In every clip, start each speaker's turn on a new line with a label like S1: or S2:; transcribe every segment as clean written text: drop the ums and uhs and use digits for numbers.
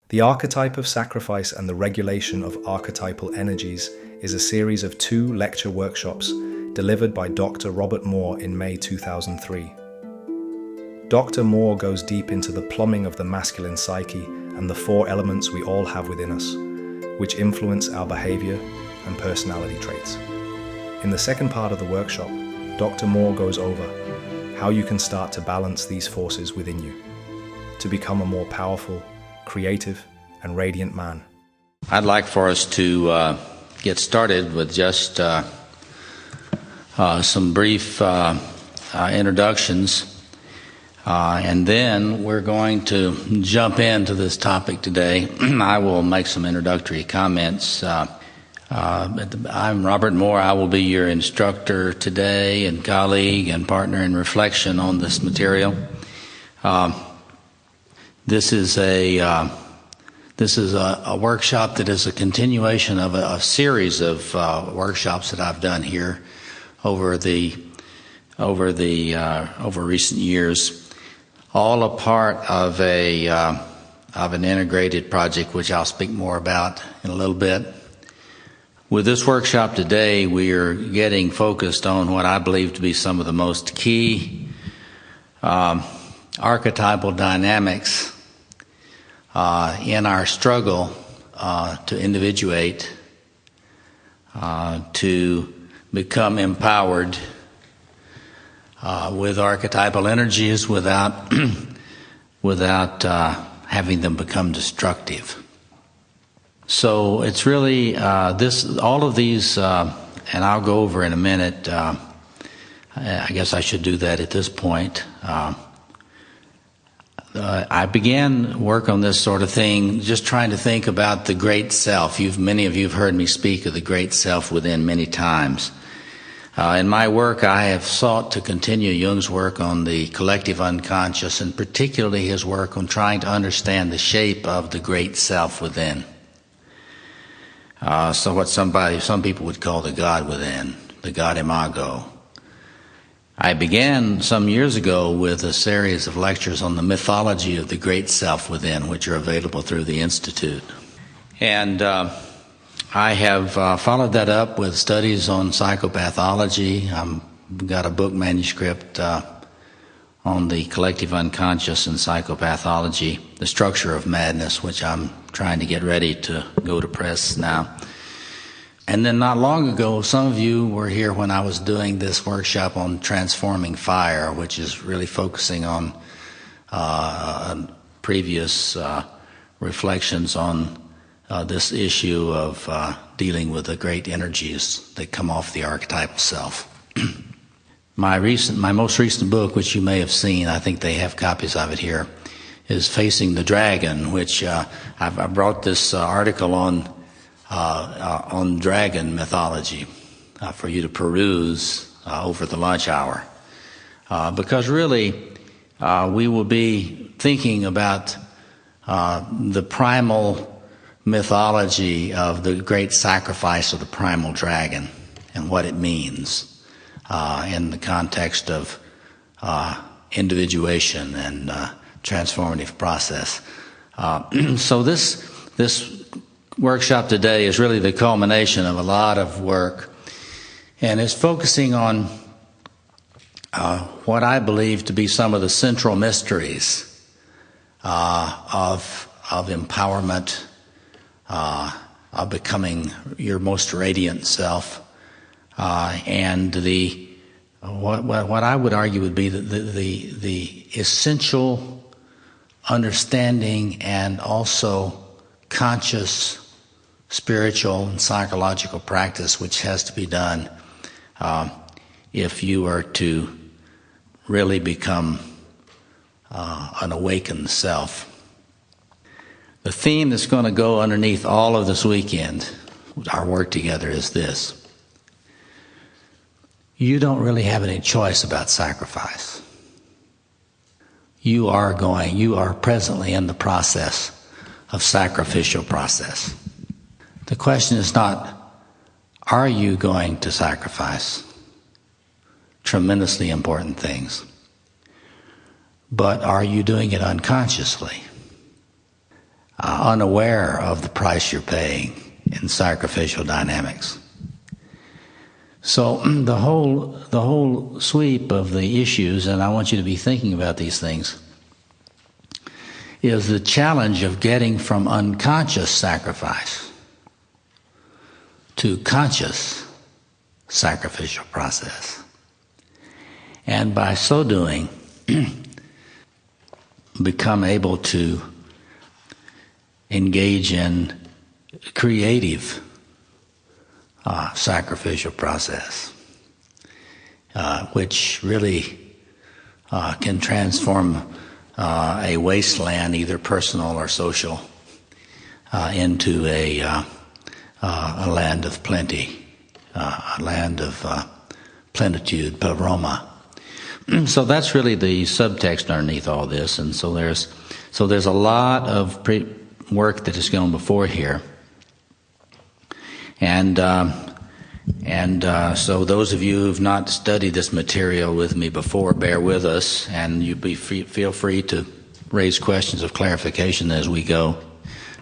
S1: The Archetype of Sacrifice and the Regulation of Archetypal Energies is a series of 2 lecture workshops delivered by Dr. Robert Moore in May 2003. Dr. Moore goes deep into the plumbing of the masculine psyche and the 4 elements we all have within us, which influence our behavior and personality traits. In the second part of the workshop, Dr. Moore goes over how you can start to balance these forces within you to become a more powerful, creative, and radiant man.
S2: I'd like for us to get started with just some brief introductions, and then we're going to jump into this topic today. I will make some introductory comments. I'm Robert Moore. I will be your instructor today and colleague and partner in reflection on this material. This is a workshop that is a continuation of a series of workshops that I've done here over recent years, all a part of an integrated project, which I'll speak more about in a little bit. With this workshop today, we are getting focused on what I believe to be some of the most key archetypal dynamics in our struggle to individuate, to become empowered with archetypal energies without having them become destructive. So it's really all of these, and I'll go over in a minute. I guess I should do that at this point. I began work on this sort of thing just trying to think about the great self. Many of you have heard me speak of the great self within many times. In my work, I have sought to continue Jung's work on the collective unconscious, and particularly his work on trying to understand the shape of the great self within. So what some people would call the God within, the God imago. I began some years ago with a series of lectures on the mythology of the great self within, which are available through the Institute. And I have followed that up with studies on psychopathology. I've got a book manuscript on the collective unconscious and psychopathology, the structure of madness, which I'm trying to get ready to go to press now. And then not long ago, some of you were here when I was doing this workshop on transforming fire, which is really focusing on previous reflections on this issue of dealing with the great energies that come off the archetypal self. My most recent book, which you may have seen, I think they have copies of it here, is Facing the Dragon, which I brought this article on dragon mythology for you to peruse over the lunch hour. Because really, we will be thinking about the primal mythology of the great sacrifice of the primal dragon and what it means in the context of individuation and transformative process. So this workshop today is really the culmination of a lot of work, and is focusing on what I believe to be some of the central mysteries of empowerment, of becoming your most radiant self, and what I would argue would be the essential understanding and also conscious spiritual and psychological practice which has to be done if you are to really become an awakened self. The theme that's going to go underneath all of this weekend, our work together, is this: you don't really have any choice about sacrifice. You are presently in the process of sacrificial process. The question is not, are you going to sacrifice tremendously important things? But are you doing it unconsciously? unaware of the price you're paying in sacrificial dynamics. So the whole sweep of the issues, and I want you to be thinking about these things, is the challenge of getting from unconscious sacrifice to conscious sacrificial process. And by so doing, become able to engage in creative sacrificial process, which really can transform a wasteland, either personal or social, into a land of plenty, a land of plenitude, paroma. So that's really the subtext underneath all this, and so there's a lot of work that has gone before here, and so those of you who've not studied this material with me before, bear with us, and feel free to raise questions of clarification as we go.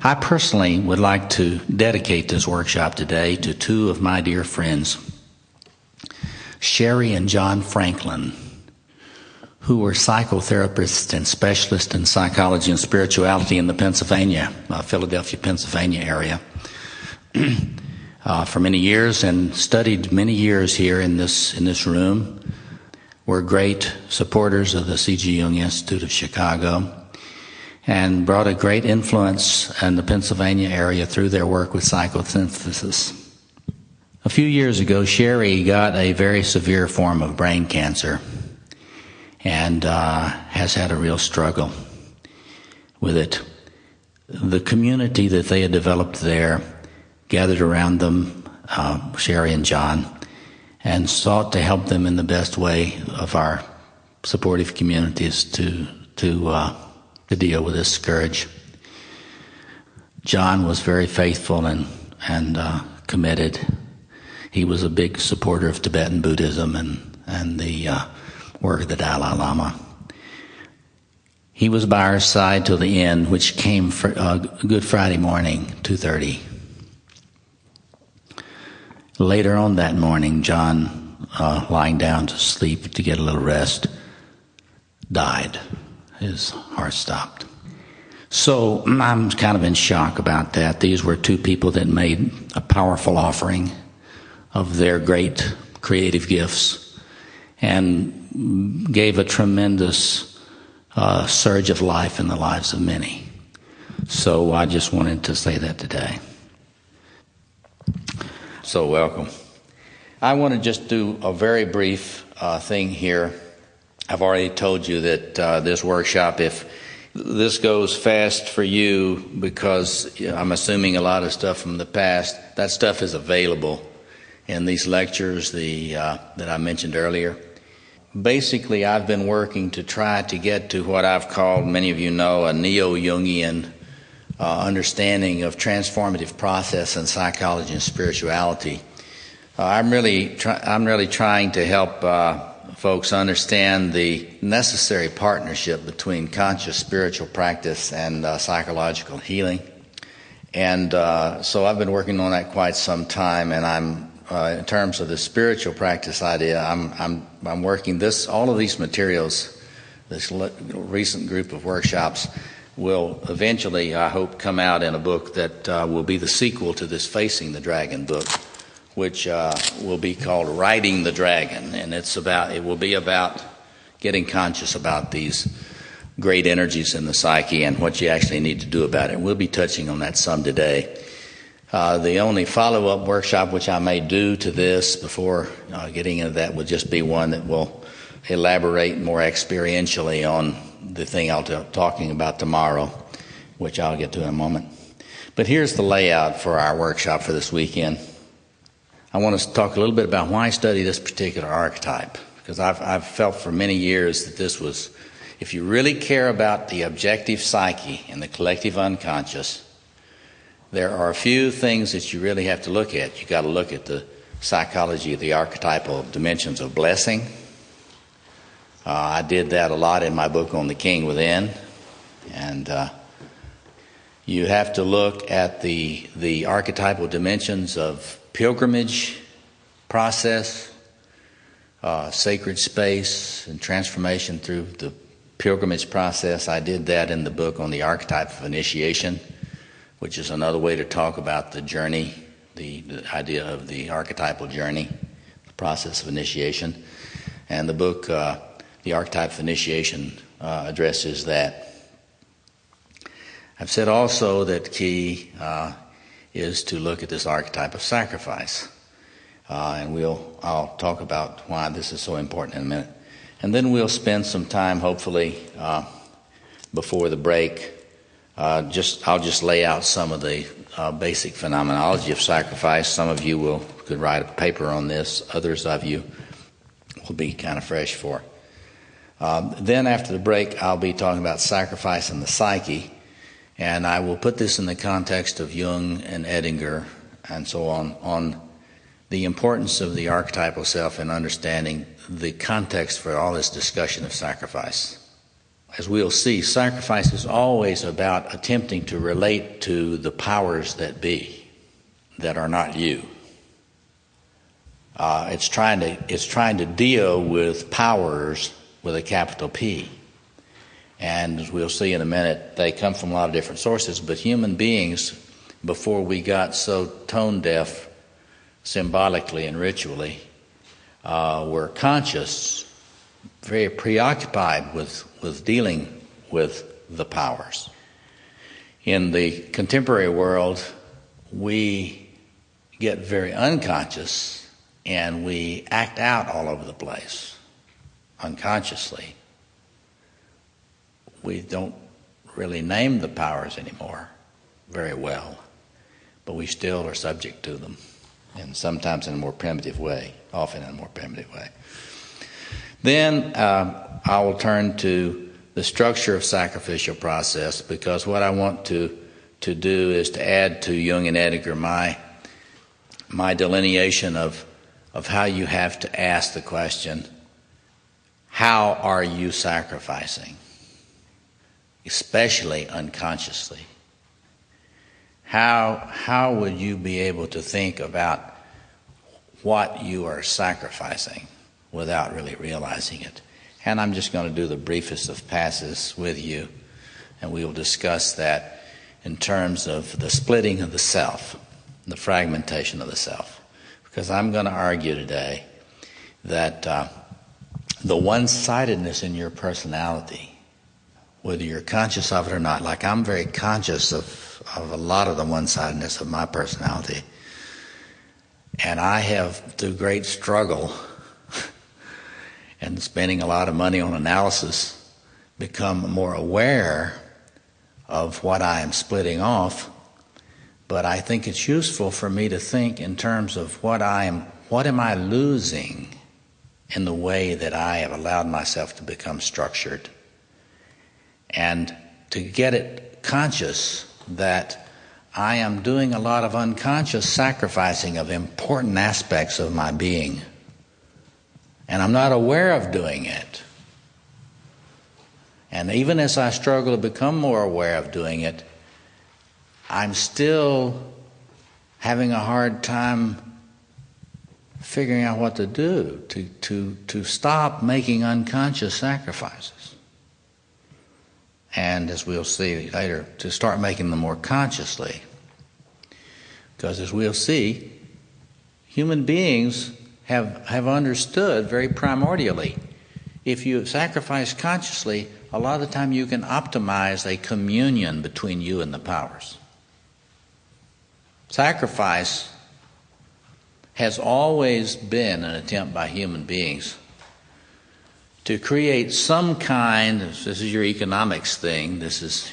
S2: I personally would like to dedicate this workshop today to two of my dear friends, Sherry and John Franklin, who were psychotherapists and specialists in psychology and spirituality in the Philadelphia, Pennsylvania area for many years, and studied many years here in this room. Were great supporters of the C.G. Jung Institute of Chicago, and brought a great influence in the Pennsylvania area through their work with psychosynthesis. A few years ago, Sherry got a very severe form of brain cancer, and has had a real struggle with it. The community that they had developed there gathered around them, Sherry and John, and sought to help them in the best way of our supportive communities to deal with this scourge. John was very faithful and committed. He was a big supporter of Tibetan Buddhism and the work of the Dalai Lama. He was by our side till the end, which came for Good Friday morning, 2:30. Later on that morning, John, lying down to sleep to get a little rest, died. His heart stopped. So I'm kind of in shock about that. These were two people that made a powerful offering of their great creative gifts and gave a tremendous surge of life in the lives of many. So I just wanted to say that today. So welcome. I want to just do a very brief thing here. I've already told you that this workshop, if this goes fast for you, because I'm assuming a lot of stuff from the past, that stuff is available in these lectures that I mentioned earlier. Basically, I've been working to try to get to what I've called, many of you know, a Neo-Jungian understanding of transformative process in psychology and spirituality. I'm really trying to help folks understand the necessary partnership between conscious spiritual practice and psychological healing. And so I've been working on that quite some time, and I'm in terms of the spiritual practice idea, I'm working all of these materials, this recent group of workshops will eventually, I hope, come out in a book that will be the sequel to this Facing the Dragon book, which will be called Riding the Dragon, and it will be about getting conscious about these great energies in the psyche and what you actually need to do about it. We'll be touching on that some today. The only follow-up workshop which I may do to this before getting into that would just be one that will elaborate more experientially on the thing I'll be talking about tomorrow, which I'll get to in a moment. But here's the layout for our workshop for this weekend. I want to talk a little bit about why I study this particular archetype, because I've felt for many years that this was, if you really care about the objective psyche and the collective unconscious, there are a few things that you really have to look at. You've got to look at the psychology of the archetypal dimensions of blessing. I did that a lot in my book on the King Within. And You have to look at the archetypal dimensions of pilgrimage process, sacred space, and transformation through the pilgrimage process. I did that in the book on the Archetype of Initiation, which is another way to talk about the journey, the idea of the archetypal journey, the process of initiation. And the book, The Archetype of Initiation, addresses that. I've said also that key is to look at this archetype of sacrifice. And I'll talk about why this is so important in a minute. And then we'll spend some time, hopefully, before the break. I'll just lay out some of the basic phenomenology of sacrifice. Some of you could write a paper on this. Others of you will be kind of fresh for. Then after the break, I'll be talking about sacrifice and the psyche. And I will put this in the context of Jung and Edinger and so on the importance of the archetypal self in understanding the context for all this discussion of sacrifice. As we'll see, sacrifice is always about attempting to relate to the powers that be, that are not you. It's trying to deal with powers with a capital P. And as we'll see in a minute, they come from a lot of different sources, but human beings, before we got so tone deaf symbolically and ritually, were conscious, very preoccupied with dealing with the powers. In the contemporary world, we get very unconscious and we act out all over the place unconsciously. We don't really name the powers anymore very well, but we still are subject to them, and sometimes in a more primitive way, often in a more primitive way. Then I will turn to the structure of sacrificial process, because what I want to do is to add to Jung and Edinger my delineation of how you have to ask the question, how are you sacrificing? Especially unconsciously. How would you be able to think about what you are sacrificing without really realizing it? And I'm just going to do the briefest of passes with you, and we will discuss that in terms of the splitting of the self, the fragmentation of the self. Because I'm going to argue today that the one-sidedness in your personality, whether you're conscious of it or not, like I'm very conscious of a lot of the one-sidedness of my personality. And I have, through great struggle and spending a lot of money on analysis, become more aware of what I am splitting off. But I think it's useful for me to think in terms of what am I losing in the way that I have allowed myself to become structured. And to get it conscious that I am doing a lot of unconscious sacrificing of important aspects of my being. And I'm not aware of doing it. And even as I struggle to become more aware of doing it, I'm still having a hard time figuring out what to do to stop making unconscious sacrifices. And as we'll see later, to start making them more consciously. Because as we'll see, human beings have understood very primordially, if you sacrifice consciously, a lot of the time you can optimize a communion between you and the powers. Sacrifice has always been an attempt by human beings to create some kind, this is your economics thing, this is,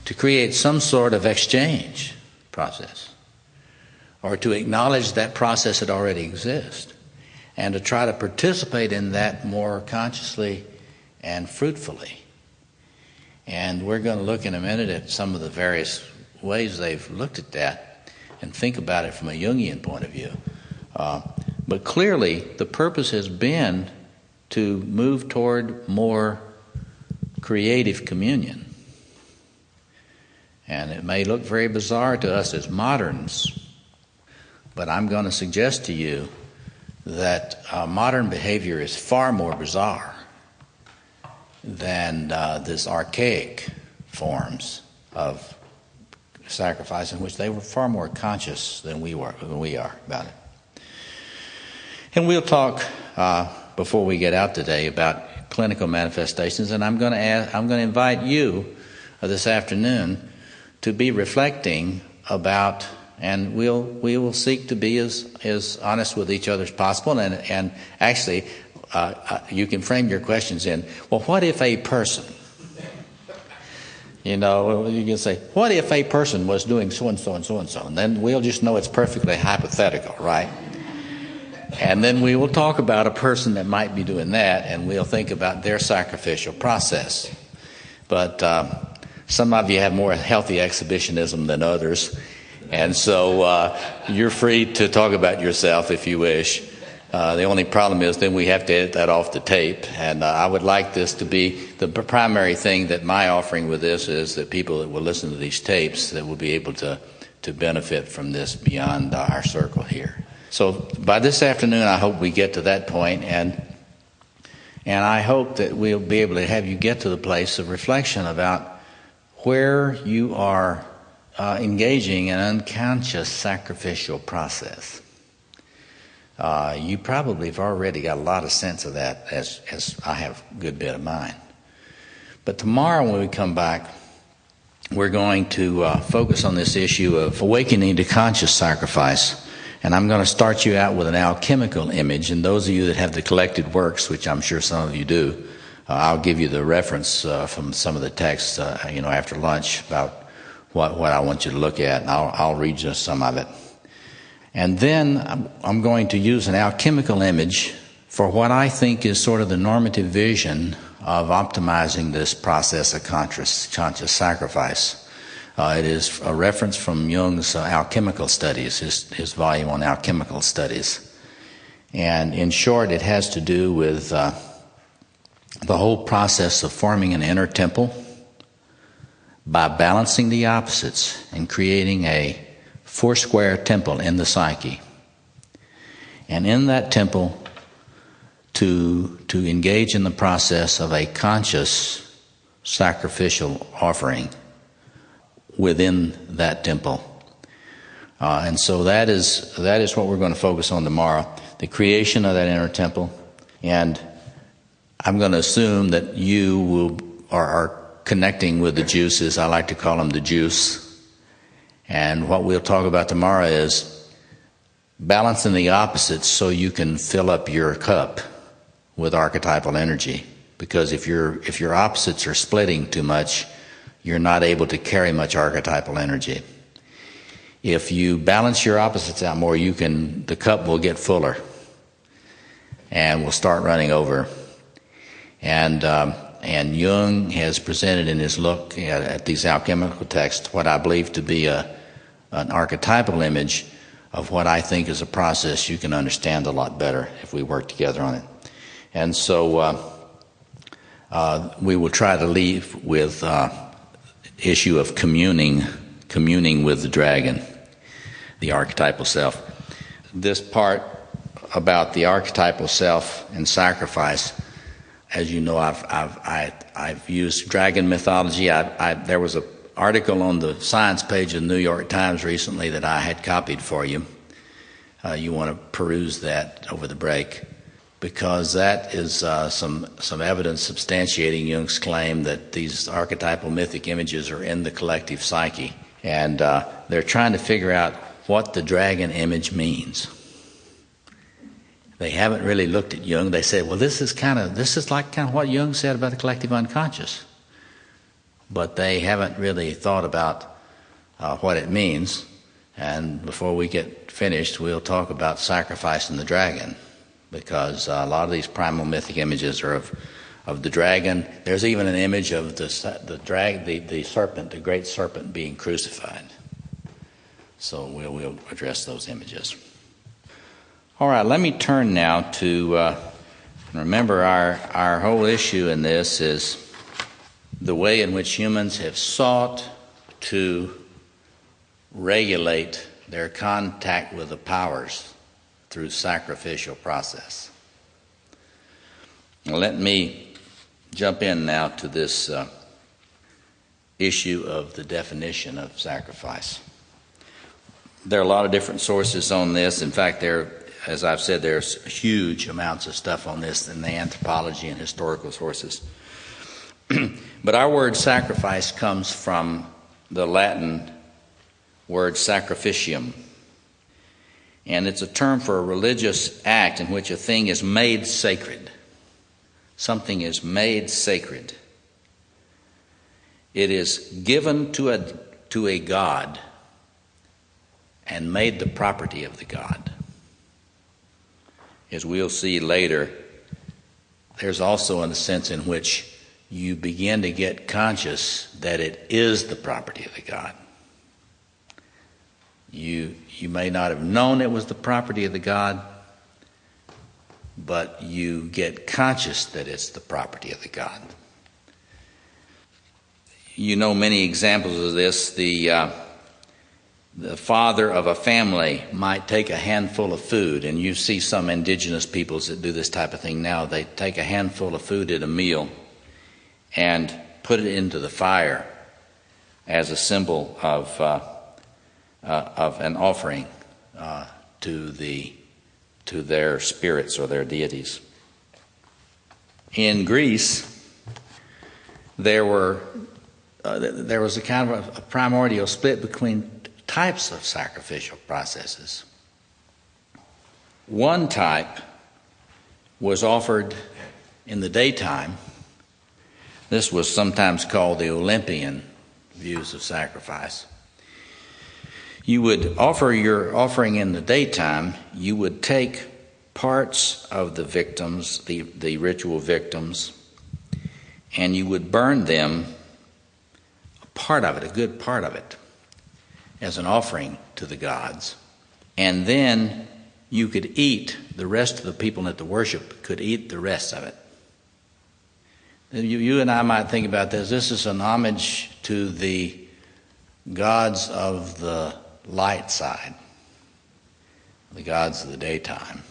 S2: to create some sort of exchange process, or to acknowledge that process that already exists, and to try to participate in that more consciously and fruitfully. And we're going to look in a minute at some of the various ways they've looked at that and think about it from a Jungian point of view. But clearly, the purpose has been to move toward more creative communion. And it may look very bizarre to us as moderns, but I'm going to suggest to you that modern behavior is far more bizarre than this archaic forms of sacrifice, in which they were far more conscious than we are about it. And we'll talk before we get out today about clinical manifestations, and I'm going to invite you this afternoon to be reflecting about, and we will seek to be as honest with each other as possible, and actually you can frame your questions in, well, what if a person, you can say, what if a person was doing so-and-so and so-and-so, and then we'll just know it's perfectly hypothetical, right? And then we will talk about a person that might be doing that, and we'll think about their sacrificial process. But some of you have more healthy exhibitionism than others, and so you're free to talk about yourself if you wish. The only problem is then we have to edit that off the tape, and I would like this to be the primary thing that my offering with this is, that people that will listen to these tapes that will be able to benefit from this beyond our circle here. So by this afternoon, I hope we get to that point, and I hope that we'll be able to have you get to the place of reflection about where you are engaging in unconscious sacrificial process. You probably have already got a lot of sense of that, as I have a good bit of mine. But tomorrow when we come back, we're going to focus on this issue of awakening to conscious sacrifice. And I'm going to start you out with an alchemical image. And those of you that have the collected works, which I'm sure some of you do, I'll give you the reference from some of the texts, after lunch about what I want you to look at. And I'll read just some of it. And then I'm going to use an alchemical image for what I think is sort of the normative vision of optimizing this process of conscious sacrifice. It is a reference from Jung's alchemical studies, his volume on alchemical studies. And in short, it has to do with the whole process of forming an inner temple by balancing the opposites and creating a four-square temple in the psyche. And in that temple, to engage in the process of a conscious sacrificial offering within that temple. And so that is what we're going to focus on tomorrow, the creation of that inner temple. And I'm going to assume that you are connecting with the juices. I like to call them the juice. And what we'll talk about tomorrow is balancing the opposites so you can fill up your cup with archetypal energy. Because if your opposites are splitting too much, you're not able to carry much archetypal energy. If you balance your opposites out more, the cup will get fuller and will start running over. And Jung has presented in his look at these alchemical texts what I believe to be an archetypal image of what I think is a process you can understand a lot better if we work together on it. And so we will try to leave with issue of communing with the dragon, the archetypal self. This part about the archetypal self and sacrifice, as you know, I've used dragon mythology. There was an article on the science page of the New York Times recently that I had copied for you. You want to peruse that over the break, because that is some evidence substantiating Jung's claim that these archetypal mythic images are in the collective psyche. And they're trying to figure out what the dragon image means. They haven't really looked at Jung. They said, well, this is like what Jung said about the collective unconscious. But they haven't really thought about what it means. And before we get finished, we'll talk about sacrificing the dragon, because a lot of these primal mythic images are of the dragon. There's even an image of the serpent, the great serpent being crucified. So we'll address those images. All right, let me turn now to, remember our whole issue in this is the way in which humans have sought to regulate their contact with the powers through sacrificial process. Now, let me jump in now to this issue of the definition of sacrifice. There are a lot of different sources on this. In fact, as I've said, there's huge amounts of stuff on this in the anthropology and historical sources. But our word sacrifice comes from the Latin word sacrificium. And it's a term for a religious act in which a thing is made sacred. Something is made sacred. It is given to a god and made the property of the god. As we'll see later, there's also a sense in which you begin to get conscious that it is the property of the god. You may not have known it was the property of the god, but you get conscious that it's the property of the god. You know many examples of this. The father of a family might take a handful of food, and you see some indigenous peoples that do this type of thing now. They take a handful of food at a meal and put it into the fire as a symbol of an offering to their spirits or their deities. In Greece, there was a kind of a primordial split between types of sacrificial processes. One type was offered in the daytime. This was sometimes called the Olympian views of sacrifice. You would offer your offering in the daytime. You would take parts of the victims, the ritual victims, and you would burn them, a part of it, a good part of it, as an offering to the gods. And then you could eat, the rest of the people at the worship could eat the rest of it. You and I might think about this. This is an homage to the gods of the light side, the gods of the daytime.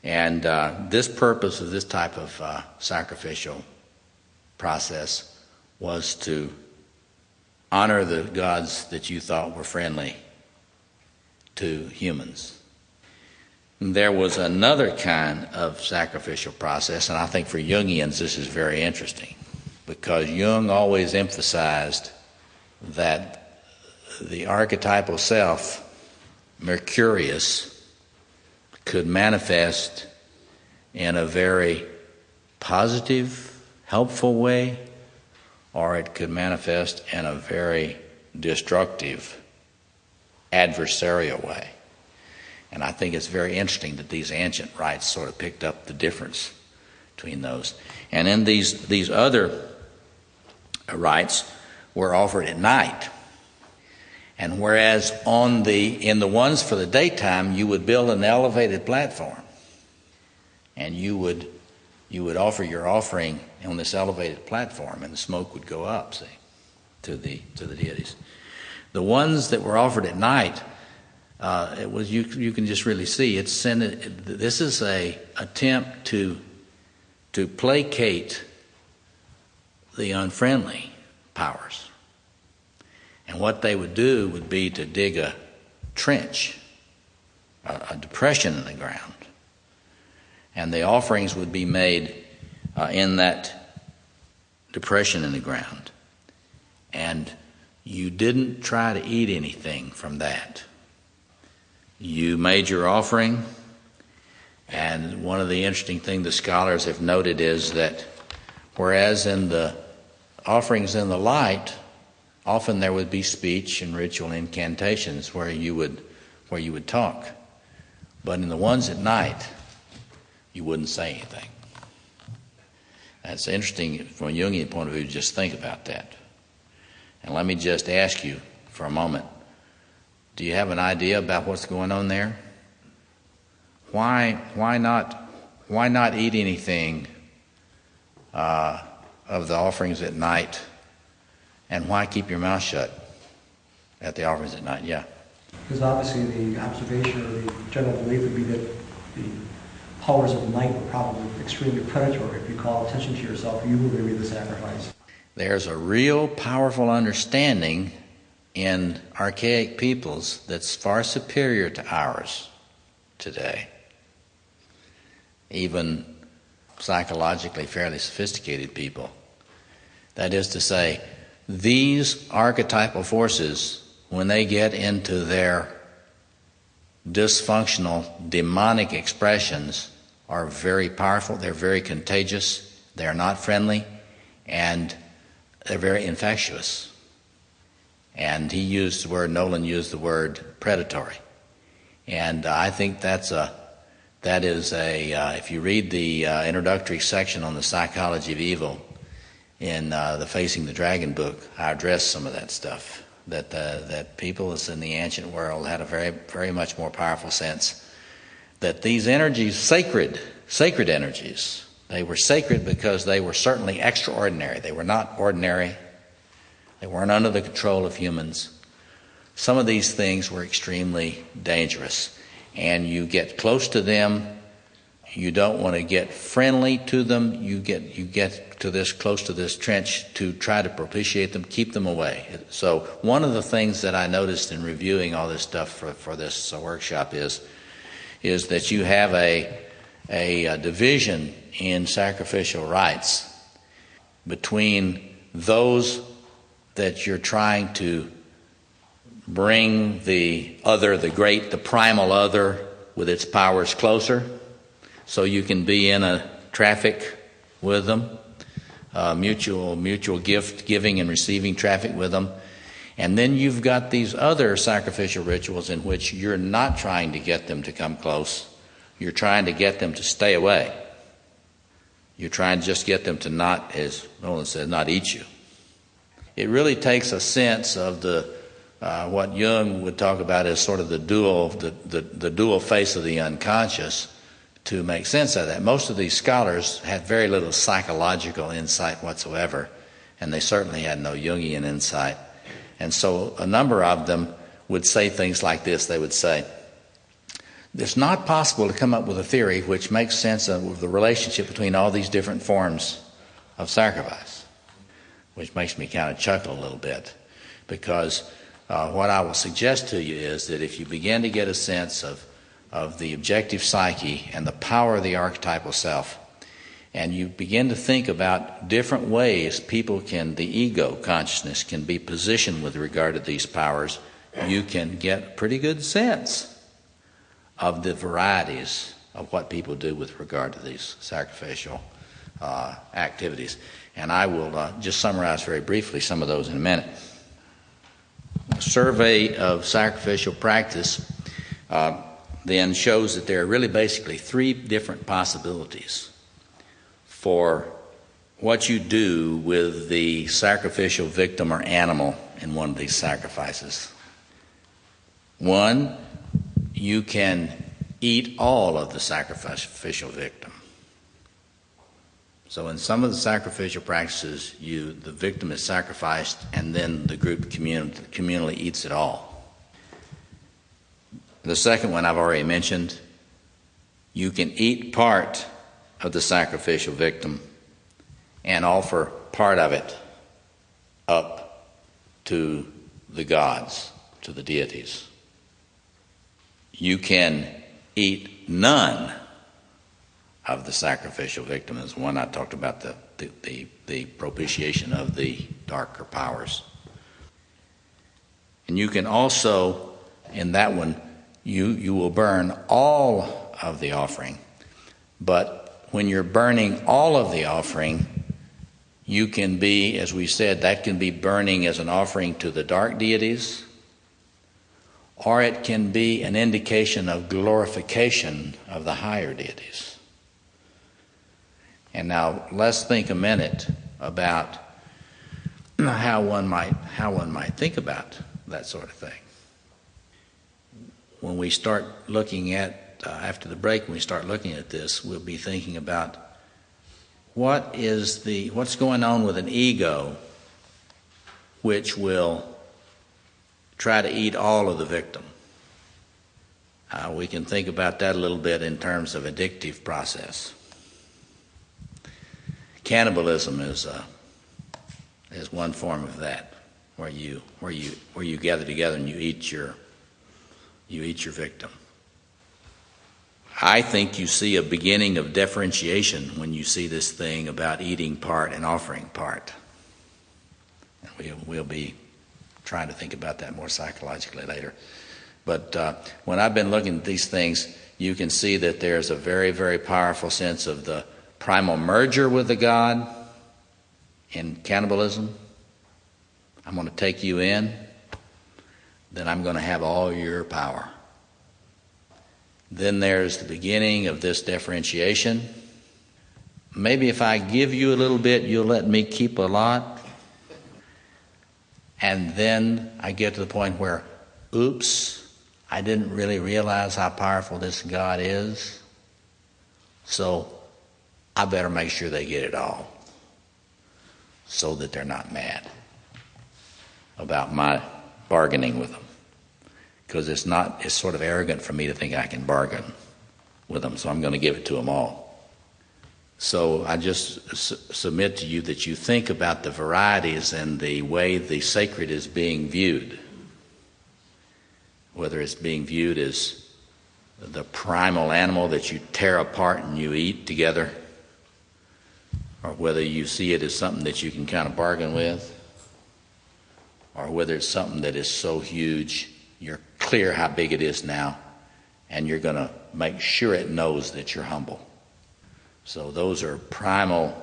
S2: And this purpose of this type of sacrificial process was to honor the gods that you thought were friendly to humans. There was another kind of sacrificial process, and I think for Jungians this is very interesting, because Jung always emphasized that the archetypal self, Mercurius, could manifest in a very positive, helpful way, or it could manifest in a very destructive, adversarial way. And I think it's very interesting that these ancient rites sort of picked up the difference between those. And then these other rites were offered at night. And whereas in the ones for the daytime, you would build an elevated platform, and you would offer your offering on this elevated platform, and the smoke would go up, see, to the deities. The ones that were offered at night, it was you can just really see this is a attempt to placate the unfriendly powers. And what they would do would be to dig a trench, a depression in the ground. And the offerings would be made in that depression in the ground. And you didn't try to eat anything from that. You made your offering, and one of the interesting things the scholars have noted is that whereas in the offerings in the light, often there would be speech and ritual incantations where you would talk. But in the ones at night, you wouldn't say anything. That's interesting from a Jungian point of view, just think about that. And let me just ask you for a moment, do you have an idea about what's going on there? Why not eat anything of the offerings at night And why keep your mouth shut at the offerings at night? Yeah.
S3: Because obviously the observation or the general belief would be that the powers of night were probably extremely predatory. If you call attention to yourself, you will be the sacrifice.
S2: There's a real powerful understanding in archaic peoples that's far superior to ours today. Even psychologically fairly sophisticated people. That is to say, these archetypal forces, when they get into their dysfunctional, demonic expressions, are very powerful, they're very contagious, they're not friendly, and they're very infectious. And Nolan used the word predatory. And I think if you read the introductory section on the psychology of evil in the Facing the Dragon book, I address some of that stuff. That people in the ancient world had a very, very much more powerful sense that these energies, sacred energies, they were sacred because they were certainly extraordinary. They were not ordinary. They weren't under the control of humans. Some of these things were extremely dangerous. And you get close to them, you don't want to get friendly to them, you get to this close to this trench to try to propitiate them, keep them away. So one of the things that I noticed in reviewing all this stuff for this workshop is that you have a division in sacrificial rites between those that you're trying to bring the other, the great, the primal other with its powers closer, so you can be in a traffic with them, mutual gift giving and receiving traffic with them. And then you've got these other sacrificial rituals in which you're not trying to get them to come close. You're trying to get them to stay away. You're trying to just get them to not, as Nolan said, not eat you. It really takes a sense of what Jung would talk about as sort of the dual face of the unconscious to make sense of that. Most of these scholars had very little psychological insight whatsoever, and they certainly had no Jungian insight. And so a number of them would say things like this. They would say, it's not possible to come up with a theory which makes sense of the relationship between all these different forms of sacrifice, which makes me kind of chuckle a little bit, because what I will suggest to you is that if you begin to get a sense of the objective psyche and the power of the archetypal self, and you begin to think about different ways the ego consciousness can be positioned with regard to these powers, you can get a pretty good sense of the varieties of what people do with regard to these sacrificial activities. And I will just summarize very briefly some of those in a minute. A survey of sacrificial practice then shows that there are really basically three different possibilities for what you do with the sacrificial victim or animal in one of these sacrifices. One, you can eat all of the sacrificial victim. So in some of the sacrificial practices, the victim is sacrificed and then the group communally eats it all. The second one I've already mentioned, you can eat part of the sacrificial victim and offer part of it up to the gods, to the deities. You can eat none of the sacrificial victim. Is one I talked about, the propitiation of the darker powers. And you can also, in that one, you will burn all of the offering. But when you're burning all of the offering, you can be, as we said, that can be burning as an offering to the dark deities, or it can be an indication of glorification of the higher deities. And now let's think a minute about how one might think about that sort of thing. When we start looking at, after the break, when we start looking at this, we'll be thinking about what's going on with an ego which will try to eat all of the victim. We can think about that a little bit in terms of addictive process. Cannibalism is one form of that, where you gather together and you eat your victim. I think you see a beginning of differentiation when you see this thing about eating part and offering part. And we'll be trying to think about that more psychologically later. But when I've been looking at these things, you can see that there's a very, very powerful sense of the primal merger with the God in cannibalism. I'm going to take you in, then I'm going to have all your power. Then there's the beginning of this differentiation. Maybe if I give you a little bit, you'll let me keep a lot. And then I get to the point where, oops, I didn't really realize how powerful this God is. So I better make sure they get it all so that they're not mad about my bargaining with them. Because it's sort of arrogant for me to think I can bargain with them, so I'm going to give it to them all. So I just submit to you that you think about the varieties and the way the sacred is being viewed, whether it's being viewed as the primal animal that you tear apart and you eat together, or whether you see it as something that you can kind of bargain with, or whether it's something that is so huge you're clear how big it is now, and you're going to make sure it knows that you're humble. So those are primal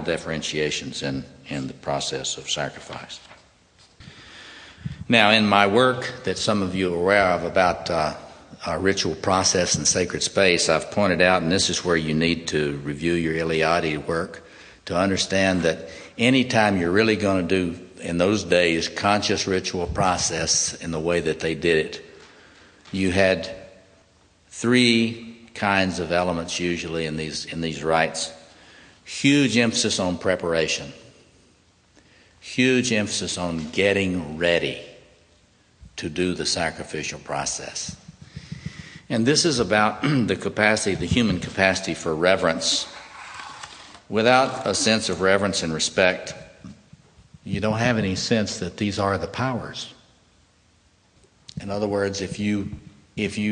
S2: differentiations in the process of sacrifice. Now, in my work that some of you are aware of about ritual process and sacred space, I've pointed out, and this is where you need to review your Iliadi work, to understand that anytime you're really going to do, in those days, conscious ritual process in the way that they did it, you had three kinds of elements usually in these rites. Huge emphasis on preparation. Huge emphasis on getting ready to do the sacrificial process. And this is about the human capacity for reverence. Without a sense of reverence and respect, you don't have any sense that these are the powers. In other words, if you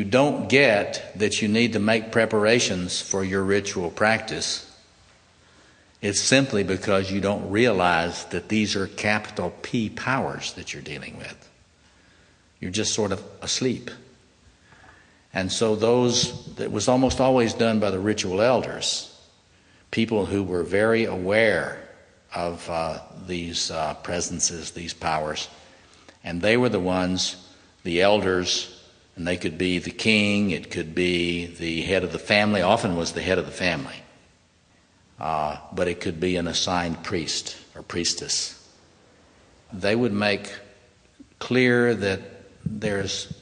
S2: don't get that you need to make preparations for your ritual practice, it's simply because you don't realize that these are capital P powers that you're dealing with. You're just sort of asleep. And so that was almost always done by the ritual elders, people who were very aware of these presences, these powers. And they were the ones, the elders, and they could be the king, it could be the head of the family, often was the head of the family. But it could be an assigned priest or priestess. They would make clear that there's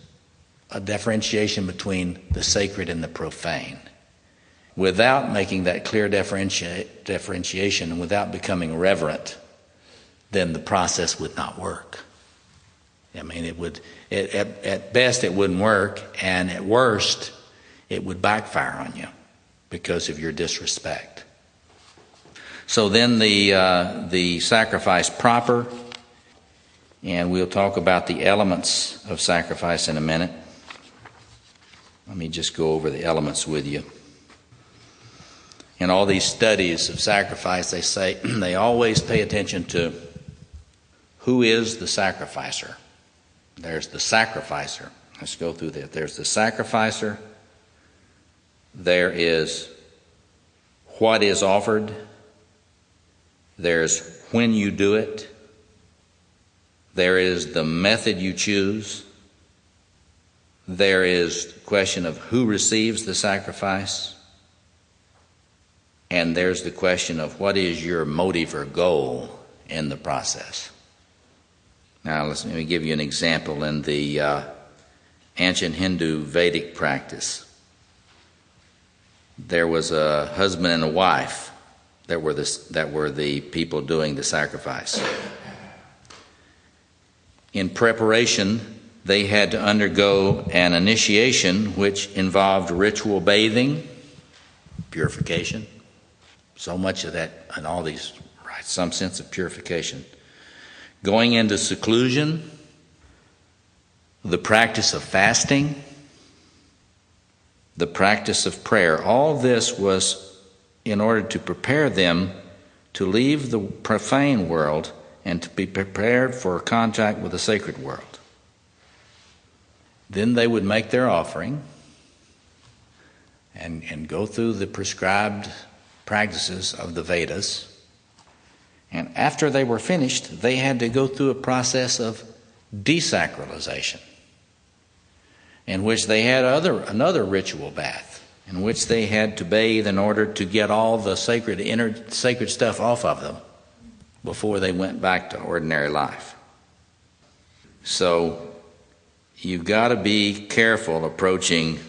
S2: a differentiation between the sacred and the profane. Without making that clear differentiation and without becoming reverent, then the process would not work. I mean, at best it wouldn't work, and at worst it would backfire on you because of your disrespect. So then the sacrifice proper, and we'll talk about the elements of sacrifice in a minute. Let me just go over the elements with you. In all these studies of sacrifice, they say they always pay attention to who is the sacrificer. There's the sacrificer. Let's go through that. There's the sacrificer. There is what is offered. There's when you do it. There is the method you choose. There is the question of who receives the sacrifice. And there's the question of what is your motive or goal in the process. Now, let me give you an example. In the ancient Hindu Vedic practice, there was a husband and a wife that were the people doing the sacrifice. In preparation, they had to undergo an initiation which involved ritual bathing, purification. So much of that and all these, right, some sense of purification. Going into seclusion, the practice of fasting, the practice of prayer. All this was in order to prepare them to leave the profane world and to be prepared for contact with the sacred world. Then they would make their offering and go through the prescribed practices of the Vedas. And after they were finished, they had to go through a process of desacralization, in which they had another ritual bath, in which they had to bathe in order to get all the sacred stuff off of them before they went back to ordinary life. So you've got to be careful approaching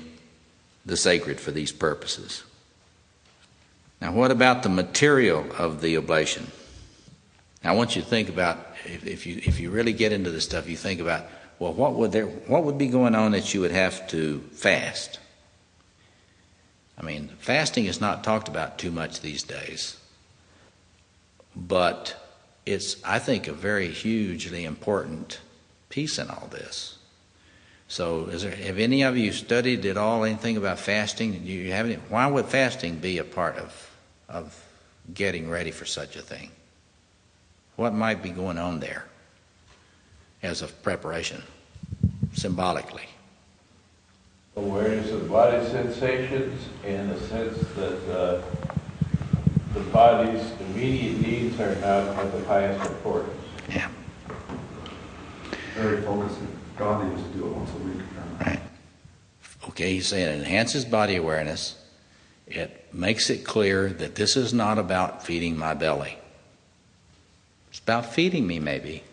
S2: the sacred for these purposes. Now, what about the material of the oblation? Now, I want you to think about, if you really get into this stuff, you think about, well, what would be going on that you would have to fast? I mean, fasting is not talked about too much these days, but it's, I think, a very hugely important piece in all this. So, have any of you studied at all anything about fasting? Do you have any? Why would fasting be a part of getting ready for such a thing? What might be going on there as a preparation, symbolically?
S4: Awareness of body sensations and the sense that the body's immediate needs are not of the highest importance.
S2: Yeah.
S5: Very focusing. God used to do it once a week.
S2: Right. Okay, he's saying it enhances body awareness. It makes it clear that this is not about feeding my belly. It's about feeding me, maybe,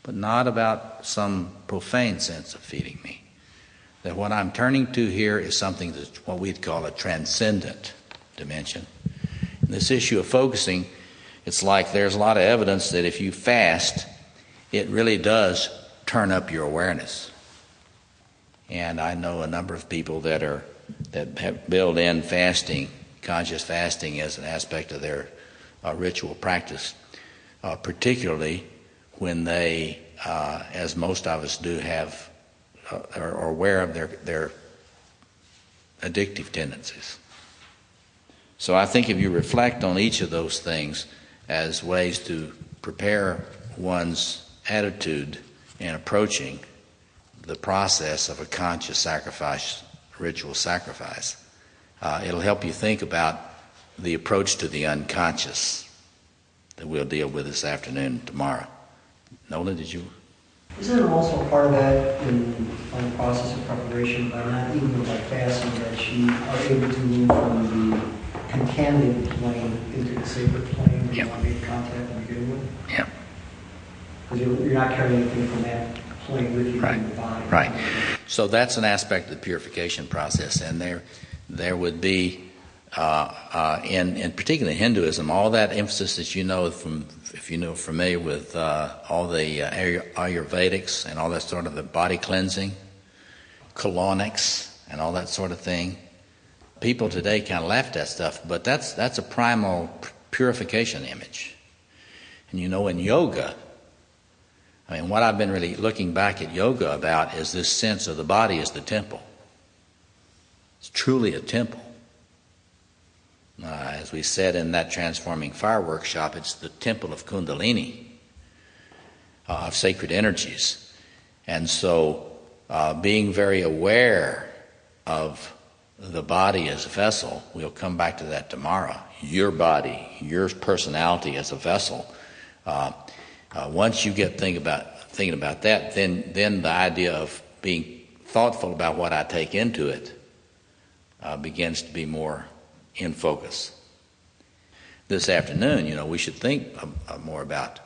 S2: but not about some profane sense of feeding me. That what I'm turning to here is something that's what we'd call a transcendent dimension. And this issue of focusing, it's like there's a lot of evidence that if you fast, it really does turn up your awareness. And I know a number of people that have built in fasting, conscious fasting, as an aspect of their ritual practice, particularly when they, as most of us do, are aware of their addictive tendencies. So I think if you reflect on each of those things as ways to prepare one's attitude in approaching the process of a conscious sacrifice, ritual sacrifice, it'll help you think about the approach to the unconscious that we'll deal with this afternoon and tomorrow. Nolan, did you?
S3: Isn't it also part of that in the process of preparation, by not even by fasting, that you are able to move from the contaminated plane into the sacred plane where you want to make contact to begin with?
S2: Yeah.
S3: Because you're not carrying anything from that plane with you in the body.
S2: Right. So that's an aspect of the purification process, and there would be, in particular Hinduism, all that emphasis that you know from, if you know, familiar with all the Ayurvedics and all that sort of the body cleansing, colonics, and all that sort of thing. People today kind of laugh at that stuff, but that's a primal purification image. And you know, in yoga, I mean, what I've been really looking back at yoga about is this sense of the body as the temple. It's truly a temple. As we said in that Transforming Fire workshop, it's the temple of Kundalini, of sacred energies. And so being very aware of the body as a vessel, we'll come back to that tomorrow, your body, your personality as a vessel. Once you get thinking about that, then the idea of being thoughtful about what I take into it begins to be more in focus. This afternoon, we should think more about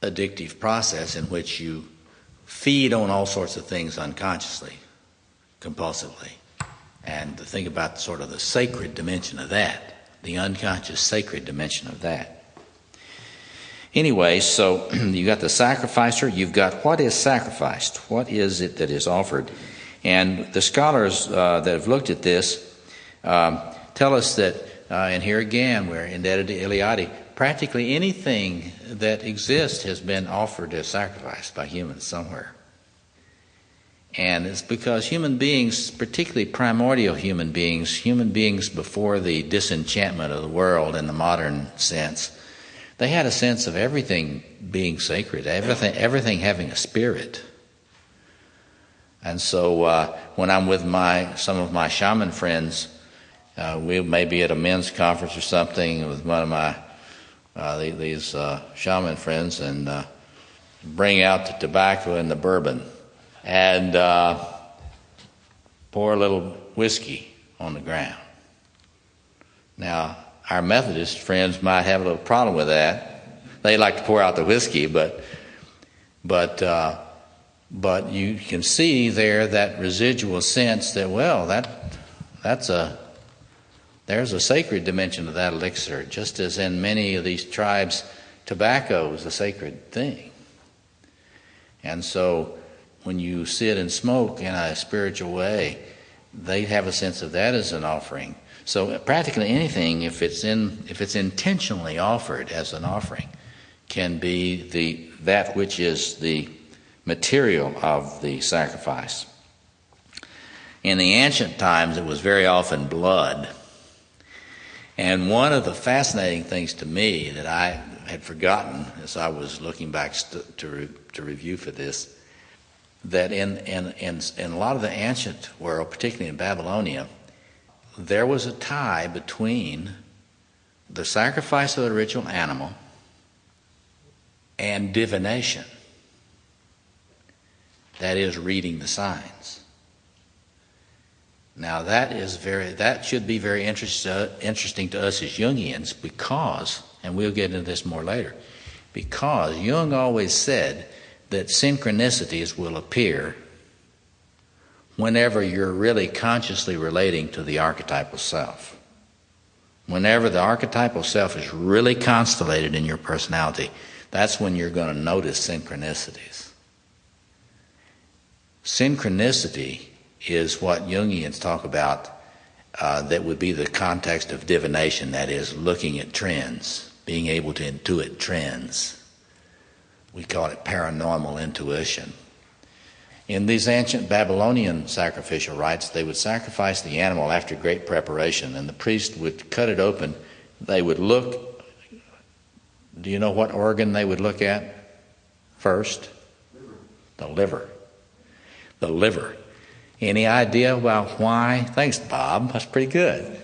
S2: addictive process in which you feed on all sorts of things unconsciously, compulsively, and to think about sort of the sacred dimension of that, the unconscious sacred dimension of that. Anyway, so you got the sacrificer, you've got what is sacrificed, what is it that is offered. And the scholars that have looked at this tell us that, and here again we're indebted to Eliade, practically anything that exists has been offered as sacrifice by humans somewhere. And it's because human beings, particularly primordial human beings before the disenchantment of the world in the modern sense, they had a sense of everything being sacred, everything having a spirit. And so when I'm with some of my shaman friends, we may be at a men's conference or something with one of my these shaman friends, and bring out the tobacco and the bourbon and pour a little whiskey on the ground. Now, our Methodist friends might have a little problem with that. They like to pour out the whiskey, but you can see there that residual sense that, well, there's a sacred dimension to that elixir, just as in many of these tribes, tobacco is a sacred thing. And so when you sit and smoke in a spiritual way, they have a sense of that as an offering. So practically anything, if it's intentionally offered as an offering, can be that which is the material of the sacrifice. In the ancient times, it was very often blood. And one of the fascinating things to me that I had forgotten as I was looking back to review for this, that in a lot of the ancient world, particularly in Babylonia, there was a tie between the sacrifice of the ritual animal and divination. That is, reading the signs. Now that should be very interesting to us as Jungians, because, and we'll get into this more later, because Jung always said that synchronicities will appear whenever you're really consciously relating to the archetypal self. Whenever the archetypal self is really constellated in your personality, that's when you're going to notice synchronicities. Synchronicity is what Jungians talk about, that would be the context of divination, that is, looking at trends, being able to intuit trends. We call it paranormal intuition. In these ancient Babylonian sacrificial rites, they would sacrifice the animal after great preparation, and the priest would cut it open. They would look. Do you know what organ they would look at first? The liver. The liver. Any idea about why? Thanks, Bob. That's pretty good.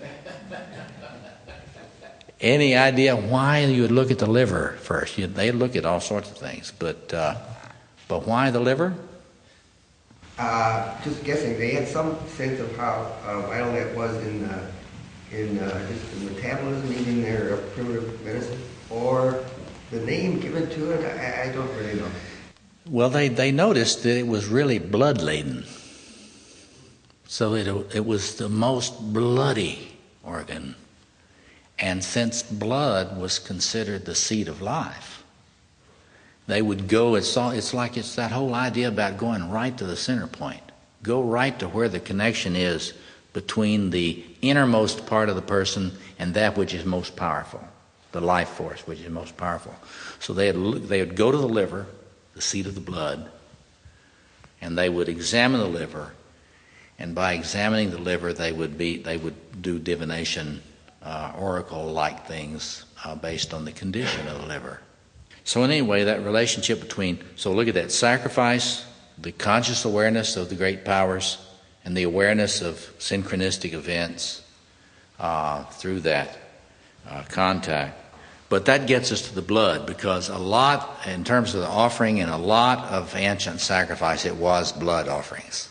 S2: Any idea why you would look at the liver first? They look at all sorts of things, but why the liver?
S6: Just guessing. They had some sense of how vital that was in just the metabolism, even their primitive medicine, or the name given to it. I don't really know.
S2: Well, they noticed that it was really blood laden. So it was the most bloody organ. And since blood was considered the seat of life, they would go, it's that whole idea about going right to the center point. Go right to where the connection is between the innermost part of the person and that which is most powerful, the life force which is most powerful. So they would go to the liver, the seat of the blood, and they would examine the liver. And by examining the liver, they would do divination, oracle-like things based on the condition of the liver. So anyway, that relationship so look at that, sacrifice, the conscious awareness of the great powers, and the awareness of synchronistic events through that contact. But that gets us to the blood, because a lot, in terms of the offering, in a lot of ancient sacrifice, it was blood offerings.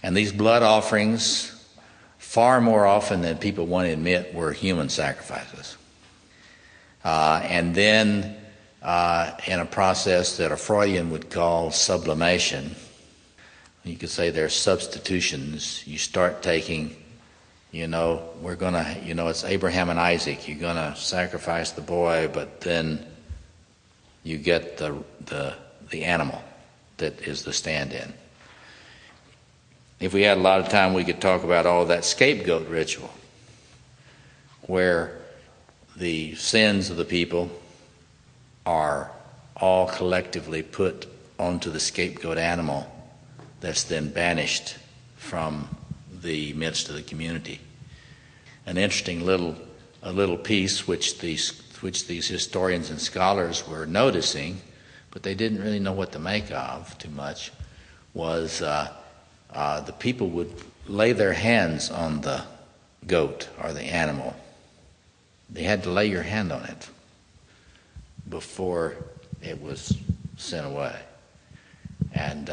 S2: And these blood offerings, far more often than people want to admit, were human sacrifices. And then in a process that a Freudian would call sublimation, you could say there's substitutions. You start taking, we're going to, it's Abraham and Isaac. You're going to sacrifice the boy, but then you get the animal that is the stand-in. If we had a lot of time, we could talk about all that scapegoat ritual, where the sins of the people are all collectively put onto the scapegoat animal that's then banished from the midst of the community. An interesting little piece which these historians and scholars were noticing, but they didn't really know what to make of too much, was the people would lay their hands on the goat or the animal. They had to lay your hand on it before it was sent away. And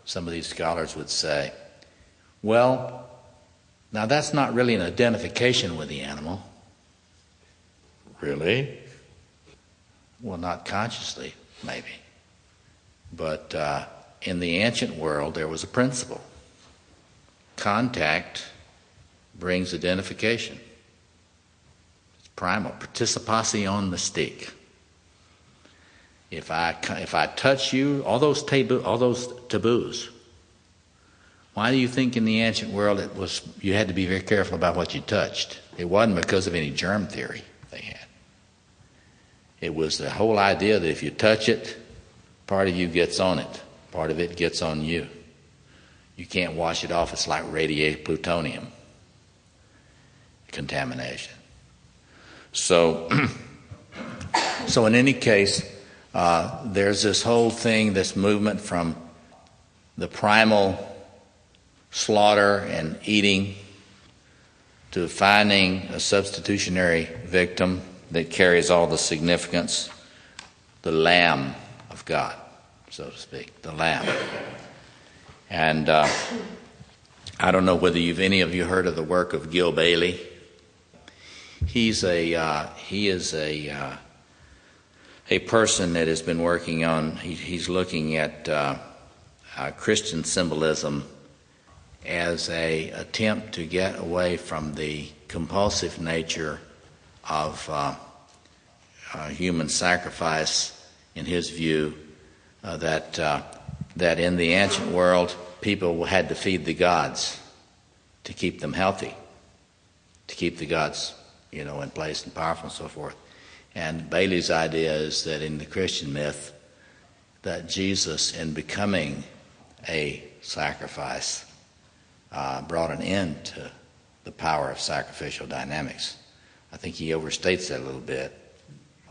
S2: some of these scholars would say, well, now that's not really an identification with the animal. Really? Well, not consciously, maybe. But in the ancient world, there was a principle. Contact brings identification. It's primal, participation mystique. If I touch you, all those taboos. Why do you think in the ancient world you had to be very careful about what you touched? It wasn't because of any germ theory they had. It was the whole idea that if you touch it, part of you gets on it, part of it gets on you. You can't wash it off. It's like radiated plutonium contamination. So in any case, there's this whole thing, this movement from the primal slaughter and eating to finding a substitutionary victim that carries all the significance, the Lamb of God, so to speak, the Lamb. And I don't know whether any of you heard of the work of Gil Bailey. He is a person that has been working on. He's looking at Christian symbolism as a attempt to get away from the compulsive nature of human sacrifice. In his view, that in the ancient world, people had to feed the gods to keep them healthy, to keep the gods, in place and powerful and so forth. And Bailey's idea is that in the Christian myth, that Jesus, in becoming a sacrifice, brought an end to the power of sacrificial dynamics. I think he overstates that a little bit,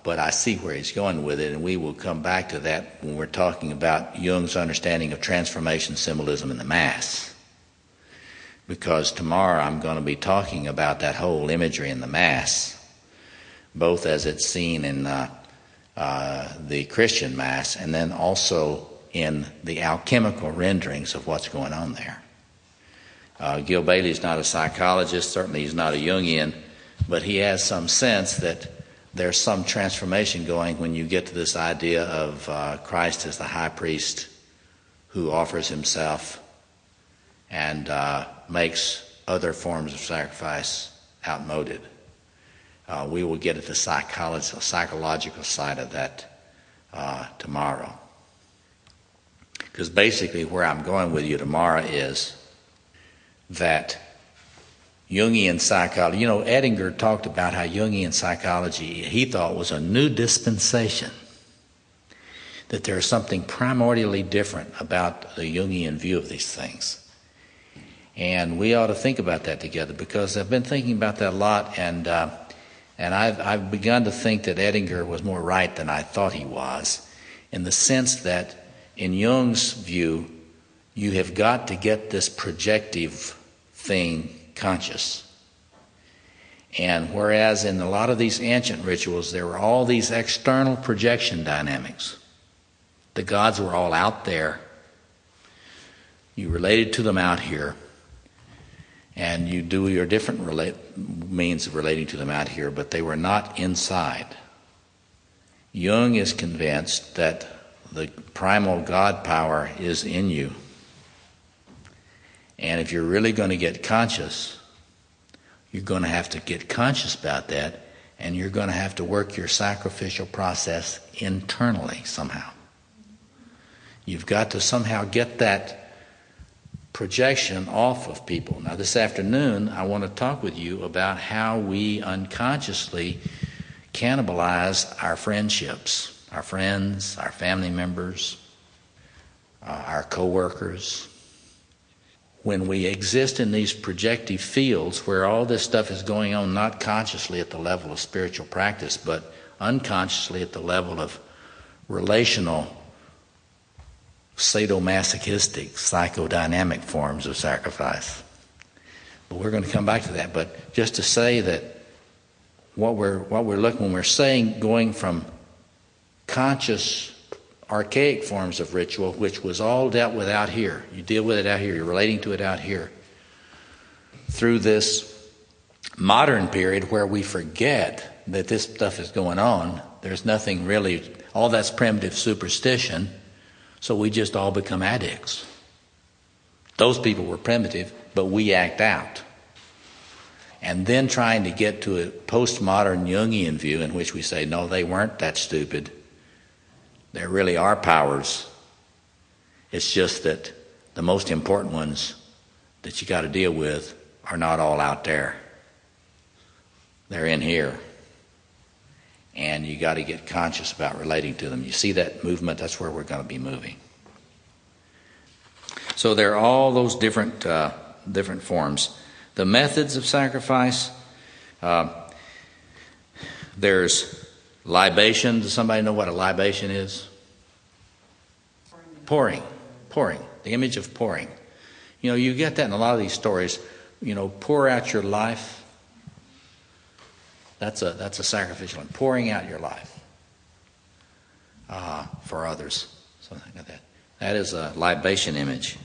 S2: but I see where he's going with it, and we will come back to that when we're talking about Jung's understanding of transformation symbolism in the Mass. Because tomorrow I'm going to be talking about that whole imagery in the Mass, both as it's seen in the Christian Mass and then also in the alchemical renderings of what's going on there. Gil Bailey's not a psychologist, certainly he's not a Jungian, but he has some sense that there's some transformation going when you get to this idea of Christ as the high priest who offers himself and makes other forms of sacrifice outmoded. We will get at the psychological side of that tomorrow. Because basically where I'm going with you tomorrow is that Jungian psychology, Edinger talked about how Jungian psychology, he thought, was a new dispensation, that there's something primordially different about the Jungian view of these things. And we ought to think about that together, because I've been thinking about that a lot, and I've begun to think that Edinger was more right than I thought he was, in the sense that in Jung's view, you have got to get this projective thing conscious. And whereas in a lot of these ancient rituals, there were all these external projection dynamics. The gods were all out there. You related to them out here. And you do your different means of relating to them out here, but they were not inside. Jung is convinced that the primal God power is in you. And if you're really going to get conscious, You're going to have to get conscious about that, and you're going to have to work your sacrificial process internally somehow. You've got to somehow get that projection off of people. Now, this afternoon, I want to talk with you about how we unconsciously cannibalize our friendships, our friends, our family members, our co-workers. When we exist in these projective fields where all this stuff is going on, not consciously at the level of spiritual practice, but unconsciously at the level of relational, sadomasochistic, psychodynamic forms of sacrifice. But we're going to come back to that. But just to say that what we're looking, when we're saying going from conscious archaic forms of ritual, which was all dealt with out here. You deal with it out here. You're relating to it out here. Through this modern period where we forget that this stuff is going on, there's nothing really, all that's primitive superstition, so we just all become addicts. Those people were primitive, but we act out. And then trying to get to a postmodern Jungian view in which we say, no, they weren't that stupid. There really are powers. It's just that the most important ones that you got to deal with are not all out there. They're in here. And you got to get conscious about relating to them. You see that movement? That's where we're going to be moving. So there are all those different forms. The methods of sacrifice, there's libation. Does somebody know what a libation is? Pouring. The image of pouring. You know, you get that in a lot of these stories. You know, pour out your life. That's a sacrificial one. Pouring out your life for others. Something like that. That is a libation image.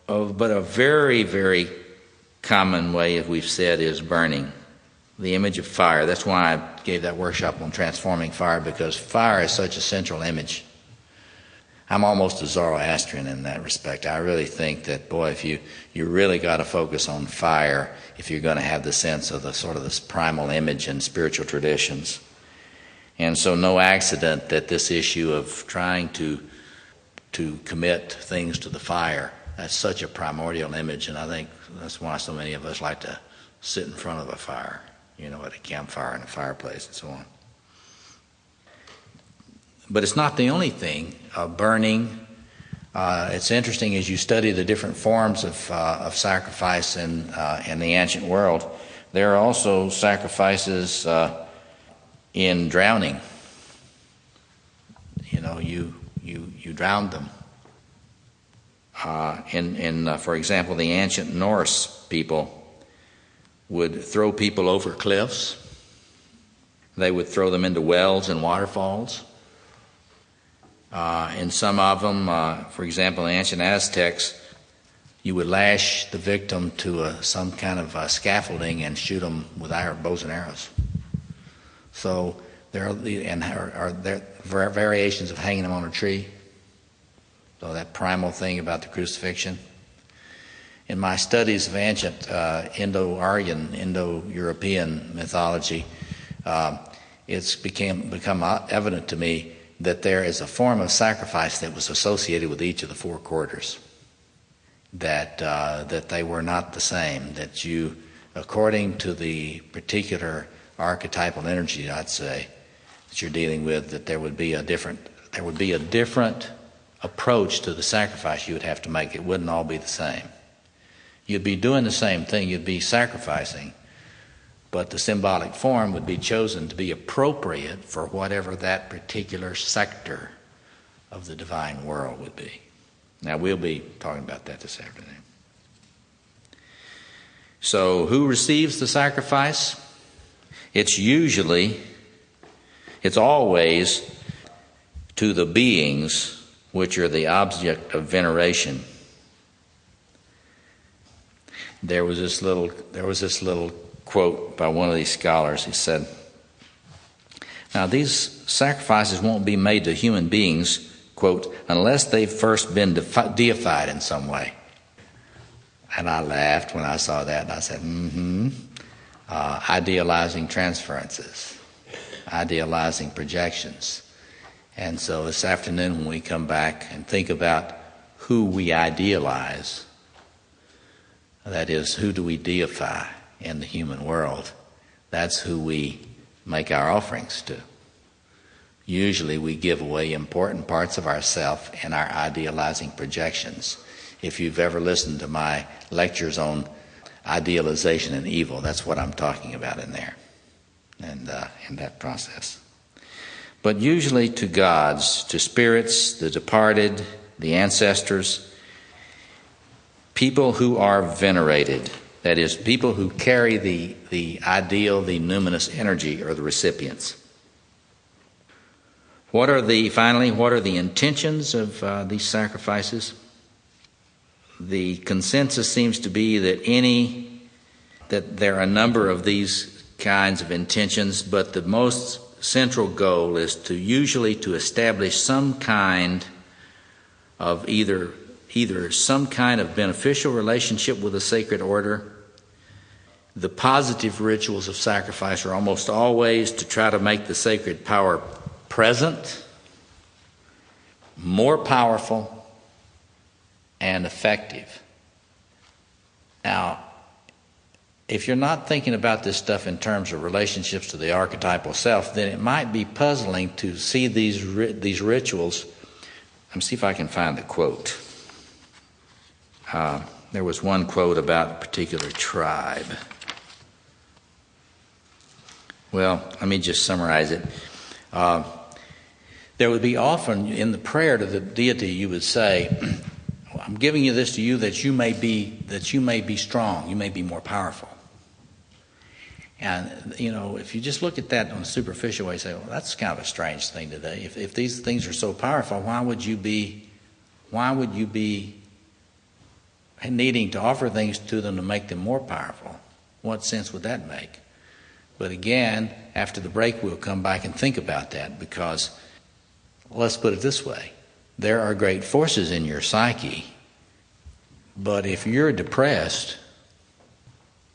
S2: But a very, very common way, as we've said, is burning. The image of fire. That's why I gave that workshop on transforming fire, because fire is such a central image. I'm almost a Zoroastrian in that respect. I really think that, boy, if you really got to focus on fire if you're going to have the sense of the sort of this primal image in spiritual traditions. And so no accident that this issue of trying to commit things to the fire, that's such a primordial image, and I think that's why so many of us like to sit in front of a fire. You know, at a campfire and a fireplace and so on. But it's not the only thing. Burning. It's interesting as you study the different forms of sacrifice in the ancient world. There are also sacrifices in drowning. You know, you drowned them. For example, the ancient Norse people would throw people over cliffs. They would throw them into wells and waterfalls. In some of them, for example, in ancient Aztecs, you would lash the victim to some kind of scaffolding and shoot them with bows and arrows. So are there variations of hanging them on a tree? So that primal thing about the crucifixion. In my studies of ancient Indo-Aryan, Indo-European mythology, it's become evident to me that there is a form of sacrifice that was associated with each of the four quarters. That they were not the same. That you, according to the particular archetypal energy, I'd say, that you're dealing with, that there would be a different approach to the sacrifice you would have to make. It wouldn't all be the same. You'd be doing the same thing, you'd be sacrificing, but the symbolic form would be chosen to be appropriate for whatever that particular sector of the divine world would be. Now, we'll be talking about that this afternoon. So, who receives the sacrifice? It's always to the beings which are the object of veneration. There was this little quote by one of these scholars. He said, "Now these sacrifices won't be made to human beings, quote, unless they've first been deified in some way." And I laughed when I saw that, and I said, idealizing transferences, idealizing projections. And so this afternoon when we come back and think about who we idealize, that is, who do we deify in the human world, that's who we make our offerings to. Usually we give away important parts of ourselves in our idealizing projections. If you've ever listened to my lectures on idealization and evil, that's what I'm talking about in there, and in that process. But usually to gods, to spirits, the departed, the ancestors, people who are venerated, that is, people who carry the ideal, the numinous energy, are the recipients. Finally, what are the intentions of these sacrifices? The consensus seems to be that there are a number of these kinds of intentions, but the most central goal is usually to establish some kind of either some kind of beneficial relationship with a sacred order. The positive rituals of sacrifice are almost always to try to make the sacred power present, more powerful, and effective. Now, if you're not thinking about this stuff in terms of relationships to the archetypal self, then it might be puzzling to see these rituals. Let me see if I can find the quote. There was one quote about a particular tribe. Well, let me just summarize it. There would be often in the prayer to the deity, you would say, I'm giving you this to you that you may be strong, you may be more powerful. And, if you just look at that on a superficial way, you say, well, that's kind of a strange thing today. If these things are so powerful, why would you be needing to offer things to them to make them more powerful? What sense would that make? But again, after the break, we'll come back and think about that, because let's put it this way. There are great forces in your psyche, but if you're depressed,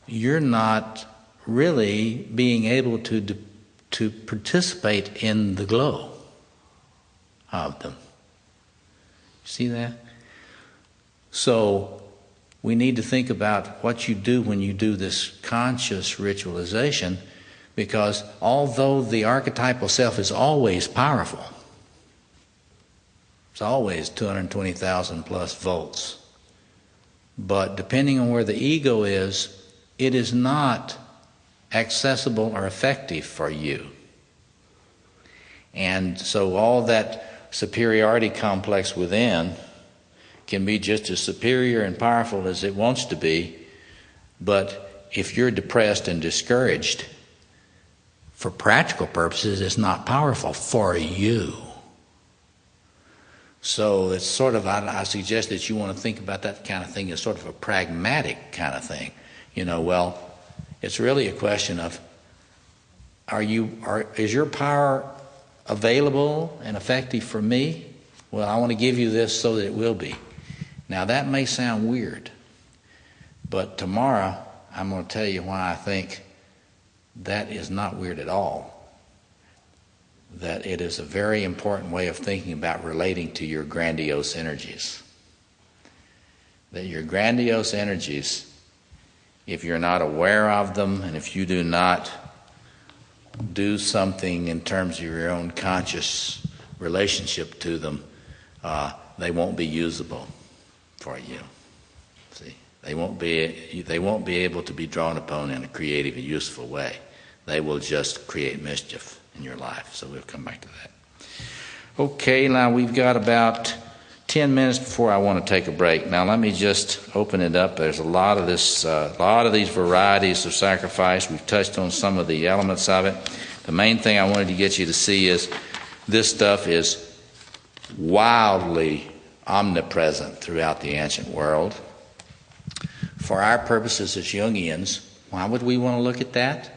S2: you're not really being able to participate in the glow of them. See that? So we need to think about what you do when you do this conscious ritualization, because although the archetypal self is always powerful, it's always 220,000 plus volts, but depending on where the ego is, it is not accessible or effective for you. And so all that superiority complex within can be just as superior and powerful as it wants to be, but if you're depressed and discouraged, for practical purposes, it's not powerful for you. So it's sort of, I suggest that you want to think about that kind of thing as sort of a pragmatic kind of thing. Well, it's really a question of, is your power available and effective for me? Well, I want to give you this so that it will be. Now that may sound weird, but tomorrow I'm going to tell you why I think that is not weird at all. That it is a very important way of thinking about relating to your grandiose energies. That your grandiose energies, if you're not aware of them, and if you do not do something in terms of your own conscious relationship to them, they won't be usable for you. See, they won't be able to be drawn upon in a creative and useful way. They will just create mischief in your life. So we'll come back to that. Okay, now we've got about 10 minutes before I want to take a break. Now let me just open it up. There's a lot of these varieties of sacrifice. We've touched on some of the elements of it. The main thing I wanted to get you to see is this stuff is wildly omnipresent throughout the ancient world. For our purposes as Jungians, why would we want to look at that?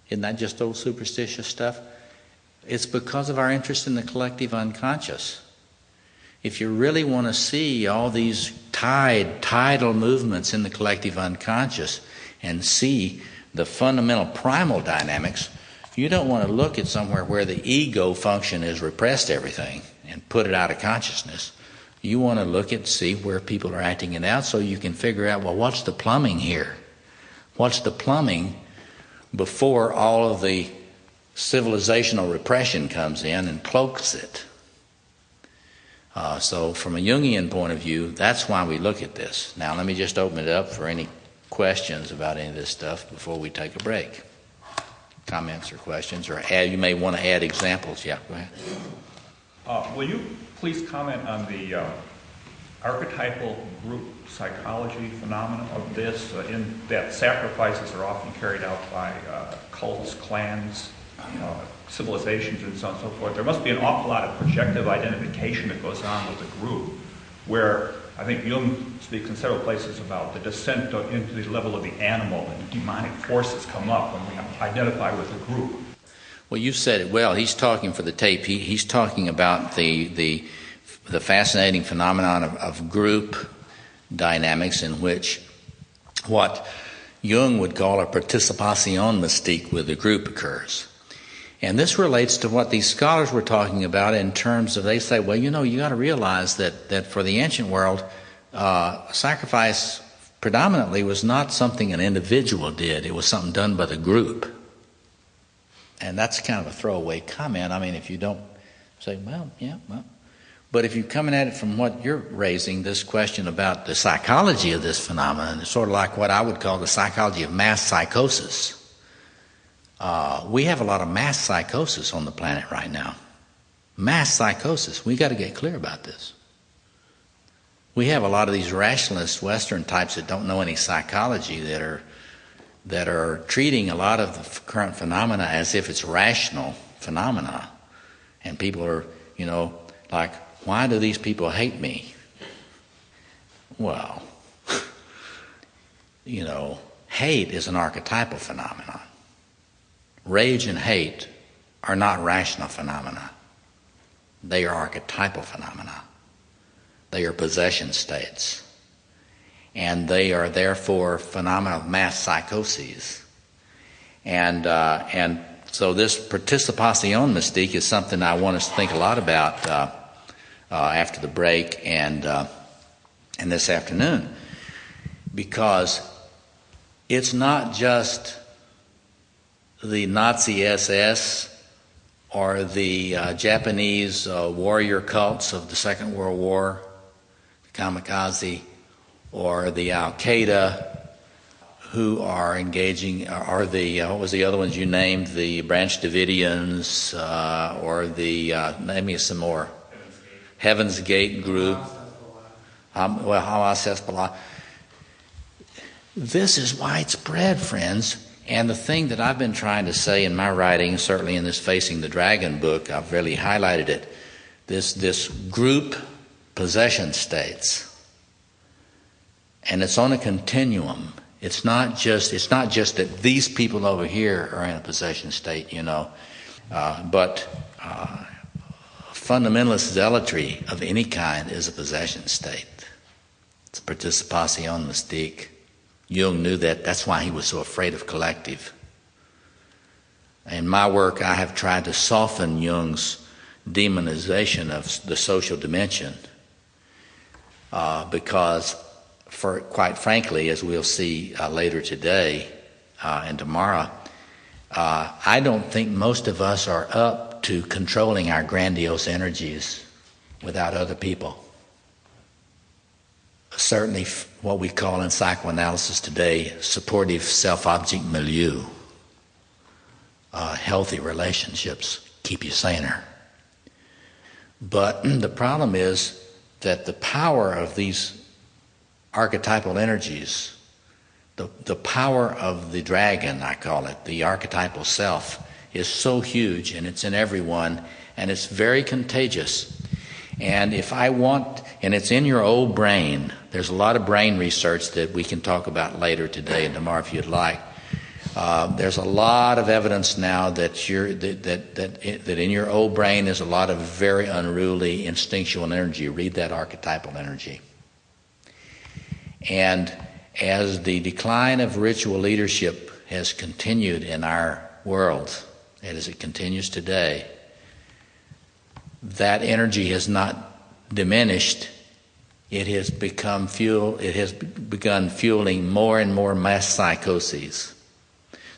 S2: Isn't that just old superstitious stuff? It's because of our interest in the collective unconscious. If you really want to see all these tidal movements in the collective unconscious and see the fundamental primal dynamics, you don't want to look at somewhere where the ego function has repressed everything and put it out of consciousness. You want to look at, see where people are acting it out so you can figure out, well, what's the plumbing here? What's the plumbing before all of the civilizational repression comes in and cloaks it? So from a Jungian point of view, that's why we look at this. Now let me just open it up for any questions about any of this stuff before we take a break. Comments or questions, or you may want to add examples. Yeah, go ahead.
S7: Will you please comment on the archetypal group psychology phenomena of this, in that sacrifices are often carried out by cults, clans, civilizations, and so on and so forth. There must be an awful lot of projective identification that goes on with the group, where I think Jung speaks in several places about the descent into the level of the animal, and demonic forces come up when we identify with a group.
S2: Well, you said it well. He's talking for the tape. He's talking about the fascinating phenomenon of group dynamics, in which what Jung would call a participation mystique with the group occurs. And this relates to what these scholars were talking about in terms of, they say, well, you got to realize that for the ancient world, sacrifice predominantly was not something an individual did. It was something done by the group. And that's kind of a throwaway comment. I mean, if you don't say, well, yeah, well. But if you're coming at it from what you're raising, this question about the psychology of this phenomenon, it's sort of like what I would call the psychology of mass psychosis. We have a lot of mass psychosis on the planet right now. Mass psychosis. We got to get clear about this. We have a lot of these rationalist Western types that don't know any psychology that are treating a lot of the current phenomena as if it's rational phenomena. And people are, like, why do these people hate me? Well, hate is an archetypal phenomenon. Rage and hate are not rational phenomena. They are archetypal phenomena. They are possession states. And they are therefore phenomena of mass psychoses. And so this participation mystique is something I want us to think a lot about after the break and this afternoon, because it's not just the Nazi SS or the Japanese warrior cults of the Second World War, the kamikaze, or the Al-Qaeda, who are engaging, or the, what was the other ones you named, the Branch Davidians, or the, name me some more, Heaven's Gate group, Hamas Hezbollah. This is widespread, friends. And the thing that I've been trying to say in my writing, certainly in this Facing the Dragon book, I've really highlighted it, this group possession states. And it's on a continuum. It's not just that these people over here are in a possession state, but fundamentalist zealotry of any kind is a possession state. It's a participation mystique. Jung knew that. That's why he was so afraid of collective. In my work, I have tried to soften Jung's demonization of the social dimension because, quite frankly, as we'll see later today and tomorrow, I don't think most of us are up to controlling our grandiose energies without other people. Certainly what we call in psychoanalysis today supportive self-object milieu. Healthy relationships keep you saner. But the problem is that the power of these archetypal energies, the power of the dragon, I call it, the archetypal self, is so huge, and it's in everyone, and it's very contagious. And and it's in your old brain. There's a lot of brain research that we can talk about later today and tomorrow if you'd like. There's a lot of evidence now that in your old brain is a lot of very unruly instinctual energy. Read that archetypal energy. And as the decline of ritual leadership has continued in our world, and as it continues today, that energy has not diminished. It has become fuel. It has begun fueling more and more mass psychoses.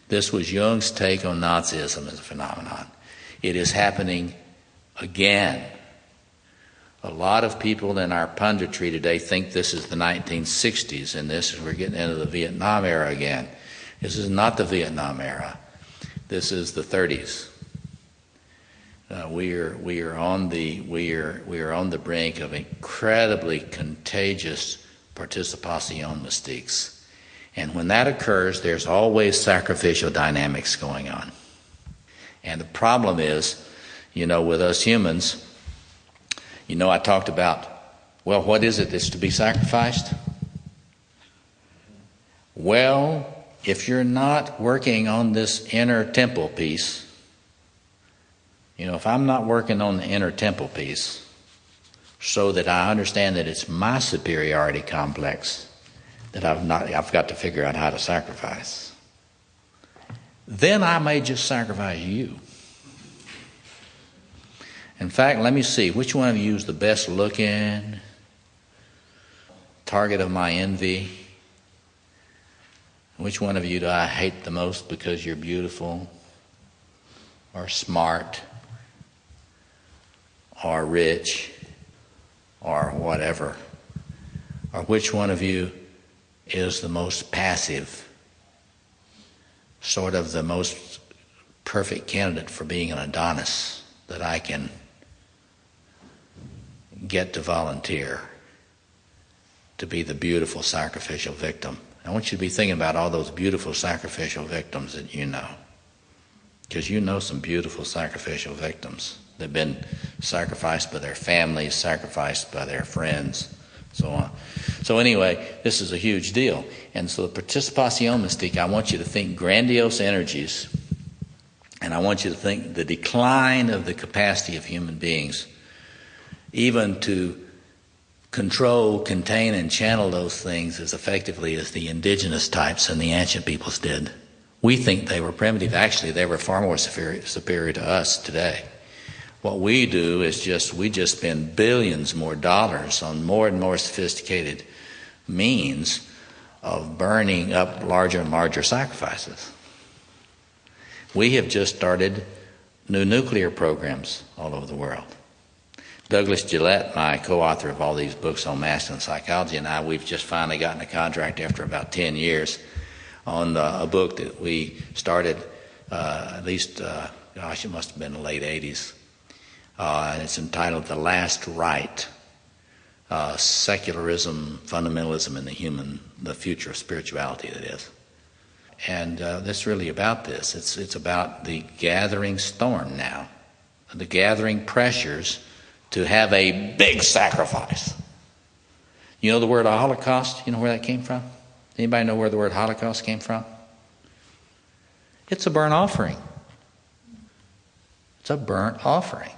S2: This was Jung's take on Nazism as a phenomenon. It is happening again. A lot of people in our punditry today think this is the 1960s, and we're getting into the Vietnam era again. This is not the Vietnam era. This is the 30s. We are on the brink of incredibly contagious participation mystiques. And when that occurs, there's always sacrificial dynamics going on. And the problem is, with us humans, I talked about, well, what is it that's to be sacrificed? Well, if you're not working on this inner temple piece, if I'm not working on the inner temple piece so that I understand that it's my superiority complex that I've got to figure out how to sacrifice, then I may just sacrifice you. In fact, let me see, which one of you is the best looking, target of my envy? Which one of you do I hate the most because you're beautiful or smart or rich or whatever? Or which one of you is the most passive, sort of the most perfect candidate for being an Adonis that I can get to volunteer to be the beautiful sacrificial victim? I want you to be thinking about all those beautiful sacrificial victims that you know, because you know some beautiful sacrificial victims. They've been sacrificed by their families, sacrificed by their friends, so on. So anyway, this is a huge deal. And so the participation mystique, I want you to think grandiose energies, and I want you to think the decline of the capacity of human beings even to control, contain, and channel those things as effectively as the indigenous types and the ancient peoples did. We think they were primitive. Actually, they were far more superior to us today. What we do is we just spend billions more dollars on more and more sophisticated means of burning up larger and larger sacrifices. We have just started new nuclear programs all over the world. Douglas Gillette, my co-author of all these books on masculine psychology, and we've just finally gotten a contract after about 10 years on a book that we started at least, it must have been the late 80s. And it's entitled The Last Rite, Secularism, Fundamentalism in the Future of Spirituality, that is. And that's really about this. It's about the gathering storm now, the gathering pressures to have a big sacrifice. You know the word Holocaust? You know where that came from? Anybody know where the word Holocaust came from? It's a burnt offering. It's a burnt offering.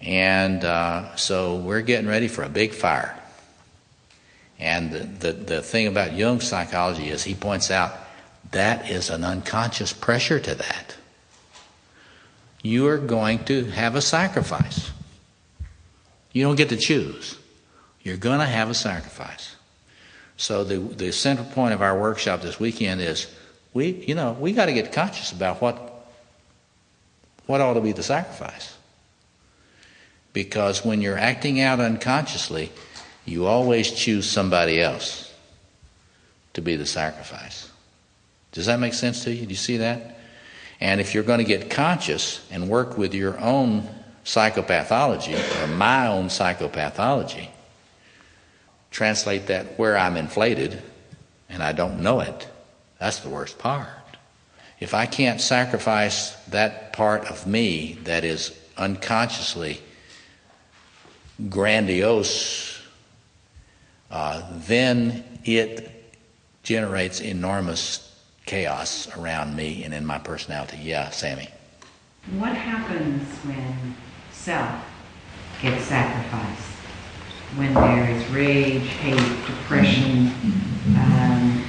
S2: And so we're getting ready for a big fire. And the thing about Jung's psychology is he points out that is an unconscious pressure to that. You are going to have a sacrifice. You don't get to choose. You're going to have a sacrifice. So the central point of our workshop this weekend is we got to get conscious about what ought to be the sacrifice. Because when you're acting out unconsciously, you always choose somebody else to be the sacrifice. Does that make sense to you? Do you see that? And if you're going to get conscious and work with your own psychopathology, or my own psychopathology, translate that where I'm inflated and I don't know it, that's the worst part. If I can't sacrifice that part of me that is unconsciously grandiose, then it generates enormous chaos around me and in my personality. Yeah, Sammy.
S8: What happens when self gets sacrificed? When there is rage, hate, depression, and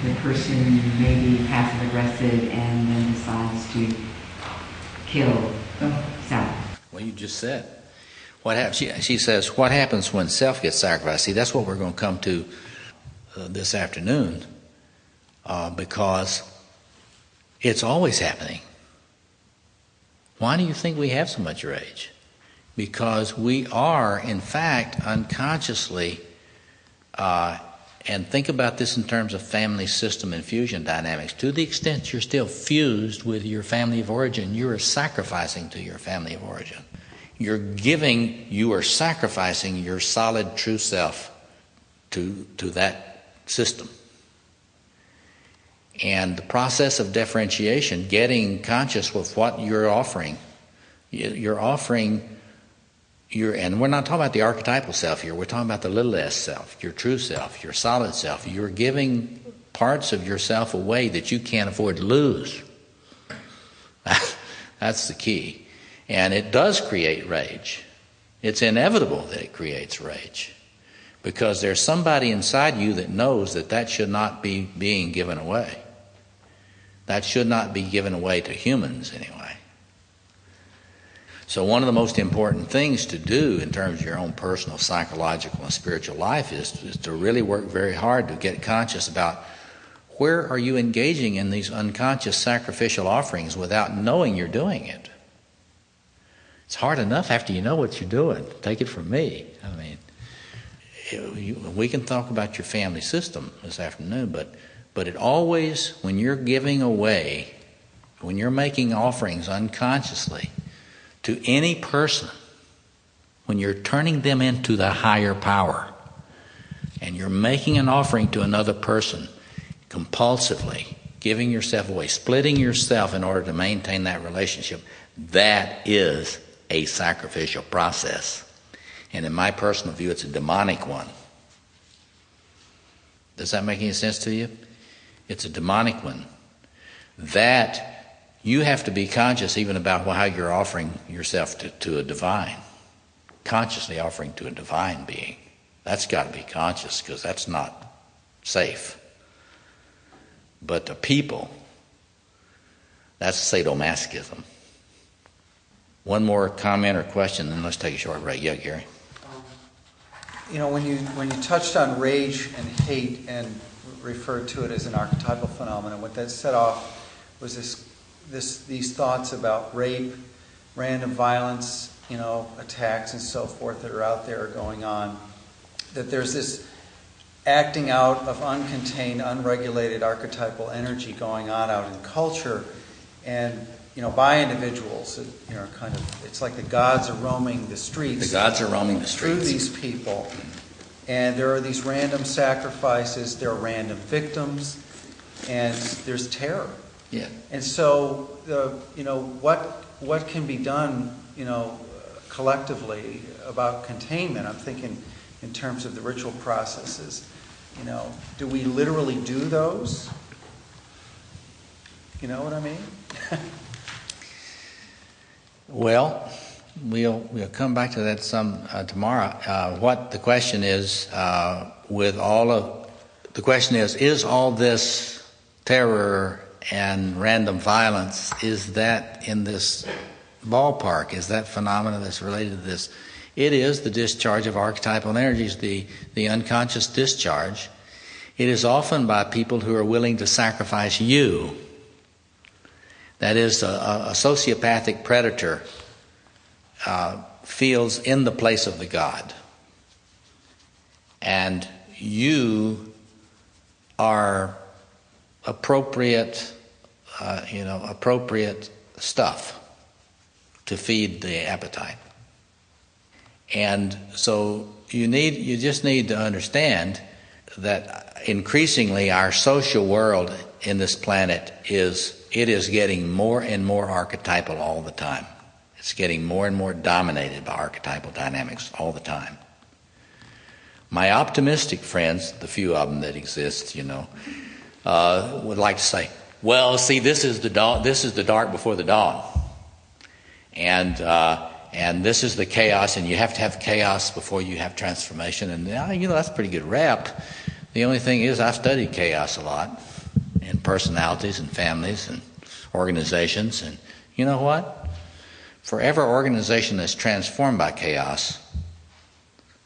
S8: the person may be passive aggressive and then decides to kill self.
S2: Well, you just said. What happens? She says, what happens when self gets sacrificed? See, that's what we're going to come to this afternoon, because it's always happening. Why do you think we have so much rage? Because we are, in fact, unconsciously, and think about this in terms of family system and fusion dynamics, to the extent you're still fused with your family of origin, you are sacrificing to your family of origin. You are sacrificing your solid true self to that system. And the process of differentiation, getting conscious with what you're offering, and we're not talking about the archetypal self here, we're talking about the little s self, your true self, your solid self. You're giving parts of yourself away that you can't afford to lose. That's the key. And it does create rage. It's inevitable that it creates rage, because there's somebody inside you that knows that should not be being given away. That should not be given away to humans anyway. So one of the most important things to do in terms of your own personal psychological and spiritual life is to really work very hard to get conscious about where are you engaging in these unconscious sacrificial offerings without knowing you're doing it. It's hard enough after you know what you're doing. Take it from me. I mean, we can talk about your family system this afternoon, but it always, when you're giving away, when you're making offerings unconsciously to any person, when you're turning them into the higher power, and you're making an offering to another person compulsively, giving yourself away, splitting yourself in order to maintain that relationship, that is a sacrificial process. And in my personal view, it's a demonic one. Does that make any sense to you? It's a demonic one. That you have to be conscious even about how you're offering yourself to a divine. Consciously offering to a divine being. That's got to be conscious, because that's not safe. But the people, that's sadomasochism. One more comment or question, then let's take a short break. Yeah, Gary.
S9: When you touched on rage and hate and referred to it as an archetypal phenomenon, what that set off was these thoughts about rape, random violence, attacks and so forth that are out there going on. That there's this acting out of uncontained, unregulated archetypal energy going on out in culture, and by individuals, it's like the gods are roaming the streets.
S2: The gods are roaming the streets.
S9: Through these people. And there are these random sacrifices, there are random victims, and there's terror.
S2: Yeah.
S9: And so, what can be done, collectively about containment? I'm thinking in terms of the ritual processes. Do we literally do those? You know what I mean? Well,
S2: we'll come back to that some tomorrow. What the question is, the question is all this terror and random violence, is that in this ballpark? Is that phenomena that's related to this? It is the discharge of archetypal energies, the unconscious discharge. It is often by people who are willing to sacrifice you. That is, a sociopathic predator feels in the place of the god. And you are appropriate stuff to feed the appetite. And so you just need to understand that increasingly our social world in this planet is getting more and more archetypal all the time. It's getting more and more dominated by archetypal dynamics all the time. My optimistic friends, the few of them that exist, would like to say, well, see, this is the dawn, this is the dark before the dawn. And this is the chaos, and you have to have chaos before you have transformation. And that's a pretty good rap. The only thing is, I've studied chaos a lot. in personalities and families and organizations. And you know what? For every organization that's transformed by chaos,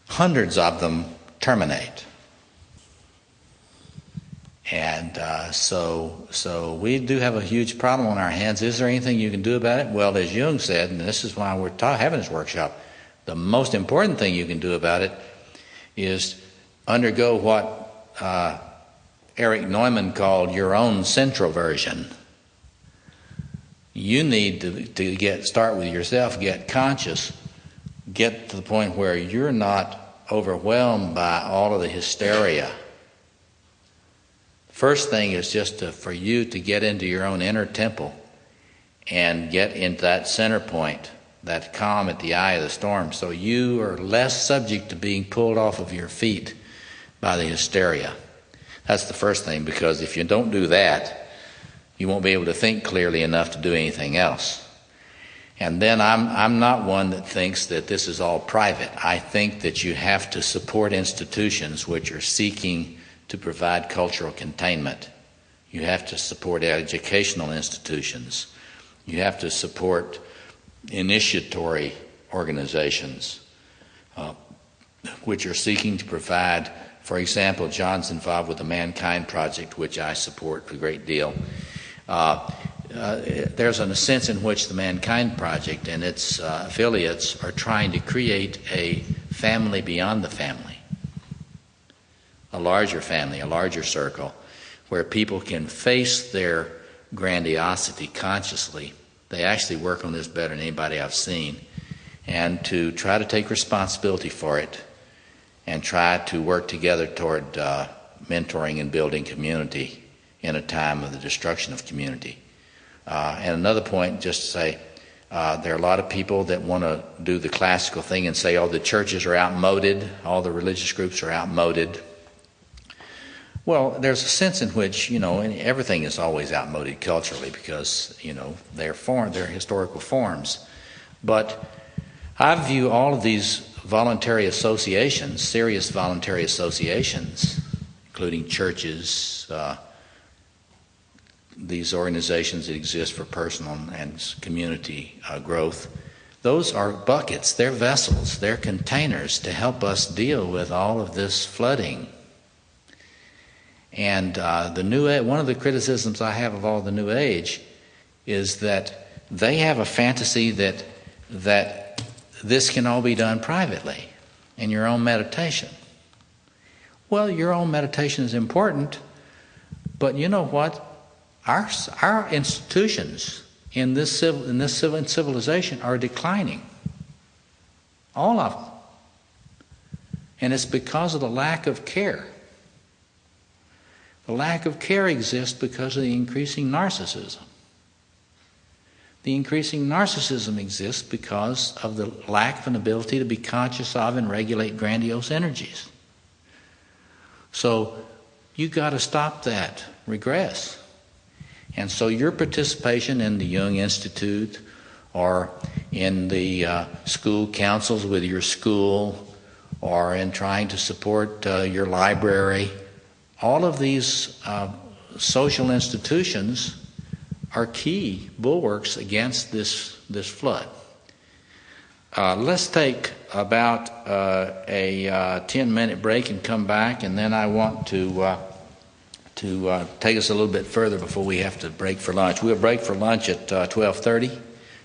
S2: hundreds of them terminate. And so we do have a huge problem on our hands. Is there anything you can do about it? Well, as Jung said, and this is why we're having this workshop, the most important thing you can do about it is undergo what Erich Neumann called your own centroversion. You need to start with yourself, get conscious, get to the point where you're not overwhelmed by all of the hysteria. First thing is just for you to get into your own inner temple and get into that center point, that calm at the eye of the storm, so you are less subject to being pulled off of your feet by the hysteria. That's the first thing, because if you don't do that, you won't be able to think clearly enough to do anything else. And then I'm not one that thinks that this is all private. I think that you have to support institutions which are seeking to provide cultural containment. You have to support educational institutions. You have to support initiatory organizations which are seeking to provide, for example, John's involved with the Mankind Project, which I support a great deal. There's a sense in which the Mankind Project and its affiliates are trying to create a family beyond the family. A larger family, a larger circle, where people can face their grandiosity consciously. They actually work on this better than anybody I've seen, and to try to take responsibility for it and try to work together toward mentoring and building community in a time of the destruction of community. And another point, just to say, there are a lot of people that want to do the classical thing and say, oh, the churches are outmoded, all the religious groups are outmoded. Well, there's a sense in which, everything is always outmoded culturally because, they're historical forms. But I view all of these voluntary associations, serious voluntary associations, including churches, these organizations that exist for personal and community growth, those are buckets, they're vessels, they're containers to help us deal with all of this flooding. And one of the criticisms I have of all the New Age is that they have a fantasy that this can all be done privately in your own meditation. Well, your own meditation is important, but you know what? Our institutions in this civilization are declining. All of them. And it's because of the lack of care. The lack of care exists because of the increasing narcissism. The increasing narcissism exists because of the lack of an ability to be conscious of and regulate grandiose energies. So you got to stop that regress. And so your participation in the Jung Institute or in the school councils with your school or in trying to support your library, all of these social institutions are key bulwarks against this flood. Let's take about a 10-minute break and come back, and then I want to take us a little bit further before we have to break for lunch. We'll break for lunch at 12:30.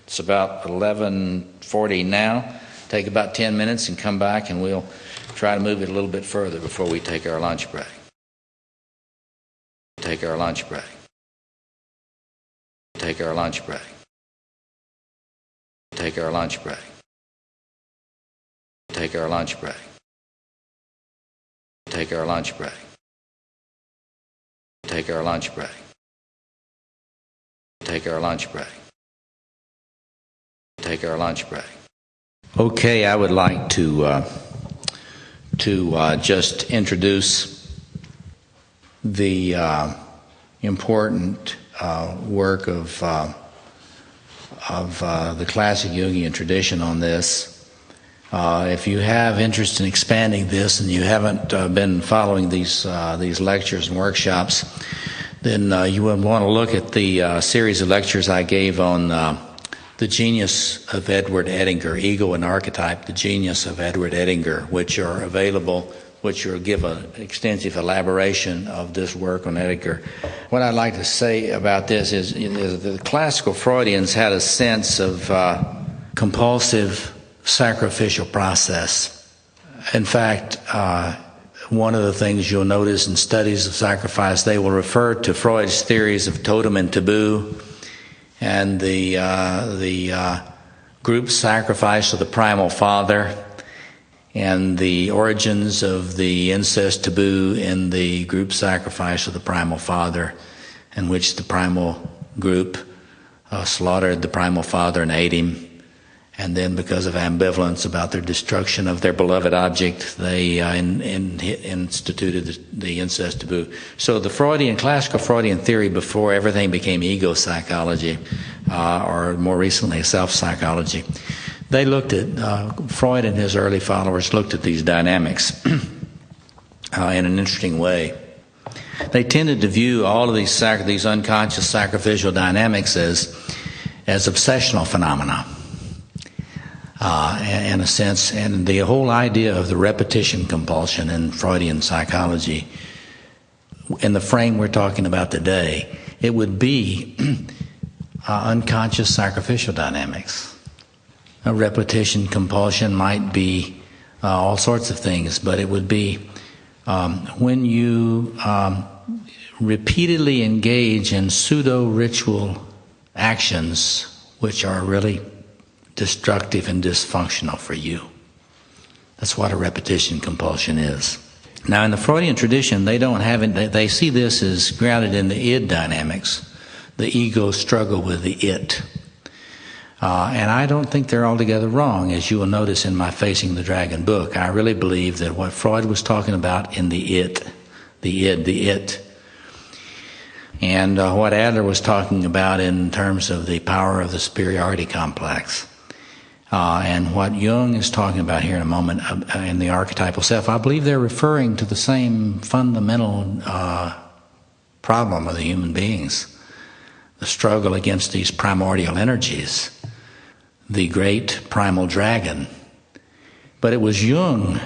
S2: It's about 11:40 now. Take about 10 minutes and come back, and we'll try to move it a little bit further before we take our lunch break. Take our lunch break. Take our lunch break. Take our lunch break. Take our lunch break. Take our lunch break. Take our lunch break. Take our lunch break. Take our lunch break. Okay, I would like to just introduce the important work of the classic Jungian tradition on this. If you have interest in expanding this and you haven't been following these lectures and workshops, then you would want to look at the series of lectures I gave on the genius of Edward Edinger, Ego and Archetype, the genius of Edward Edinger, which are available, which will give an extensive elaboration of this work on Edinger. What I'd like to say about this is the classical Freudians had a sense of compulsive sacrificial process. In fact, one of the things you'll notice in studies of sacrifice, they will refer to Freud's theories of totem and taboo and the group sacrifice of the primal father and the origins of the incest taboo in the group sacrifice of the primal father, in which the primal group slaughtered the primal father and ate him. And then, because of ambivalence about their destruction of their beloved object, they instituted the incest taboo. So the classical Freudian theory, before everything became ego psychology, or more recently self-psychology, they looked at, Freud and his early followers looked at these dynamics in an interesting way. They tended to view all of these unconscious sacrificial dynamics as obsessional phenomena. In a sense, and the whole idea of the repetition compulsion in Freudian psychology, in the frame we're talking about today, it would be unconscious sacrificial dynamics. A repetition compulsion might be all sorts of things, but it would be when you repeatedly engage in pseudo-ritual actions which are really destructive and dysfunctional for you. That's what a repetition compulsion is. Now, in the Freudian tradition, they see this as grounded in the id dynamics, the ego struggle with the it. And I don't think they're altogether wrong, as you will notice in my Facing the Dragon book. I really believe that what Freud was talking about in the it, the id, the it, and what Adler was talking about in terms of the power of the superiority complex, and what Jung is talking about here in a moment in the archetypal self, I believe they're referring to the same fundamental problem of the human beings, the struggle against these primordial energies, the great primal dragon. But it was Jung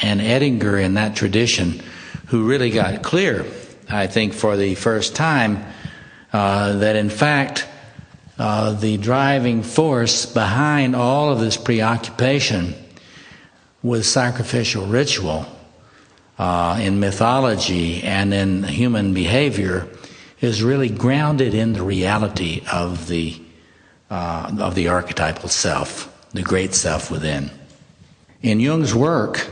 S2: and Edinger in that tradition who really got clear, I think for the first time, that in fact the driving force behind all of this preoccupation with sacrificial ritual in mythology and in human behavior is really grounded in the reality of the archetypal self, the great self within. In Jung's work,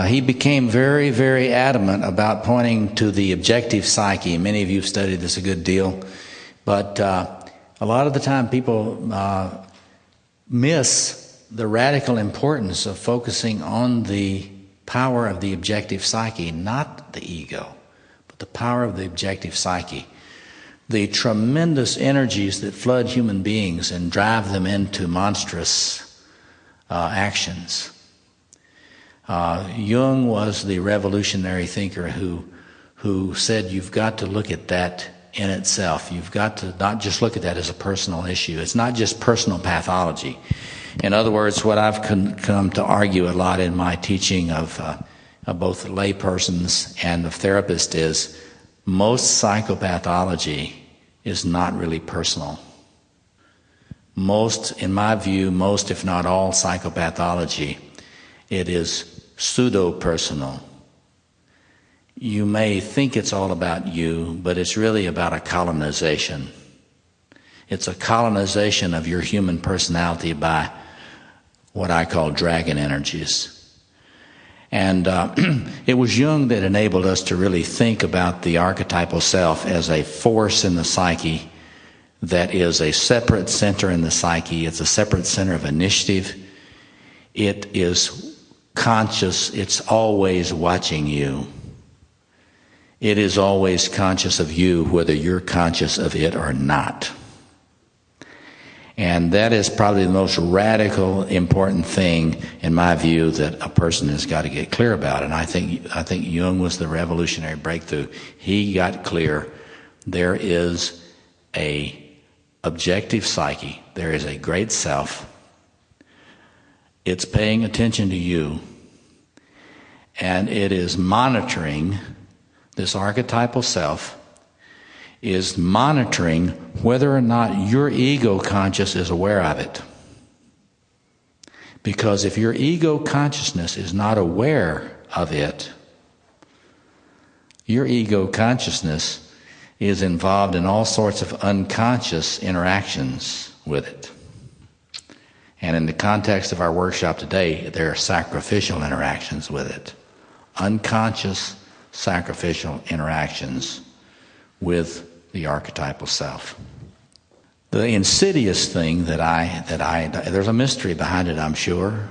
S2: he became very, very adamant about pointing to the objective psyche. Many of you have studied this a good deal, but a lot of the time people miss the radical importance of focusing on the power of the objective psyche, not the ego, but the power of the objective psyche. The tremendous energies that flood human beings and drive them into monstrous actions. Jung was the revolutionary thinker who said you've got to look at that in itself. You've got to not just look at that as a personal issue. It's not just personal pathology. In other words, what I've come to argue a lot in my teaching of both laypersons and of therapists is most psychopathology is not really personal. Most, in my view, most if not all psychopathology, it is pseudo-personal. You may think it's all about you, but it's really about a colonization. It's a colonization of your human personality by what I call dragon energies. And it was Jung that enabled us to really think about the archetypal self as a force in the psyche that is a separate center in the psyche. It's a separate center of initiative. It is conscious. It's always watching you. It is always conscious of you, whether you're conscious of it or not. And that is probably the most radical, important thing, in my view, that a person has got to get clear about. And I think Jung was the revolutionary breakthrough. He got clear there is a objective psyche. There is a great self. It's paying attention to you, and it is monitoring. This archetypal self is monitoring whether or not your ego conscious is aware of it. Because if your ego consciousness is not aware of it, your ego consciousness is involved in all sorts of unconscious interactions with it. And in the context of our workshop today, there are sacrificial interactions with it. Unconscious sacrificial interactions with the archetypal self. The insidious thing there's a mystery behind it, I'm sure,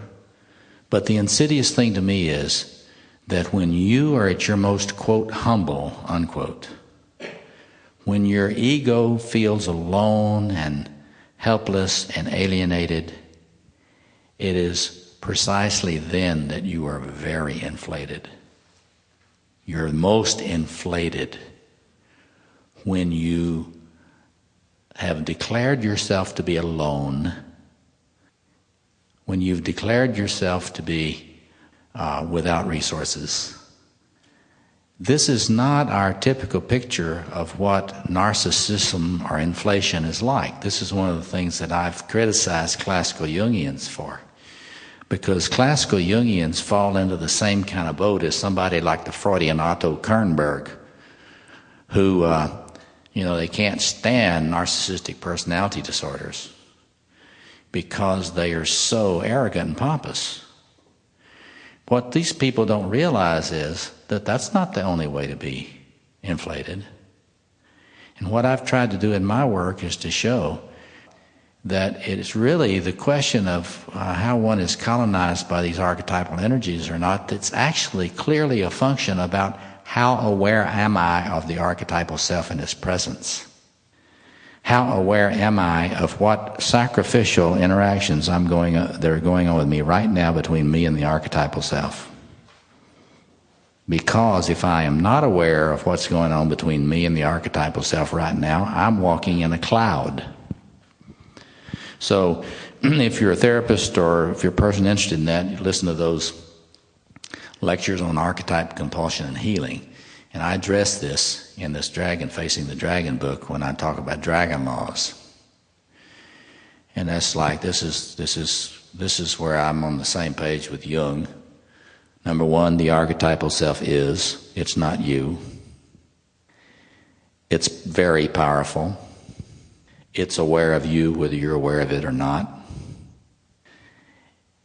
S2: but the insidious thing to me is that when you are at your most, quote, humble, unquote, when your ego feels alone and helpless and alienated, it is precisely then that you are very inflated. You're most inflated when you have declared yourself to be alone, when you've declared yourself to be without resources. This is not our typical picture of what narcissism or inflation is like. This is one of the things that I've criticized classical Jungians for. Because classical Jungians fall into the same kind of boat as somebody like the Freudian Otto Kernberg, who, they can't stand narcissistic personality disorders because they are so arrogant and pompous. What these people don't realize is that that's not the only way to be inflated. And what I've tried to do in my work is to show that it is really the question of how one is colonized by these archetypal energies or not. It's actually clearly a function about how aware am I of the archetypal self in its presence. How aware am I of what sacrificial interactions that are going on with me right now between me and the archetypal self? Because if I am not aware of what's going on between me and the archetypal self right now, I'm walking in a cloud. So if you're a therapist or if you're a person interested in that, you listen to those lectures on archetype, compulsion, and healing. And I address this in this Dragon Facing the Dragon book when I talk about dragon laws. And that's like, this is where I'm on the same page with Jung. Number one, the archetypal self it's not you. It's very powerful. It's aware of you whether you're aware of it or not.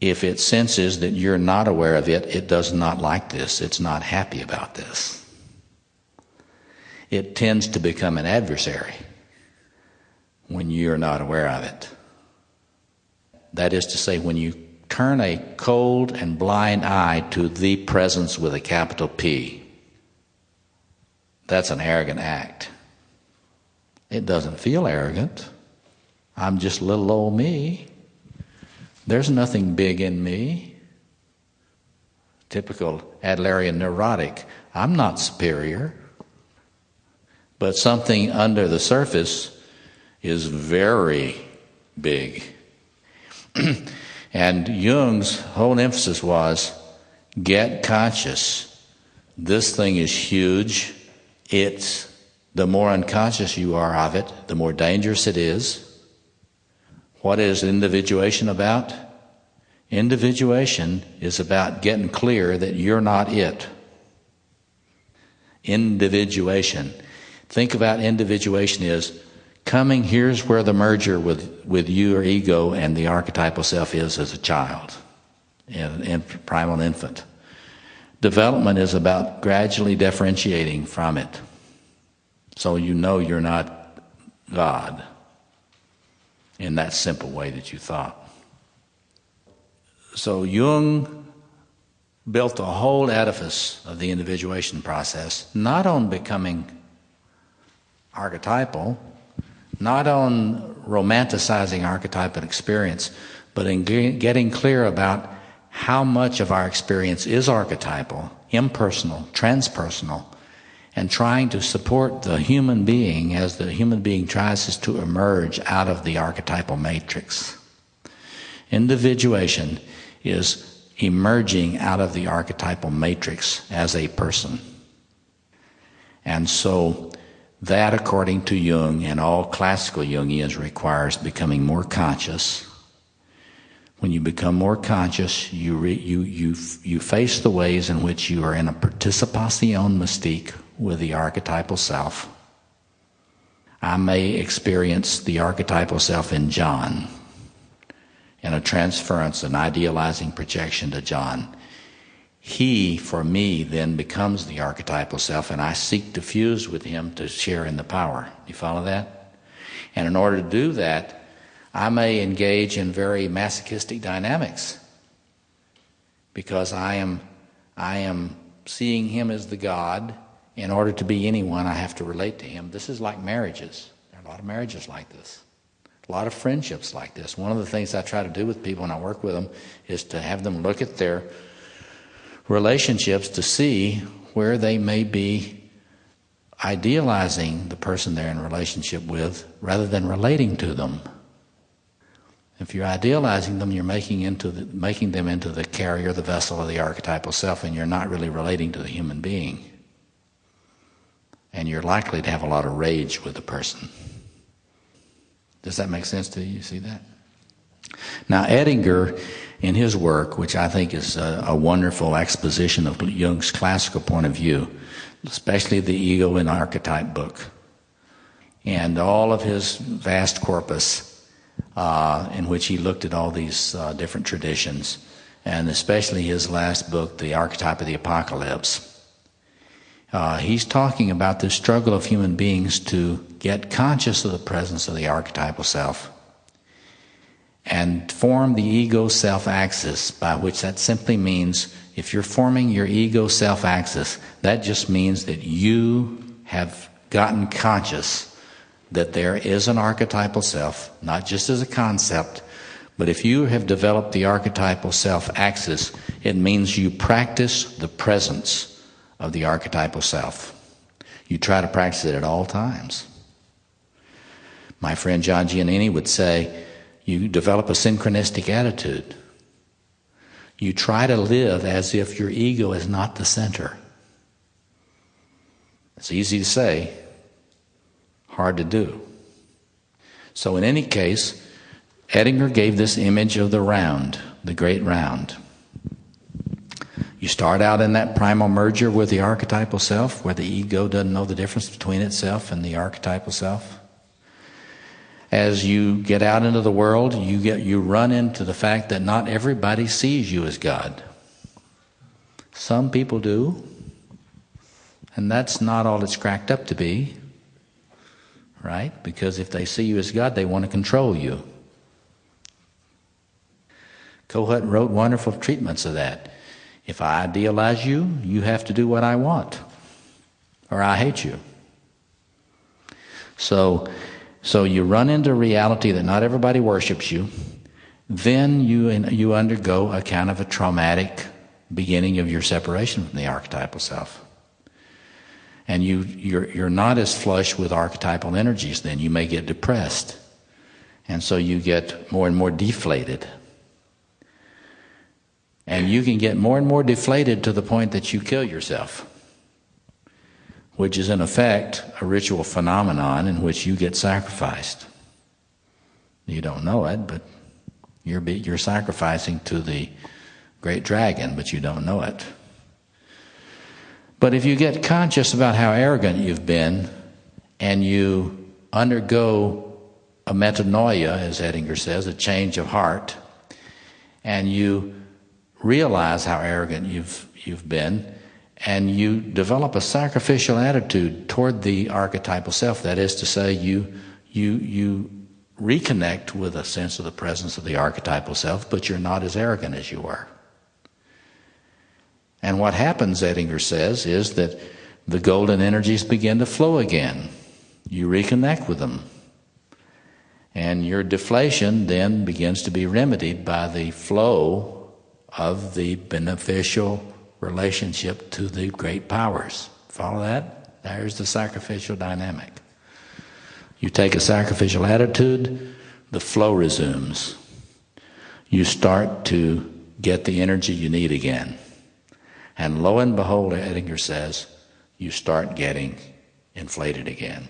S2: If it senses that you're not aware of it, it does not like this. It's not happy about this. It tends to become an adversary when you're not aware of it. That is to say, when you turn a cold and blind eye to the presence with a capital P, that's an arrogant act. It doesn't feel arrogant. I'm just little old me. There's nothing big in me. Typical Adlerian neurotic. I'm not superior. But something under the surface is very big. And Jung's whole emphasis was, get conscious. This thing is huge. The more unconscious you are of it, the more dangerous it is. What is individuation about? Individuation is about getting clear that you're not it. Individuation. Think about individuation as coming, here's where the merger with your ego and the archetypal self is as a child, and primal infant. Development is about gradually differentiating from it. So you know you're not God in that simple way that you thought. So Jung built a whole edifice of the individuation process, not on becoming archetypal, not on romanticizing archetypal experience, but in getting clear about how much of our experience is archetypal, impersonal, transpersonal, and trying to support the human being as the human being tries to emerge out of the archetypal matrix. Individuation is emerging out of the archetypal matrix as a person. And so that, according to Jung and all classical Jungians, requires becoming more conscious. When you become more conscious, you face the ways in which you are in a participación mystique with the archetypal self. I may experience the archetypal self in John, in a transference, an idealizing projection to John. He, for me, then becomes the archetypal self, and I seek to fuse with him to share in the power. You follow that? And in order to do that, I may engage in very masochistic dynamics, because I am seeing him as the God. In order to be anyone, I have to relate to him. This is like marriages. There are a lot of marriages like this. A lot of friendships like this. One of the things I try to do with people when I work with them is to have them look at their relationships to see where they may be idealizing the person they're in relationship with rather than relating to them. If you're idealizing them, you're making them into the carrier, the vessel of the archetypal self, and you're not really relating to the human being. And you're likely to have a lot of rage with the person. Does that make sense to you? You see that? Now, Edinger, in his work, which I think is a wonderful exposition of Jung's classical point of view, especially the Ego and Archetype book, and all of his vast corpus, in which he looked at all these different traditions, and especially his last book, The Archetype of the Apocalypse. He's talking about the struggle of human beings to get conscious of the presence of the archetypal self and form the ego self-axis, by which that simply means, if you're forming your ego self-axis, that just means that you have gotten conscious that there is an archetypal self, not just as a concept, but if you have developed the archetypal self-axis, it means you practice the presence of the archetypal self. You try to practice it at all times. My friend John Giannini would say, you develop a synchronistic attitude. You try to live as if your ego is not the center. It's easy to say, hard to do. So in any case, Edinger gave this image of the round, the great round. You start out in that primal merger with the archetypal self, where the ego doesn't know the difference between itself and the archetypal self. As you get out into the world, you run into the fact that not everybody sees you as God. Some people do, and that's not all it's cracked up to be, right? Because if they see you as God, they want to control you. Kohut wrote wonderful treatments of that. If I idealize you, you have to do what I want, or I hate you. So you run into reality that not everybody worships you. Then you undergo a kind of a traumatic beginning of your separation from the archetypal self. And you're not as flush with archetypal energies then. You may get depressed. And so you get more and more deflated. And you can get more and more deflated to the point that you kill yourself, which is in effect a ritual phenomenon in which you get sacrificed. You don't know it, but you're sacrificing to the great dragon, but you don't know it. But if you get conscious about how arrogant you've been, and you undergo a metanoia, as Edinger says, a change of heart, and you realize how arrogant you've been, and you develop a sacrificial attitude toward the archetypal self, that is to say, you reconnect with a sense of the presence of the archetypal self, but you're not as arrogant as you were. And what happens, Edinger says, is that the golden energies begin to flow again. You reconnect with them. And your deflation then begins to be remedied by the flow of the beneficial relationship to the great powers. Follow that? There's the sacrificial dynamic. You take a sacrificial attitude, the flow resumes. You start to get the energy you need again. And lo and behold, Edinger says, you start getting inflated again.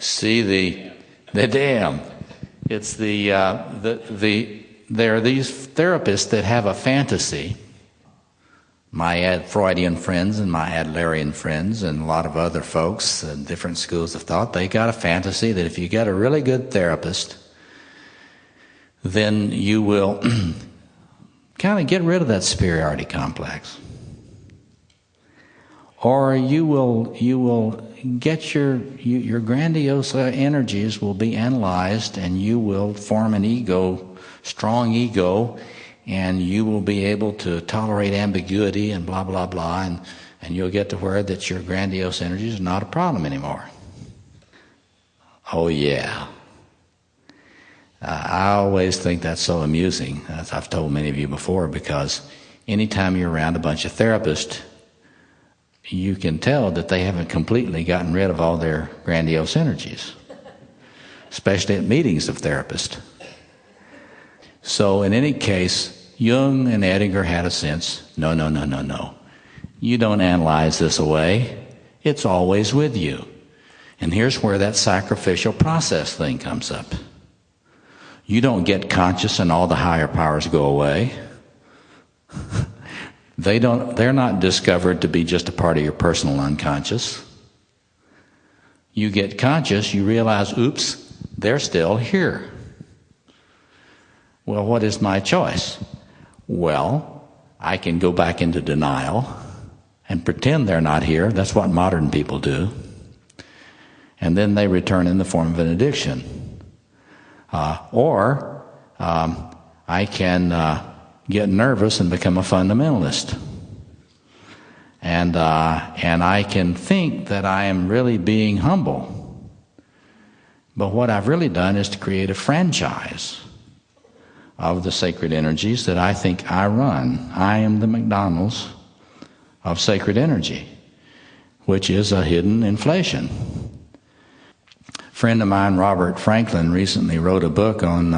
S2: See the damn. It's there are these therapists that have a fantasy. My Freudian friends and my Adlerian friends and a lot of other folks in different schools of thought, they got a fantasy that if you get a really good therapist, then you will kind of get rid of that superiority complex. Or you will get your grandiose energies will be analyzed, and you will form an ego, strong ego, and you will be able to tolerate ambiguity and blah, blah, blah, and you'll get to where that your grandiose energies are not a problem anymore. Oh, yeah. I always think that's so amusing, as I've told many of you before, because anytime you're around a bunch of therapists, you can tell that they haven't completely gotten rid of all their grandiose energies, especially at meetings of therapists. So in any case, Jung and Edinger had a sense, no. You don't analyze this away. It's always with you. And here's where that sacrificial process thing comes up. You don't get conscious and all the higher powers go away. They're not discovered to be just a part of your personal unconscious. You get conscious, you realize, oops, they're still here. Well, what is my choice? Well, I can go back into denial and pretend they're not here. That's what modern people do. And then they return in the form of an addiction. Or I can get nervous and become a fundamentalist. And I can think that I am really being humble. But what I've really done is to create a franchise of the sacred energies that I think I run. I am the McDonald's of sacred energy, which is a hidden inflation. A friend of mine, Robert Franklin, recently wrote a book on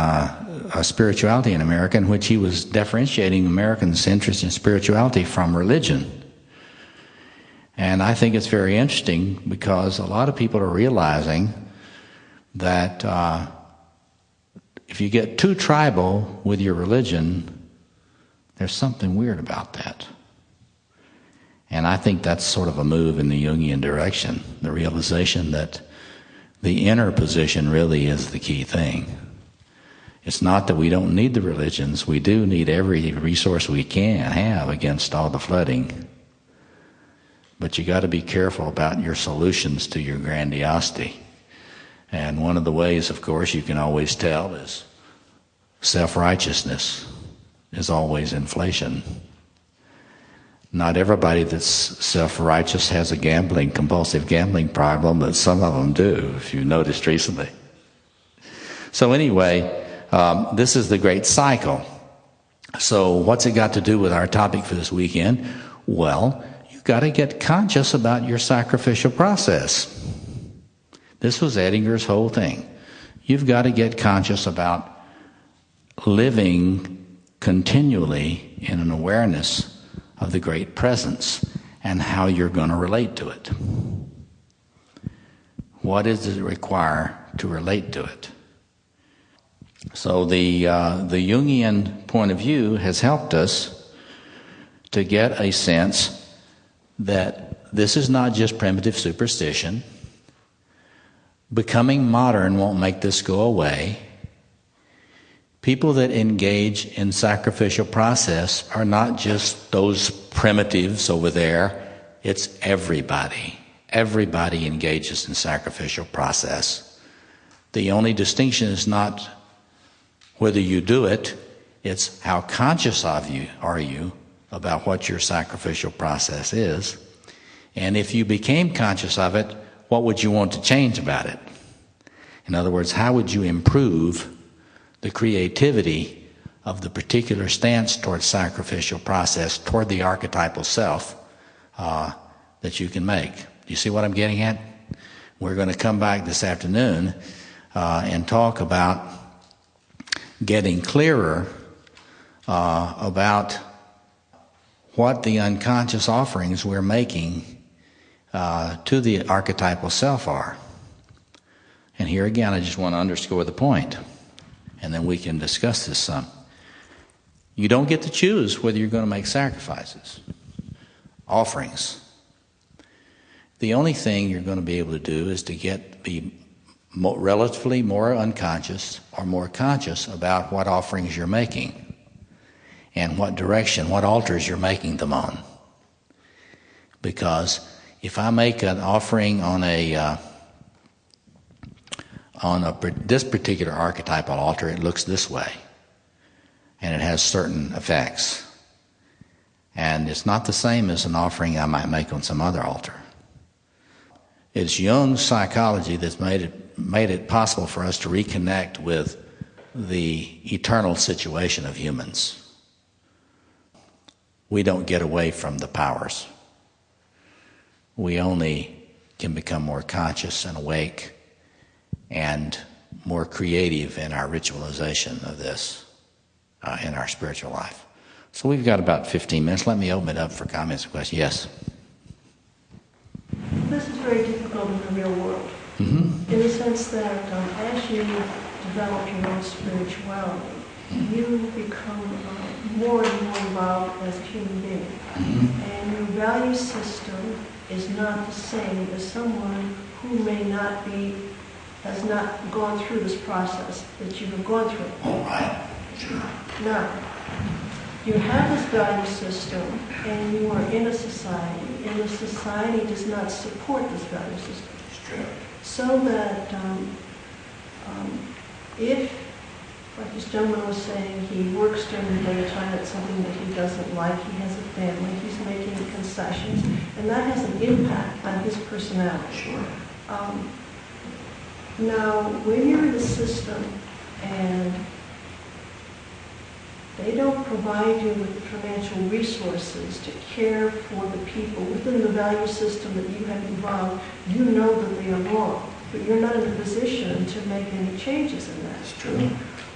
S2: spirituality in America, in which he was differentiating Americans' interest in spirituality from religion. And I think it's very interesting because a lot of people are realizing that if you get too tribal with your religion, there's something weird about that. And I think that's sort of a move in the Jungian direction, the realization that the inner position really is the key thing. It's not that we don't need the religions. We do need every resource we can have against all the flooding. But you got to be careful about your solutions to your grandiosity. And one of the ways, of course, you can always tell is self-righteousness is always inflation. Not everybody that's self-righteous has a compulsive gambling problem, but some of them do, if you noticed recently. So anyway, this is the great cycle. So what's it got to do with our topic for this weekend? Well, you've got to get conscious about your sacrificial process. This was Edinger's whole thing. You've got to get conscious about living continually in an awareness of the great presence and how you're going to relate to it. What does it require to relate to it? So the Jungian point of view has helped us to get a sense that this is not just primitive superstition. Becoming modern won't make this go away. People that engage in sacrificial process are not just those primitives over there. It's everybody. Everybody engages in sacrificial process. The only distinction is not whether you do it, it's how conscious are you about what your sacrificial process is. And if you became conscious of it, what would you want to change about it? In other words, how would you improve the creativity of the particular stance towards sacrificial process, toward the archetypal self that you can make. Do you see what I'm getting at? We're going to come back this afternoon and talk about getting clearer about what the unconscious offerings we're making to the archetypal self are. And here again, I just want to underscore the point, and then we can discuss this some. You don't get to choose whether you're going to make sacrifices, offerings. The only thing you're going to be able to do is to be relatively more unconscious or more conscious about what offerings you're making and what direction, what altars you're making them on. Because if I make an offering on this particular archetypal altar, it looks this way, and it has certain effects. And it's not the same as an offering I might make on some other altar. It's Jung's psychology that's made it possible for us to reconnect with the eternal situation of humans. We don't get away from the powers. We only can become more conscious and awake and more creative in our ritualization of this in our spiritual life. So we've got about 15 minutes. Let me open it up for comments and questions. Yes?
S10: This is very difficult in the real world, in the sense that as you develop your own spirituality, you become more and more involved as a human being. And your value system is not the same as someone who has not gone through this process that you have gone through.
S2: All right. Sure.
S10: Now, you have this value system, and you are in a society, and the society does not support this value system.
S2: It's true.
S10: So that if, like this gentleman was saying, he works during the daytime at something that he doesn't like, he has a family, he's making concessions, and that has an impact on his personality.
S2: Sure.
S10: Now, when you're in the system and they don't provide you with the financial resources to care for the people within the value system that you have involved, you know that they are wrong, but you're not in a position to make any changes in that.
S2: It's true.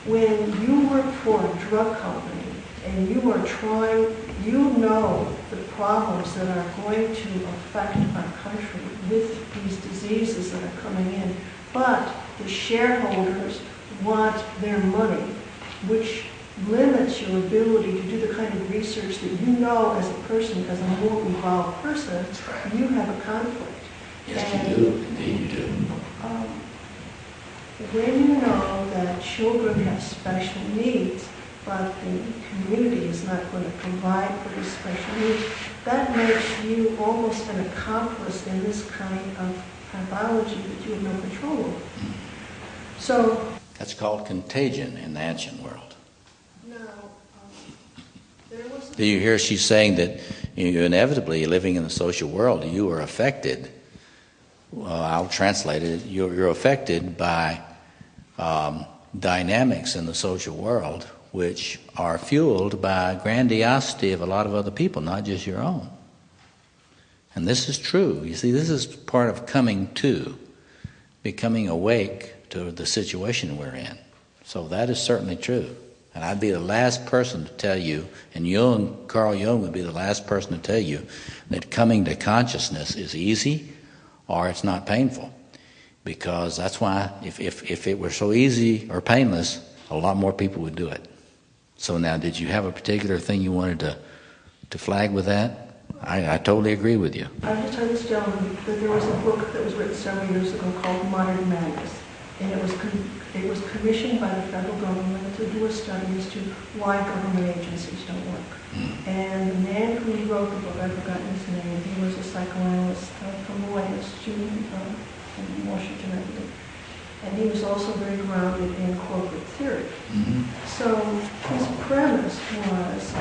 S10: When you work for a drug company and you are trying, you know the problems that are going to affect our country with these diseases that are coming in, but the shareholders want their money, which limits your ability to do the kind of research that you know as a person, as a more involved person,
S2: right.
S10: You have a conflict.
S2: Yes,
S10: and,
S2: you do. Indeed, you do.
S10: When you know that children have special needs, but the community is not going to provide for these special needs, that makes you almost an accomplice in this kind of pathology that you have no control over. So
S2: That's called contagion in the ancient world. Do you hear she's saying that you inevitably, living in the social world, you are affected, I'll translate it, you're affected by dynamics in the social world which are fueled by grandiosity of a lot of other people, not just your own. And this is true. You see, this is part of coming to, becoming awake to the situation we're in. So that is certainly true. And I'd be the last person to tell you, and Carl Jung would be the last person to tell you that coming to consciousness is easy or it's not painful. Because that's why, if it were so easy or painless, a lot more people would do it. So now, did you have a particular thing you wanted to flag with that? I totally agree with you.
S10: I was just telling this gentleman that there was a book that was written several years ago called Modern Madness. And it was commissioned by the federal government to do a study as to why government agencies don't work. And the man who wrote the book, I've forgotten his name, he was a psychoanalyst from the latest student in Washington, I believe. And he was also very grounded in corporate theory. So his premise was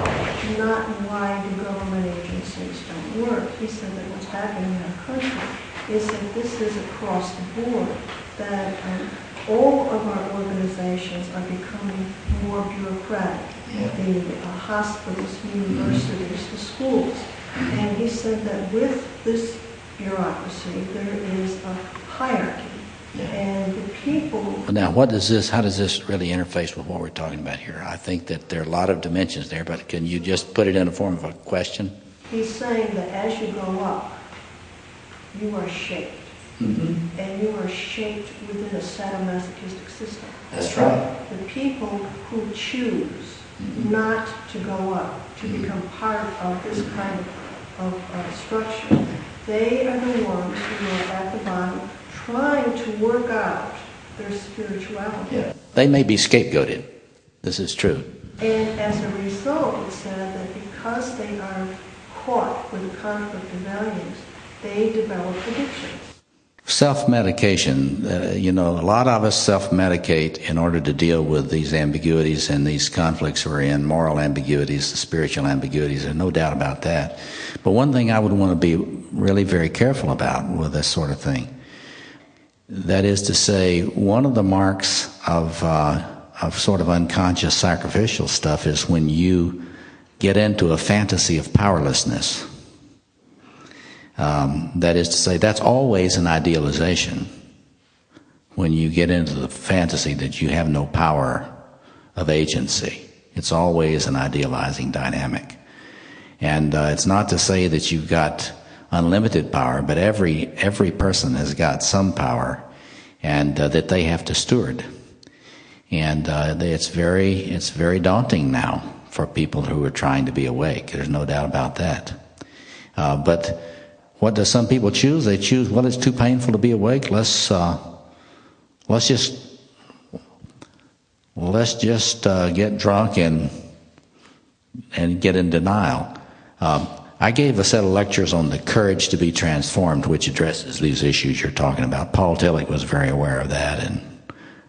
S10: not why do government agencies don't work. He said that what's happening in our country is that this is across the board, that all of our organizations are becoming more bureaucratic. The hospitals, universities, the schools. And he said that with this bureaucracy, there is a hierarchy. And the people...
S2: Now, how does this really interface with what we're talking about here? I think that there are a lot of dimensions there, but can you just put it in the form of a question?
S10: He's saying that as you go up, you are shaped. And you are shaped within a sadomasochistic system.
S2: That's right.
S10: The people who choose not to go up, to become part of this kind of structure, they are the ones who are at the bottom trying to work out their spirituality.
S2: They may be scapegoated. This is true.
S10: And as a result, it said that because they are caught with a conflict of values, they develop addictions.
S2: Self-medication, a lot of us self-medicate in order to deal with these ambiguities and these conflicts we're in, moral ambiguities, spiritual ambiguities, there's no doubt about that. But one thing I would want to be really very careful about with this sort of thing, that is to say, one of the marks of sort of unconscious sacrificial stuff is when you get into a fantasy of powerlessness. That is to say, that's always an idealization. When you get into the fantasy that you have no power of agency, it's always an idealizing dynamic. And it's not to say that you've got unlimited power, but every person has got some power, and that they have to steward. And it's very daunting now for people who are trying to be awake. There's no doubt about that. But what do some people choose? They choose, well, it's too painful to be awake. Let's just get drunk and get in denial. I gave a set of lectures on the courage to be transformed, which addresses these issues you're talking about. Paul Tillich was very aware of that,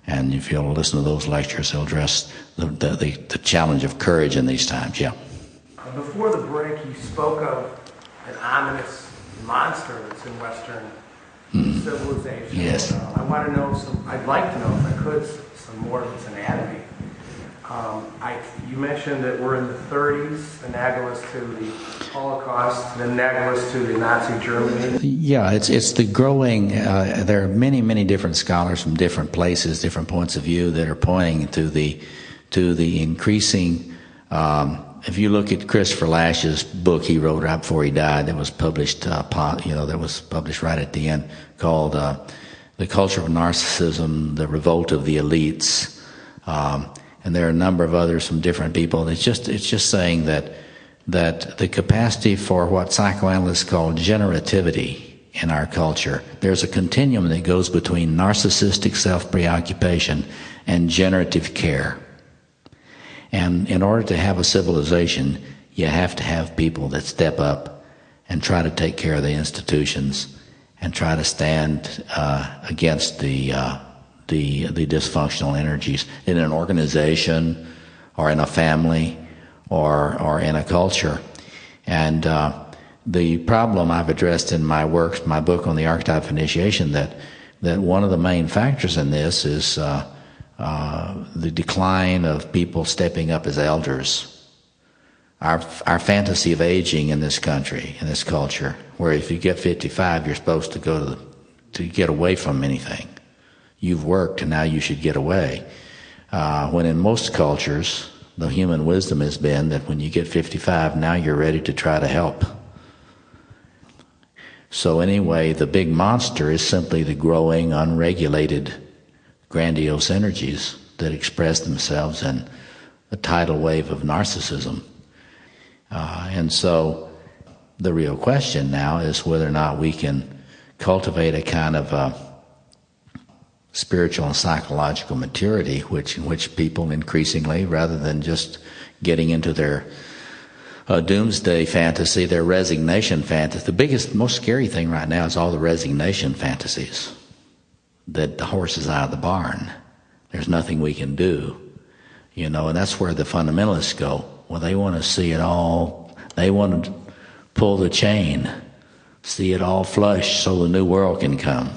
S2: and if you'll listen to those lectures, he'll address the challenge of courage in these times. Yeah.
S11: Before the break, you spoke of an ominous monster that's in Western civilization.
S2: Yes.
S11: I want to know I'd like to know, if I could, some more of its anatomy. You mentioned that we're in the 30s, analogous to the Holocaust, and analogous to the Nazi Germany.
S2: Yeah, it's the growing. There are many different scholars from different places, different points of view that are pointing to the increasing. If you look at Christopher Lash's book he wrote right before he died, that was published, right at the end, called "The Culture of Narcissism: The Revolt of the Elites," and there are a number of others from different people. It's just saying that the capacity for what psychoanalysts call generativity in our culture, there's a continuum that goes between narcissistic self-preoccupation and generative care. And in order to have a civilization, you have to have people that step up and try to take care of the institutions and try to stand against the dysfunctional energies in an organization or in a family or in a culture. And the problem I've addressed in my book on the Archetype of Initiation, that one of the main factors in this is the decline of people stepping up as elders. Our fantasy of aging in this country, in this culture, where if you get 55, you're supposed to to get away from anything. You've worked and now you should get away. When in most cultures, the human wisdom has been that when you get 55, now you're ready to try to help. So anyway, the big monster is simply the growing, unregulated, grandiose energies that express themselves in a tidal wave of narcissism. And so the real question now is whether or not we can cultivate a kind of spiritual and psychological maturity in which people increasingly, rather than just getting into their doomsday fantasy, their resignation fantasy. The biggest, most scary thing right now is all the resignation fantasies. That the horse is out of the barn. There's nothing we can do. And that's where the fundamentalists go. Well, they want to see it all. They want to pull the chain, see it all flush so the new world can come.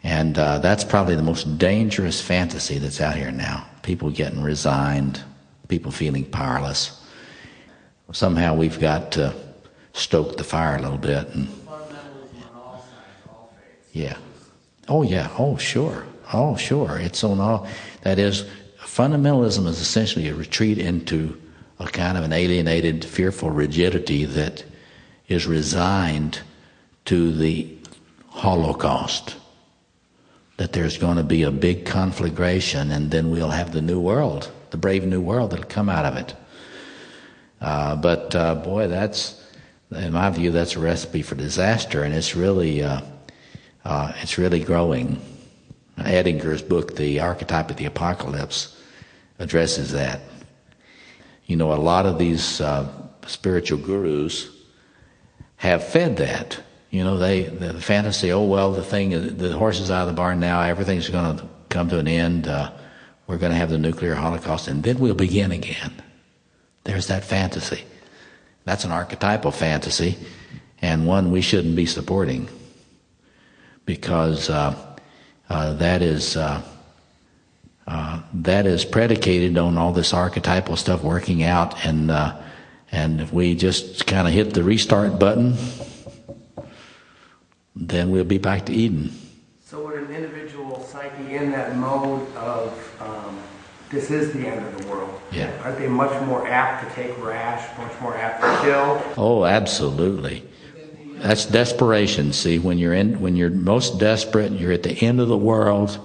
S2: And that's probably the most dangerous fantasy that's out here now. People getting resigned, people feeling powerless. Somehow we've got to stoke the fire a little bit. And, yeah. Oh, yeah. Oh, sure. Oh, sure. It's on all. That is, fundamentalism is essentially a retreat into a kind of an alienated, fearful rigidity that is resigned to the Holocaust. That there's going to be a big conflagration, and then we'll have the new world, the brave new world that'll come out of it. But boy, that's, in my view, that's a recipe for disaster, and it's really growing. Edinger's book, The Archetype of the Apocalypse, addresses that. You know, a lot of these spiritual gurus have fed that. You know, the fantasy, oh, well, the horse is out of the barn now, everything's going to come to an end, we're going to have the nuclear holocaust, and then we'll begin again. There's that fantasy. That's an archetypal fantasy, and one we shouldn't be supporting, because that is predicated on all this archetypal stuff working out, and if we just kind of hit the restart button, then we'll be back to Eden.
S11: So would an individual psyche in that mode of this is the end of the world,
S2: yeah,
S11: aren't they much more apt to take rash, much more apt to kill?
S2: Oh, absolutely. That's desperation. See, when you're most desperate, you're at the end of the world,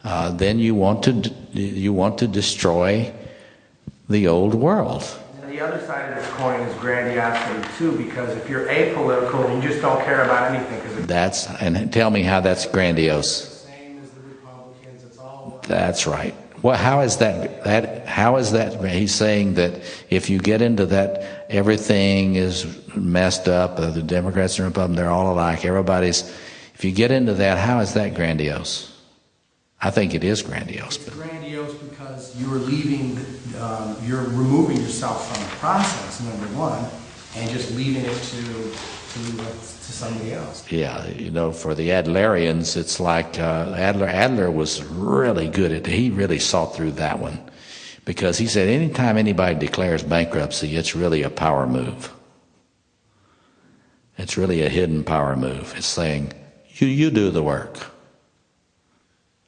S2: then you want to destroy the old world.
S11: And the other side of this coin is grandiosity too, because if you're apolitical and you just don't care about anything,
S2: and tell me how that's grandiose.
S11: Same as the Republicans, it's all.
S2: That's right. Well, how is that? How is that? He's saying that if you get into that, everything is messed up. The Democrats and Republicans, they're all alike. If you get into that, how is that grandiose? I think it is grandiose.
S12: It's grandiose because you're you're removing yourself from the process, number one, and just leaving it to somebody else.
S2: Yeah, you know, for the Adlerians, it's like Adler was really good at it. He really saw through that one, because he said anytime anybody declares bankruptcy, it's really a power move. It's really a hidden power move. It's saying, you do the work.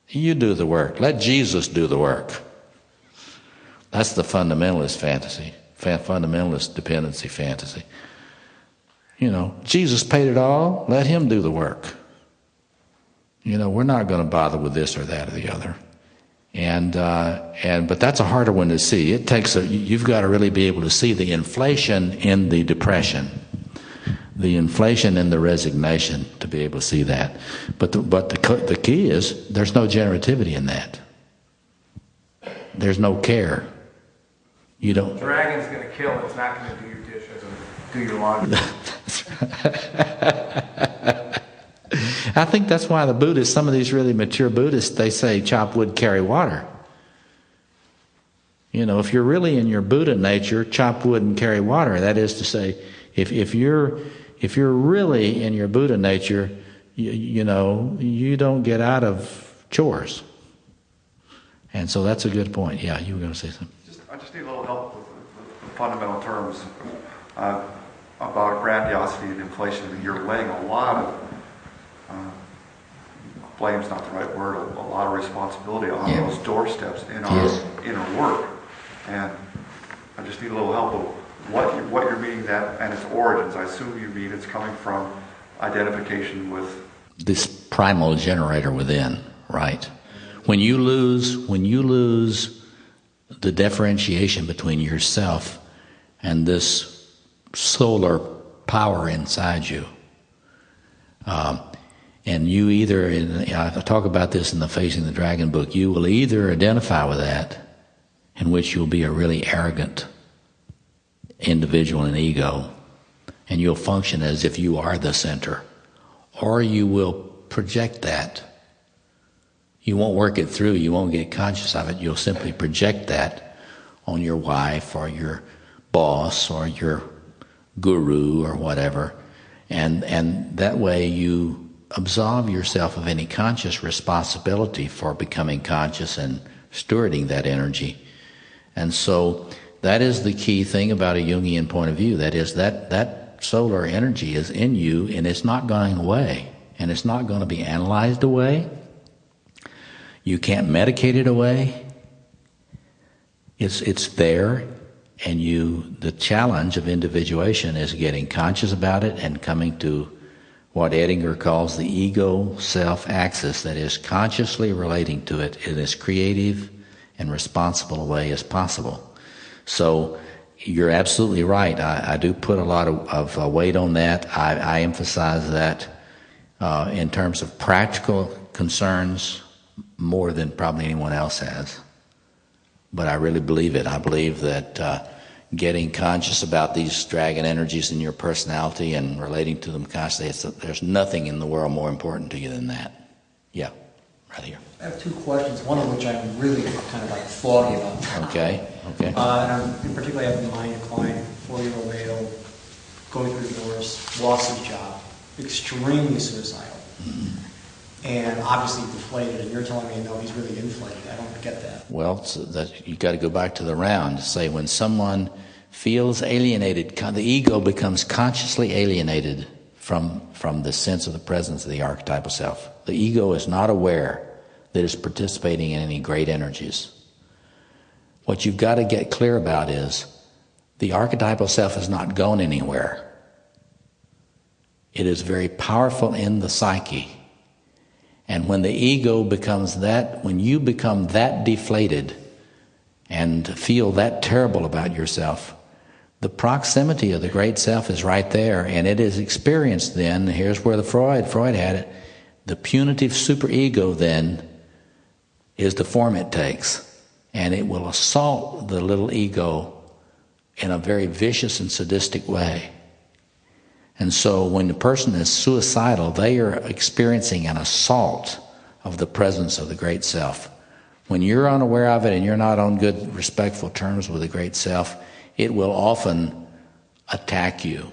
S2: You do the work. Let Jesus do the work. That's the fundamentalist fantasy, fundamentalist dependency fantasy. You know, Jesus paid it all. Let him do the work. You know, we're not going to bother with this or that or the other. But that's a harder one to see. You've got to really be able to see the inflation in the depression, the inflation in the resignation, to be able to see that. But the key is there's no generativity in that. There's no care. You don't.
S11: The dragon's going to kill. It's not going to do your dishes and do your laundry.
S2: I think that's why the Buddhists, some of these really mature Buddhists, they say chop wood, carry water. You know, if you're really in your Buddha nature, chop wood and carry water. That is to say, if you're really in your Buddha nature, you know, you don't get out of chores. And so that's a good point. Yeah, you were going to say something.
S5: I just need a little help with the fundamental terms about grandiosity and inflation. You're laying a lot of blame's not the right word, a lot of responsibility on those doorsteps in our inner work. And I just need a little help with what you're meaning that and its origins. I assume you mean it's coming from identification with
S2: this primal generator within, right? When you lose the differentiation between yourself and this solar power inside you, and you either, I talk about this in the Facing the Dragon book, you will either identify with that, in which you'll be a really arrogant individual and ego, and you'll function as if you are the center, or you will project that. You won't work it through, you won't get conscious of it, you'll simply project that on your wife or your boss or your guru or whatever, and that way you absolve yourself of any conscious responsibility for becoming conscious and stewarding that energy. And so that is the key thing about a Jungian point of view. That is, that solar energy is in you, and it's not going away, and it's not going to be analyzed away. You can't medicate it away. It's there, and the challenge of individuation is getting conscious about it and coming to what Edinger calls the ego-self axis, that is, consciously relating to it in as creative and responsible a way as possible. So you're absolutely right. I do put a lot of weight on that. I emphasize that in terms of practical concerns more than probably anyone else has. But I really believe it. I believe that getting conscious about these dragon energies in your personality and relating to them constantly, there's nothing in the world more important to you than that. Yeah, right here.
S13: I have two questions, one of which I'm really kind of like foggy about.
S2: Okay.
S13: And I'm in particular have in mind a client, 4-year-old male, going through divorce, lost his job, extremely suicidal, and obviously deflated. And you're telling me, no, he's really inflated. I don't get that.
S2: Well, you got to go back to the round to say when someone feels alienated, the ego becomes consciously alienated from the sense of the presence of the archetypal self. The ego is not aware that it's participating in any great energies. What you've got to get clear about is the archetypal self has not gone anywhere. It is very powerful in the psyche. And when the ego becomes that, when you become that deflated and feel that terrible about yourself, the proximity of the great self is right there, and it is experienced then. Here's where Freud had it. The punitive superego then is the form it takes, and it will assault the little ego in a very vicious and sadistic way. And so when the person is suicidal, they are experiencing an assault of the presence of the great self. When you're unaware of it and you're not on good, respectful terms with the great self, it will often attack you.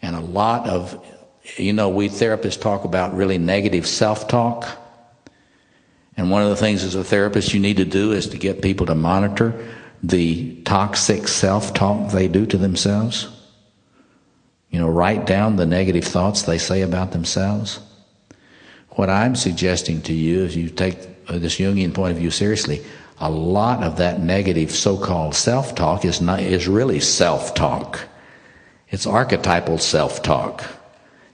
S2: And a lot of, we therapists talk about really negative self-talk. And one of the things as a therapist you need to do is to get people to monitor the toxic self-talk they do to themselves. Write down the negative thoughts they say about themselves. What I'm suggesting to you, if you take this Jungian point of view seriously, a lot of that negative so-called self-talk is really self-talk. It's archetypal self-talk.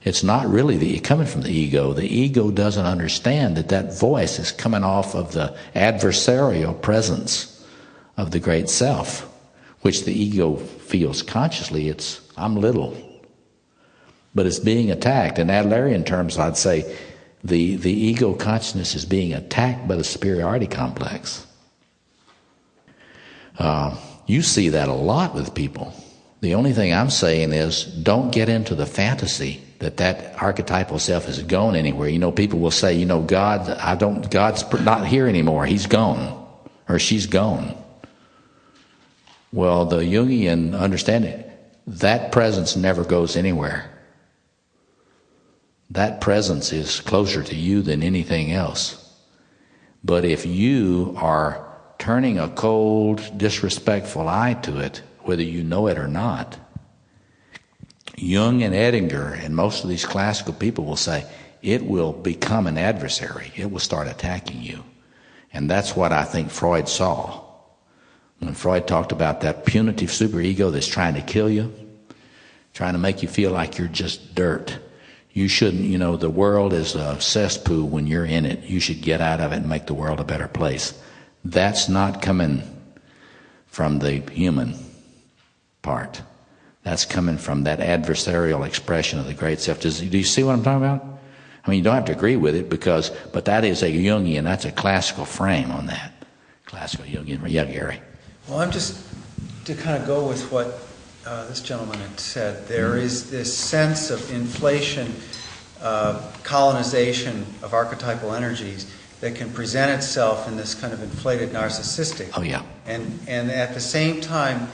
S2: It's not really coming from the ego. The ego doesn't understand that voice is coming off of the adversarial presence of the great self, which the ego feels consciously. I'm little. But it's being attacked. In Adlerian terms, I'd say the ego consciousness is being attacked by the superiority complex. You see that a lot with people. The only thing I'm saying is don't get into the fantasy that archetypal self has gone anywhere. People will say, God's not here anymore. He's gone, or she's gone. Well, the Jungian understanding, that presence never goes anywhere. That presence is closer to you than anything else. But if you are turning a cold, disrespectful eye to it, whether you know it or not, Jung and Edinger and most of these classical people will say it will become an adversary. It will start attacking you. And that's what I think Freud saw. When Freud talked about that punitive superego that's trying to kill you, trying to make you feel like you're just dirt. You shouldn't, the world is a cesspool when you're in it. You should get out of it and make the world a better place. That's not coming from the human part. That's coming from that adversarial expression of the great self. Do you see what I'm talking about? I mean, you don't have to agree with it but that is a Jungian, that's a classical frame on that. Classical Jungian. Yeah, Gary.
S9: Well, I'm just to kind of go with what this gentleman had said. There is this sense of inflation, colonization of archetypal energies that can present itself in this kind of inflated narcissistic.
S2: Oh, yeah.
S9: And at the same time,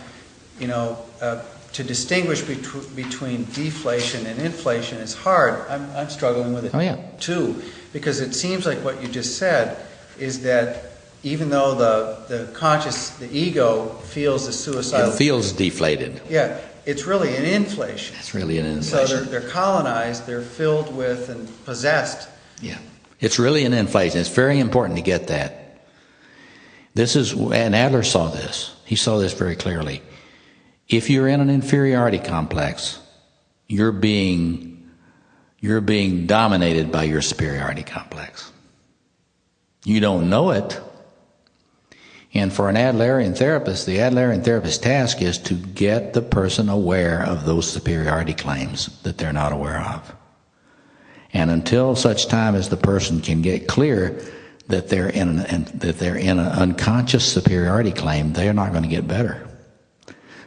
S9: to distinguish between deflation and inflation is hard. I'm struggling with it too, because it seems like what you just said is that even though the ego feels the suicidal...
S2: It feels deflated.
S9: Yeah, it's really an inflation.
S2: It's really an inflation.
S9: So they're colonized, they're filled with and possessed.
S2: Yeah, it's really an inflation. It's very important to get that. And Adler saw this. He saw this very clearly. If you're in an inferiority complex, you're being dominated by your superiority complex. You don't know it. And for an Adlerian therapist, the Adlerian therapist's task is to get the person aware of those superiority claims that they're not aware of. And until such time as the person can get clear that they're in an unconscious superiority claim, they're not going to get better.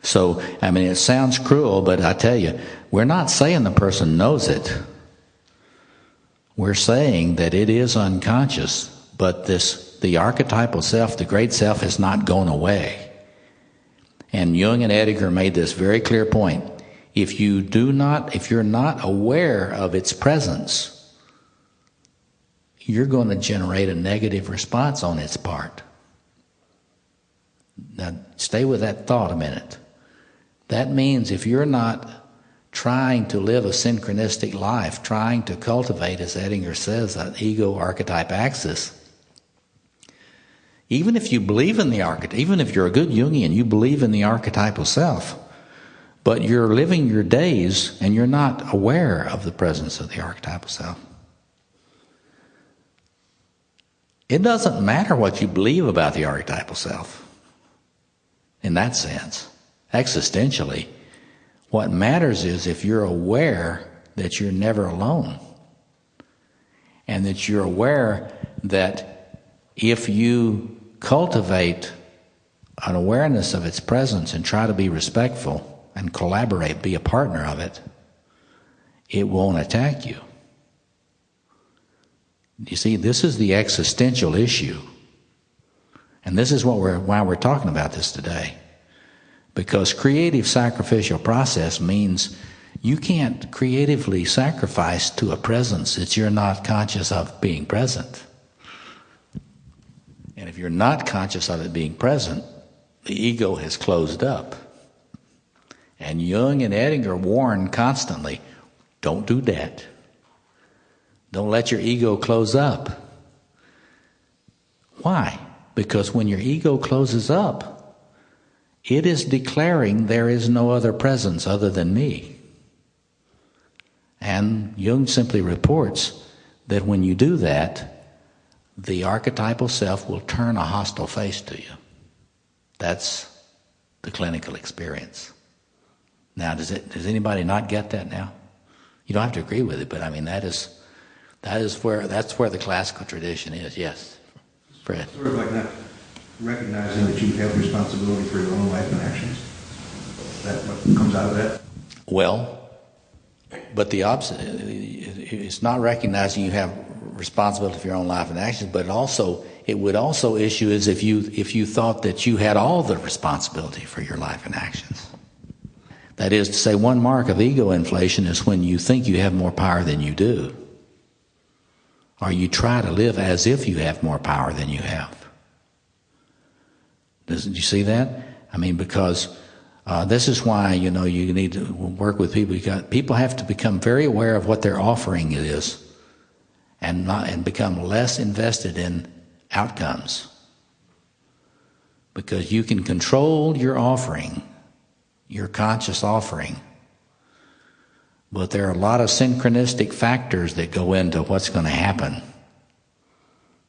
S2: So, I mean, it sounds cruel, but I tell you, we're not saying the person knows it. We're saying that it is unconscious, but the archetypal self, the great self, has not gone away. And Jung and Edinger made this very clear point. If you're not aware of its presence, you're going to generate a negative response on its part. Now, stay with that thought a minute. That means if you're not trying to live a synchronistic life, trying to cultivate, as Edinger says, that ego archetype axis, even if you believe in the archetype, even if you're a good Jungian, you believe in the archetypal self, but you're living your days and you're not aware of the presence of the archetypal self. It doesn't matter what you believe about the archetypal self. In that sense, existentially, what matters is if you're aware that you're never alone, and that you're aware that if you cultivate an awareness of its presence and try to be respectful and collaborate, be a partner of it, it won't attack you. You see, this is the existential issue. And this is why we're talking about this today. Because creative sacrificial process means you can't creatively sacrifice to a presence that you're not conscious of being present. And if you're not conscious of it being present, the ego has closed up. And Jung and Edinger warn constantly, don't do that. Don't let your ego close up. Why? Because when your ego closes up, it is declaring there is no other presence other than me. And Jung simply reports that when you do that, the archetypal self will turn a hostile face to you. That's the clinical experience. Now, does anybody not get that now? You don't have to agree with it, but I mean that's where the classical tradition is. Yes, Fred.
S14: Sort of like not recognizing that you have responsibility for your own life and actions. Is that what comes out of that?
S2: Well, but the opposite. It's not recognizing you have responsibility for your own life and actions, but it would also issue as if you thought that you had all the responsibility for your life and actions. That is to say, one mark of ego inflation is when you think you have more power than you do, or you try to live as if you have more power than you have. Did you see that? I mean, because this is why you need to work with people. People have to become very aware of what their offering is, and become less invested in outcomes. Because you can control your offering, your conscious offering, but there are a lot of synchronistic factors that go into what's going to happen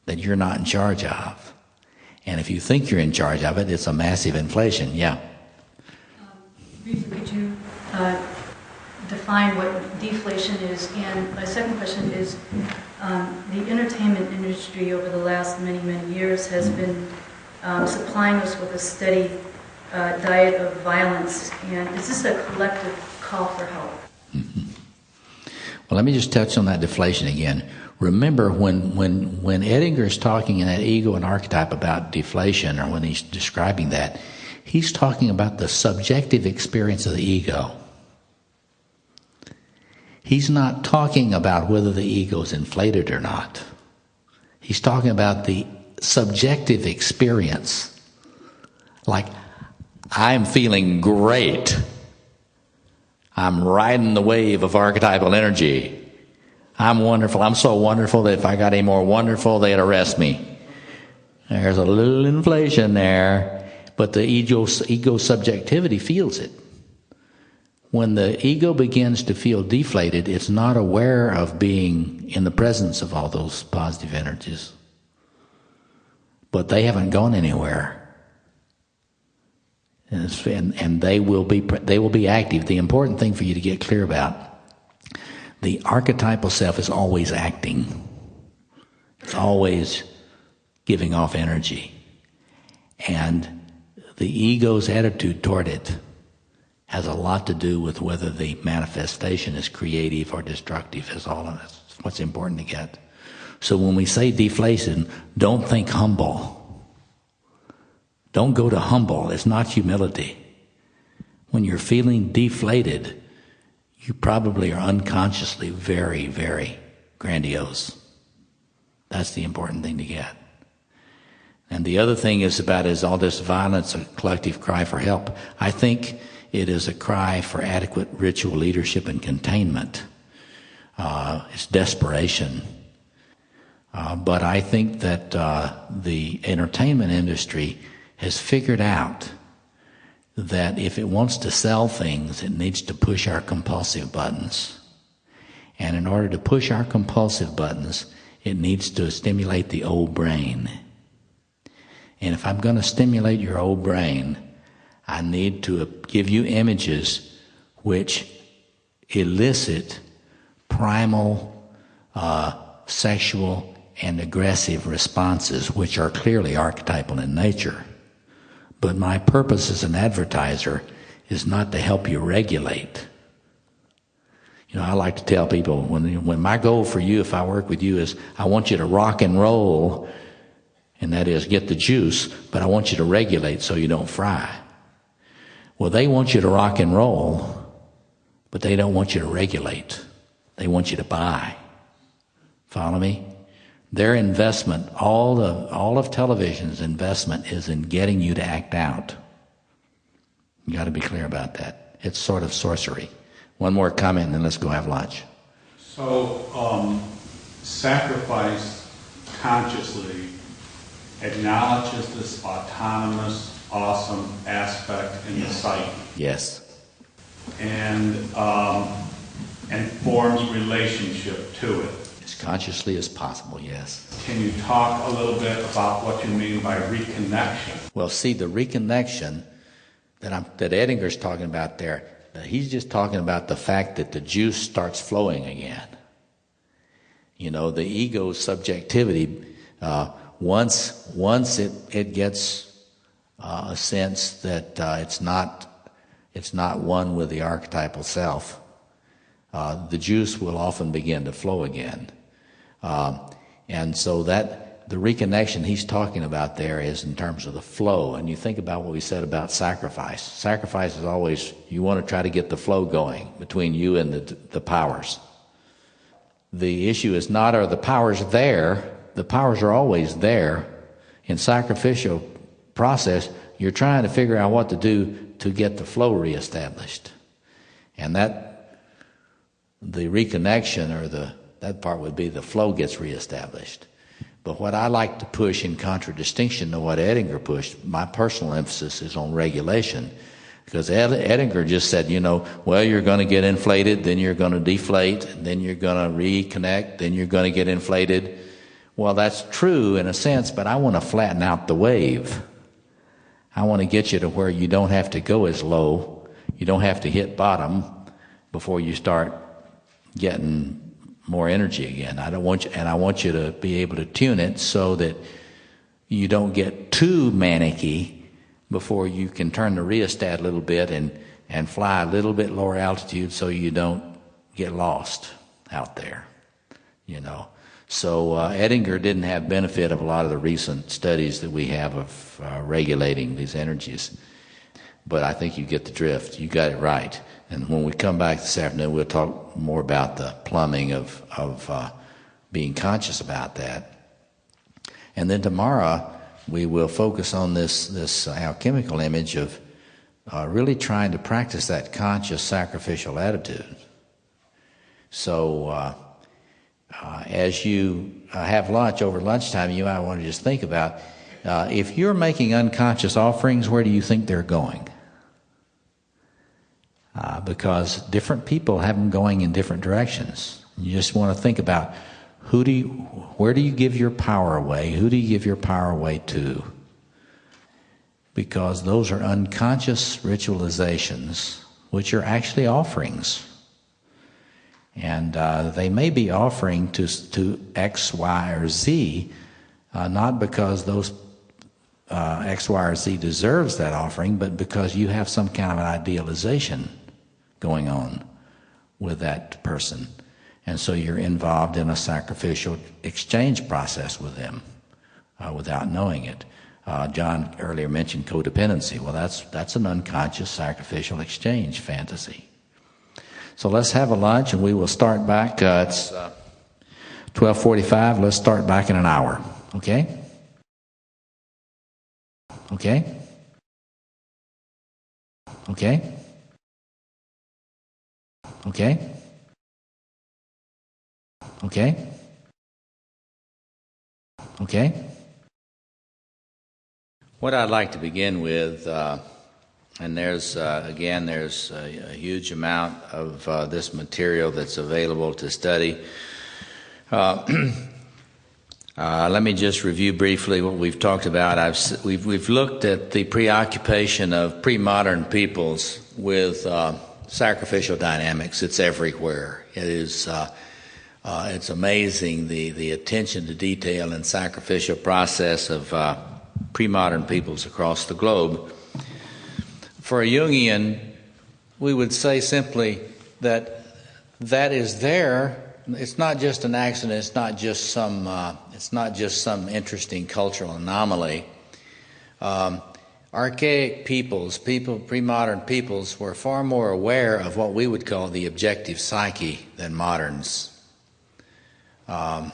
S2: that you're not in charge of. And if you think you're in charge of it, it's a massive inflation. Yeah.
S15: Briefly, could you define what deflation is? And my second question is, the entertainment industry over the last many, many years has been supplying us with a steady diet of violence. And is this a collective call for help?
S2: Mm-hmm. Well, let me just touch on that deflation again. Remember, when Edinger is talking in that ego and archetype about deflation, or when he's describing that, He's talking about the subjective experience of the ego. He's not talking about whether the ego is inflated or not. He's talking about the subjective experience. Like, I'm feeling great. I'm riding the wave of archetypal energy. I'm wonderful. I'm so wonderful that if I got any more wonderful, they'd arrest me. There's a little inflation there, but the ego subjectivity feels it. When the ego begins to feel deflated, it's not aware of being in the presence of all those positive energies. But they haven't gone anywhere. And they will be active. The important thing for you to get clear about, the archetypal self is always acting. It's always giving off energy. And the ego's attitude toward it has a lot to do with whether the manifestation is creative or destructive. Is all of it. That's what's important to get. So when we say deflation, don't think humble. Don't go to humble. It's not humility. When you're feeling deflated, you probably are unconsciously very, very grandiose. That's the important thing to get. And the other thing is all this violence a collective cry for help? I think it is a cry for adequate ritual leadership and containment. It's desperation. But I think that the entertainment industry has figured out that if it wants to sell things, it needs to push our compulsive buttons. And in order to push our compulsive buttons, it needs to stimulate the old brain. And if I'm going to stimulate your old brain, I need to give you images which elicit primal, sexual, and aggressive responses, which are clearly archetypal in nature. But my purpose as an advertiser is not to help you regulate. You know, I like to tell people, when my goal for you, if I work with you, is I want you to rock and roll, and that is get the juice, but I want you to regulate so you don't fry. Well, they want you to rock and roll, but they don't want you to regulate. They want you to buy. Follow me? Their investment, all of television's investment is in getting you to act out. You got to be clear about that. It's sort of sorcery. One more comment and then let's go have lunch.
S16: So, sacrifice consciously acknowledges this autonomous, awesome aspect in the psyche.
S2: Yes.
S16: And forms relationship to it.
S2: As consciously as possible, yes.
S16: Can you talk a little bit about what you mean by reconnection?
S2: Well, see, the reconnection that Edinger's talking about there, he's just talking about the fact that the juice starts flowing again. You know, the ego's subjectivity, once it gets a sense that it's not one with the archetypal self, the juice will often begin to flow again. And so that the reconnection he's talking about there is in terms of the flow. And you think about what we said about sacrifice. Sacrifice is always, you want to try to get the flow going between you and the powers. The issue is not, are the powers there? The powers are always there. In sacrificial process, you're trying to figure out what to do to get the flow reestablished. And that, the reconnection or that part would be the flow gets reestablished. But what I like to push in contradistinction to what Edinger pushed, my personal emphasis is on regulation. Because Edinger just said, well, you're going to get inflated, then you're going to deflate, then you're going to reconnect, then you're going to get inflated. Well, that's true in a sense, but I want to flatten out the wave. I want to get you to where you don't have to go as low, you don't have to hit bottom before you start getting more energy again. I want you to be able to tune it so that you don't get too manicky before you can turn the rheostat a little bit and fly a little bit lower altitude so you don't get lost out there, So Edinger didn't have benefit of a lot of the recent studies that we have of regulating these energies. but I think you get the drift. You got it right. And when we come back this afternoon, we'll talk more about the plumbing of being conscious about that. And then tomorrow, we will focus on this alchemical image of really trying to practice that conscious sacrificial attitude. So as you have lunch over lunchtime, you might want to just think about, if you're making unconscious offerings, where do you think they're going? Because different people have them going in different directions. You just want to think about, where do you give your power away? Who do you give your power away to? Because those are unconscious ritualizations, which are actually offerings. And they may be offering to X, Y, or Z, not because those X, Y, or Z deserves that offering, but because you have some kind of an idealization going on with that person. And so you're involved in a sacrificial exchange process with them without knowing it. John earlier mentioned codependency. Well, that's an unconscious sacrificial exchange fantasy. So let's have a lunch, and we will start back. It's 12:45. Let's start back in an hour. Okay? Okay? Okay? Okay? Okay? Okay? What I'd like to begin with, and there's a huge amount of this material that's available to study. Let me just review briefly what we've talked about. We've looked at the preoccupation of pre-modern peoples with sacrificial dynamics. It's everywhere. It is. It's amazing the attention to detail and sacrificial process of pre-modern peoples across the globe. For a Jungian, we would say simply that is there. It's not just an accident. It's not just some interesting cultural anomaly. Archaic peoples, pre-modern peoples, were far more aware of what we would call the objective psyche than moderns. I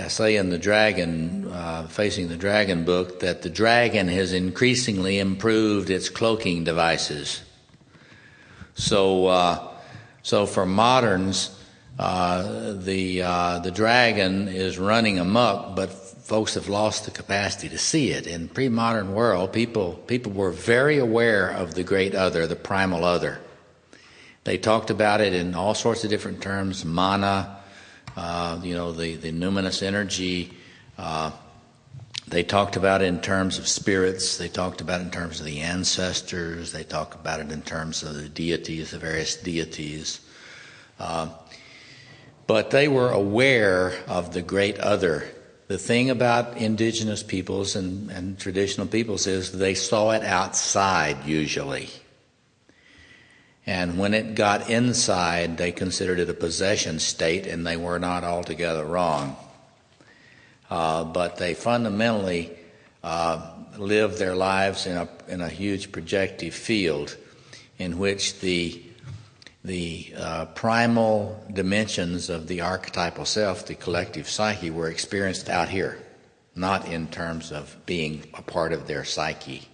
S2: say in the Dragon, Facing the Dragon book, that the dragon has increasingly improved its cloaking devices. So for moderns, the dragon is running amok, but folks have lost the capacity to see it. In pre-modern world, people were very aware of the great other, the primal other. They talked about it in all sorts of different terms: mana, the numinous energy. They talked about it in terms of spirits. They talked about it in terms of the ancestors. They talked about it in terms of the deities, the various deities. But they were aware of the great other. The thing about indigenous peoples and traditional peoples is they saw it outside usually. And when it got inside, they considered it a possession state, and they were not altogether wrong. But they fundamentally lived their lives in a huge projective field in which the primal dimensions of the archetypal self, the collective psyche, were experienced out here, not in terms of being a part of their psyche.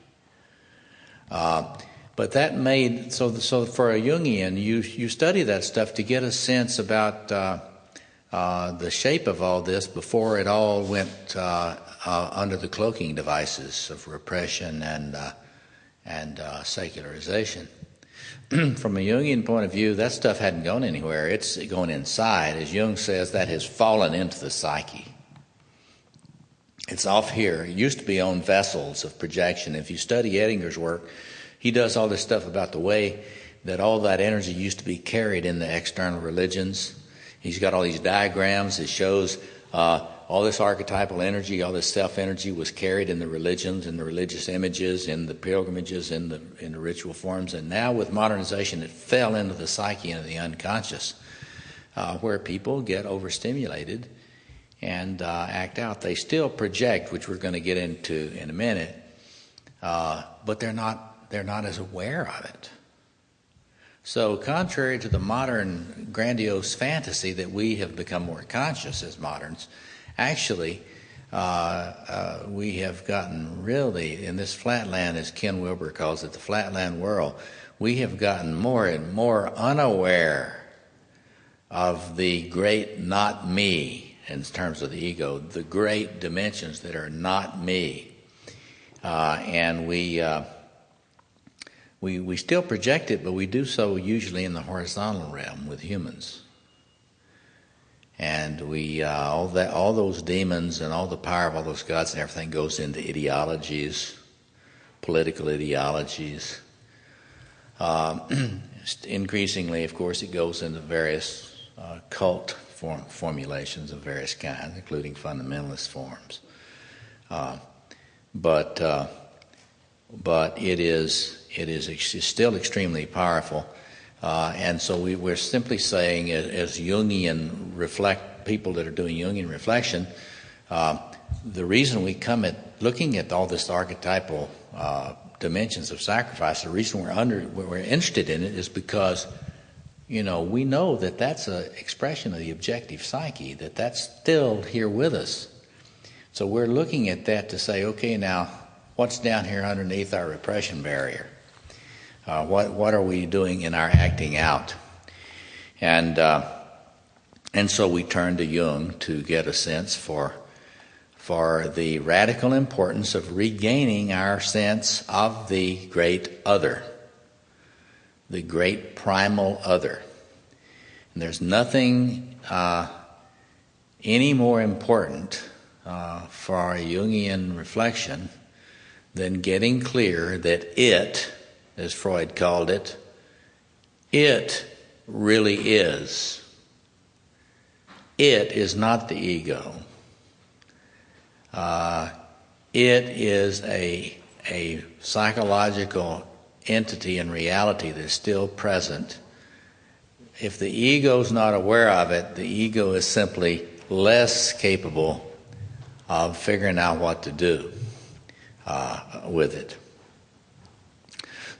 S2: But that made, so for a Jungian, you study that stuff to get a sense about the shape of all this before it all went under the cloaking devices of repression and secularization. From a Jungian point of view, that stuff hadn't gone anywhere. It's going inside. As Jung says, that has fallen into the psyche. It's off here. It used to be on vessels of projection. If you study Edinger's work, he does all this stuff about the way that all that energy used to be carried in the external religions. He's got all these diagrams. It shows all this archetypal energy, all this self-energy was carried in the religions, in the religious images, in the pilgrimages, in the ritual forms. And now with modernization, it fell into the psyche, into the unconscious, where people get overstimulated and act out. They still project, which we're going to get into in a minute, but they're not as aware of it. So contrary to the modern grandiose fantasy that we have become more conscious as moderns, actually we have gotten really, in this flatland, as Ken Wilber calls it, the flatland world, we have gotten more and more unaware of the great not me in terms of the ego, the great dimensions that are not me. And we still project it, but we do so usually in the horizontal realm with humans. And all those demons and all the power of all those gods and everything goes into ideologies, political ideologies. Increasingly, of course, it goes into various cult formulations of various kinds, including fundamentalist forms. But it is still extremely powerful. And so we're simply saying, as Jungian people that are doing Jungian reflection, the reason we come at looking at all this archetypal dimensions of sacrifice, the reason we're interested in it is because, we know that that's an expression of the objective psyche, that's still here with us. So we're looking at that to say, okay, now, what's down here underneath our repression barrier? What are we doing in our acting out? And so we turn to Jung to get a sense for the radical importance of regaining our sense of the great other, the great primal other. And there's nothing any more important for a Jungian reflection than getting clear that it, as Freud called it really is. It is not the ego. It is a psychological entity and reality that is still present. If the ego is not aware of it, the ego is simply less capable of figuring out what to do with it.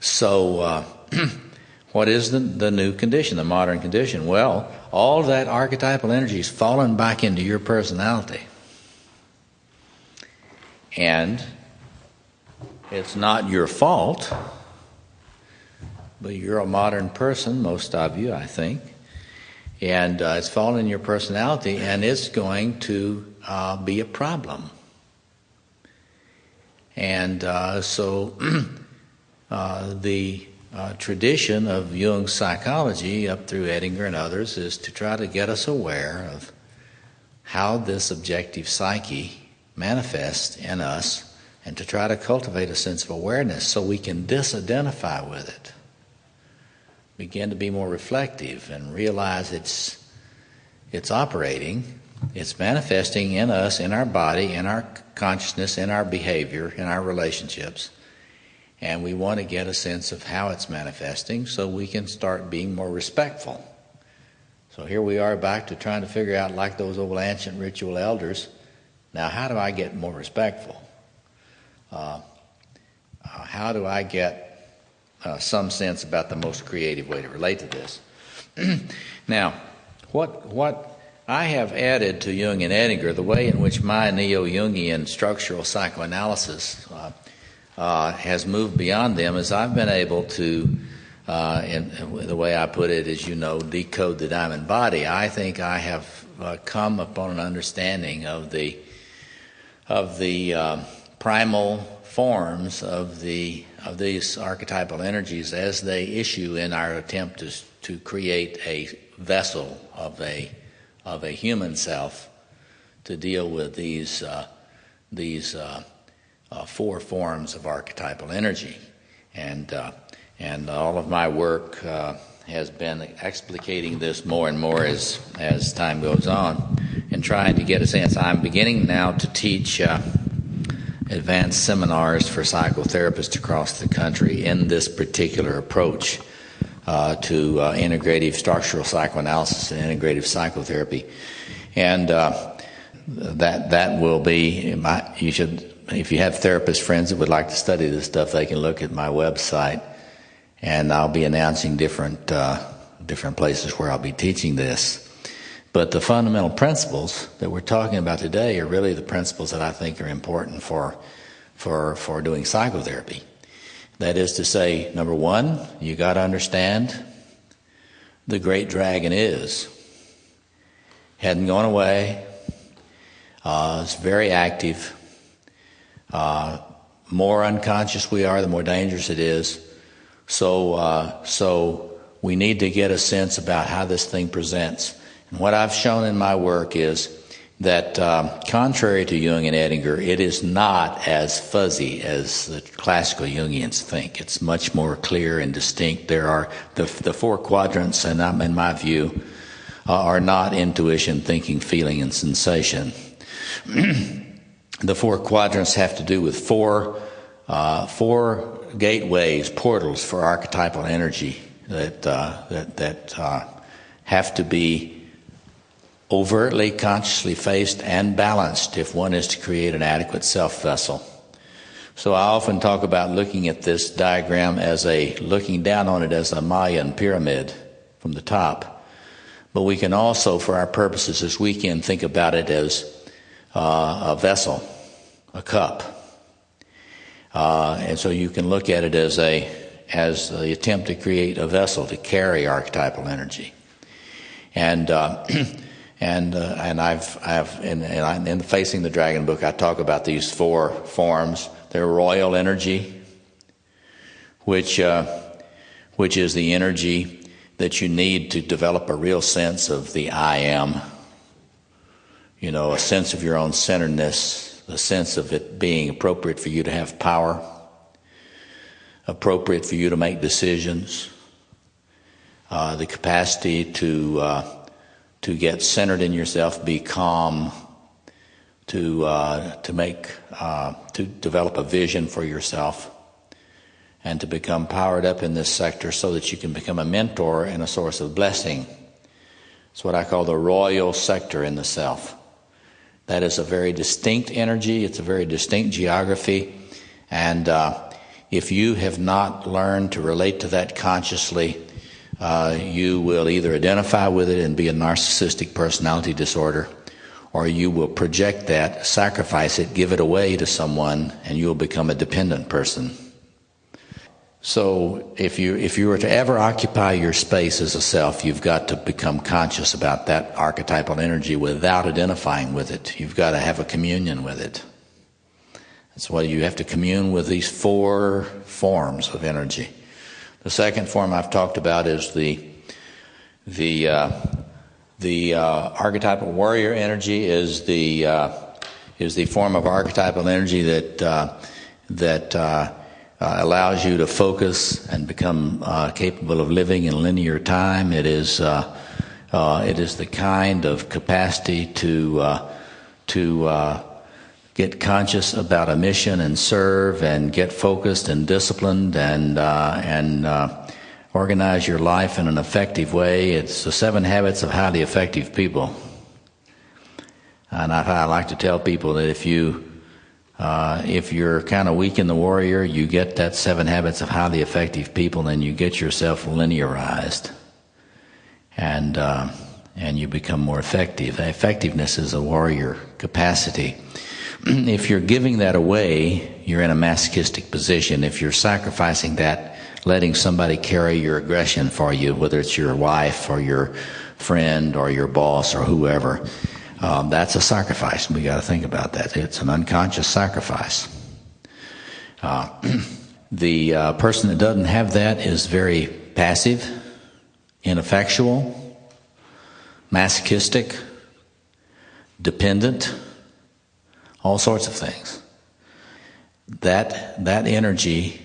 S2: So what is the new condition, the modern condition? Well, all that archetypal energy is fallen back into your personality. And it's not your fault, but you're a modern person, most of you, I think. And it's fallen in your personality, and it's going to be a problem. And so the tradition of Jung's psychology up through Edinger and others is to try to get us aware of how this objective psyche manifests in us and to try to cultivate a sense of awareness so we can disidentify with it, begin to be more reflective and realize it's operating, it's manifesting in us, in our body, in our consciousness, in our behavior, in our relationships. And we want to get a sense of how it's manifesting so we can start being more respectful. So here we are back to trying to figure out, like those old ancient ritual elders, now how do I get more respectful? How do I get some sense about the most creative way to relate to this? Now, what I have added to Jung and Edinger, the way in which my Neo-Jungian structural psychoanalysis has moved beyond them, is I've been able to, the way I put it is, decode the diamond body. I think I have come upon an understanding of the primal forms of these archetypal energies as they issue in our attempt to create a vessel of a human self to deal with these four forms of archetypal energy, and all of my work has been explicating this more and more as time goes on, and trying to get a sense. I'm beginning now to teach advanced seminars for psychotherapists across the country in this particular approach to integrative structural psychoanalysis and integrative psychotherapy, and that will be. You should if you have therapist friends that would like to study this stuff, they can look at my website, and I'll be announcing different places where I'll be teaching this. But the fundamental principles that we're talking about today are really the principles that I think are important for doing psychotherapy. That is to say, number one, you got to understand the great dragon is. Hadn't gone away. It's very active. More unconscious we are, the more dangerous it is. So we need to get a sense about how this thing presents. And what I've shown in my work is that contrary to Jung and Edinger, it is not as fuzzy as the classical Jungians think. It's much more clear and distinct. There are the four quadrants, and in my view, are not intuition, thinking, feeling, and sensation. The four quadrants have to do with four gateways, portals for archetypal energy that have to be overtly, consciously faced and balanced if one is to create an adequate self-vessel. So I often talk about looking at this diagram looking down on it as a Mayan pyramid from the top. But we can also, for our purposes this weekend, think about it as a vessel, a cup. And so you can look at it as the attempt to create a vessel to carry archetypal energy. And I've in Facing the Dragon book, I talk about these four forms. They're royal energy, which is the energy that you need to develop a real sense of the I am. You know, a sense of your own centeredness, a sense of it being appropriate for you to have power, appropriate for you to make decisions, the capacity to get centered in yourself, be calm, to develop a vision for yourself, and to become powered up in this sector so that you can become a mentor and a source of blessing. It's what I call the royal sector in the self. That is a very distinct energy. It's a very distinct geography. And if you have not learned to relate to that consciously, you will either identify with it and be a narcissistic personality disorder, or you will project that, sacrifice it, give it away to someone, and you will become a dependent person. So if you were to ever occupy your space as a self, you've got to become conscious about that archetypal energy without identifying with it. You've got to have a communion with it. That's why you have to commune with these four forms of energy. The second form I've talked about is the archetypal warrior energy is the form of archetypal energy that allows you to focus and become capable of living in linear time. It is the kind of capacity to get conscious about a mission and serve and get focused and disciplined and organize your life in an effective way. It's the 7 habits of highly effective people. And I like to tell people that if you're kind of weak in the warrior, you get that 7 habits of highly effective people, and you get yourself linearized, and you become more effective. Effectiveness is a warrior capacity. If you're giving that away, you're in a masochistic position. If you're sacrificing that, letting somebody carry your aggression for you, whether it's your wife or your friend or your boss or whoever, that's a sacrifice. We got to think about that. It's an unconscious sacrifice. The person that doesn't have that is very passive, ineffectual, masochistic, dependent, all sorts of things. That energy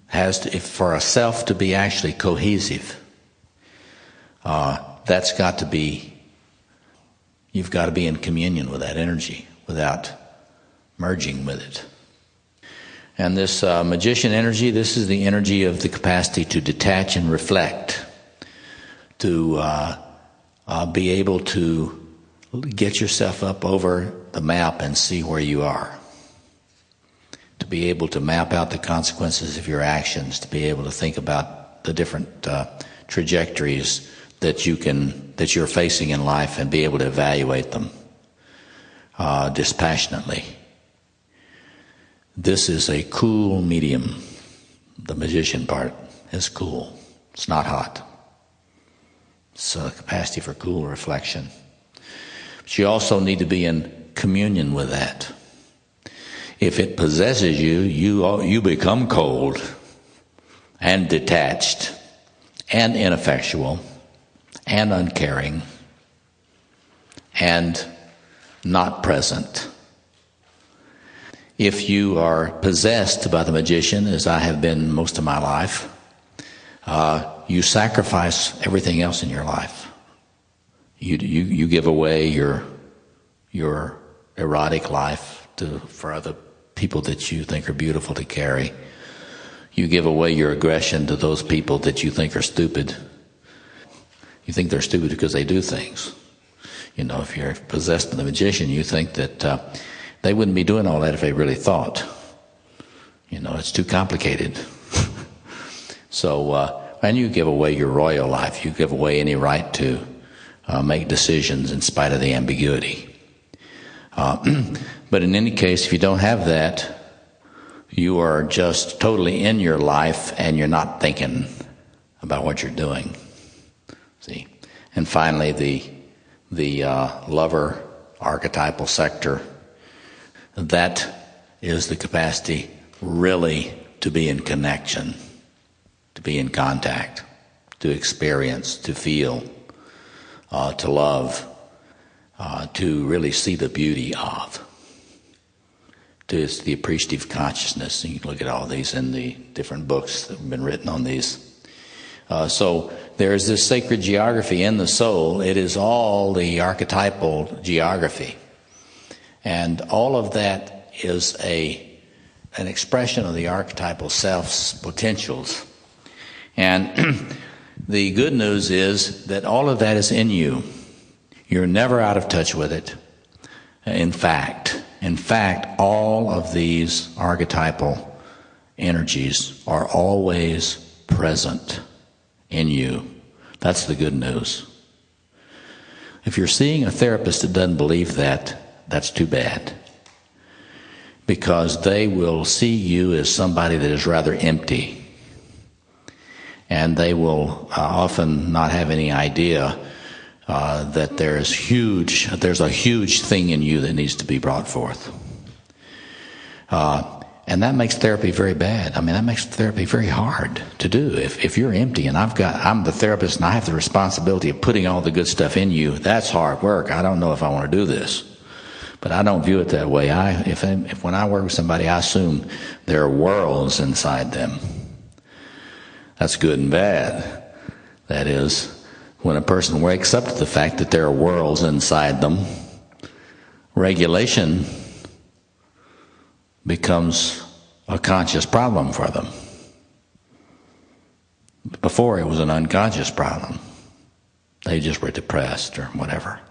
S2: has to, for a self to be actually cohesive, that's got to be, you've got to be in communion with that energy without merging with it. And this magician energy, this is the energy of the capacity to detach and reflect, to be able to get yourself up over the map and see where you are. to be able to map out the consequences of your actions, to be able to think about the different trajectories that you're facing in life and be able to evaluate them dispassionately. This is a cool medium. The magician part is cool. It's not hot. It's a capacity for cool reflection. But you also need to be in communion with that. If it possesses you, you become cold and detached and ineffectual and uncaring and not present. If you are possessed by the magician, as I have been most of my life, you sacrifice everything else in your life. You give away your erotic life for other people that you think are beautiful to carry. You give away your aggression to those people that you think are stupid. You think they're stupid because they do things. You know, if you're possessed by the magician, you think that they wouldn't be doing all that if they really thought. You know, it's too complicated. So, and you give away your royal life. You give away any right to make decisions in spite of the ambiguity. But in any case, if you don't have that, you are just totally in your life and you're not thinking about what you're doing. See? And finally, the lover archetypal sector, that is the capacity really to be in connection, to be in contact, to experience, to feel, to love, to really see the beauty of. It's the appreciative consciousness. And you can look at all these in the different books that have been written on these. So there is this sacred geography in the soul. It is all the archetypal geography. And all of that is an expression of the archetypal self's potentials. And the good news is that all of that is in you. You're never out of touch with it. In fact, all of these archetypal energies are always present in you. That's the good news. If you're seeing a therapist that doesn't believe that, that's too bad. Because they will see you as somebody that is rather empty. And they will often not have any idea that there's a huge thing in you that needs to be brought forth. And that makes therapy very bad. I mean, that makes therapy very hard to do. If you're empty and I'm the therapist and I have the responsibility of putting all the good stuff in you, that's hard work. I don't know if I want to do this. But I don't view it that way. If when I work with somebody, I assume there are worlds inside them. That's good and bad. That is, when a person wakes up to the fact that there are worlds inside them, regulation becomes a conscious problem for them. Before, it was an unconscious problem. They just were depressed or whatever.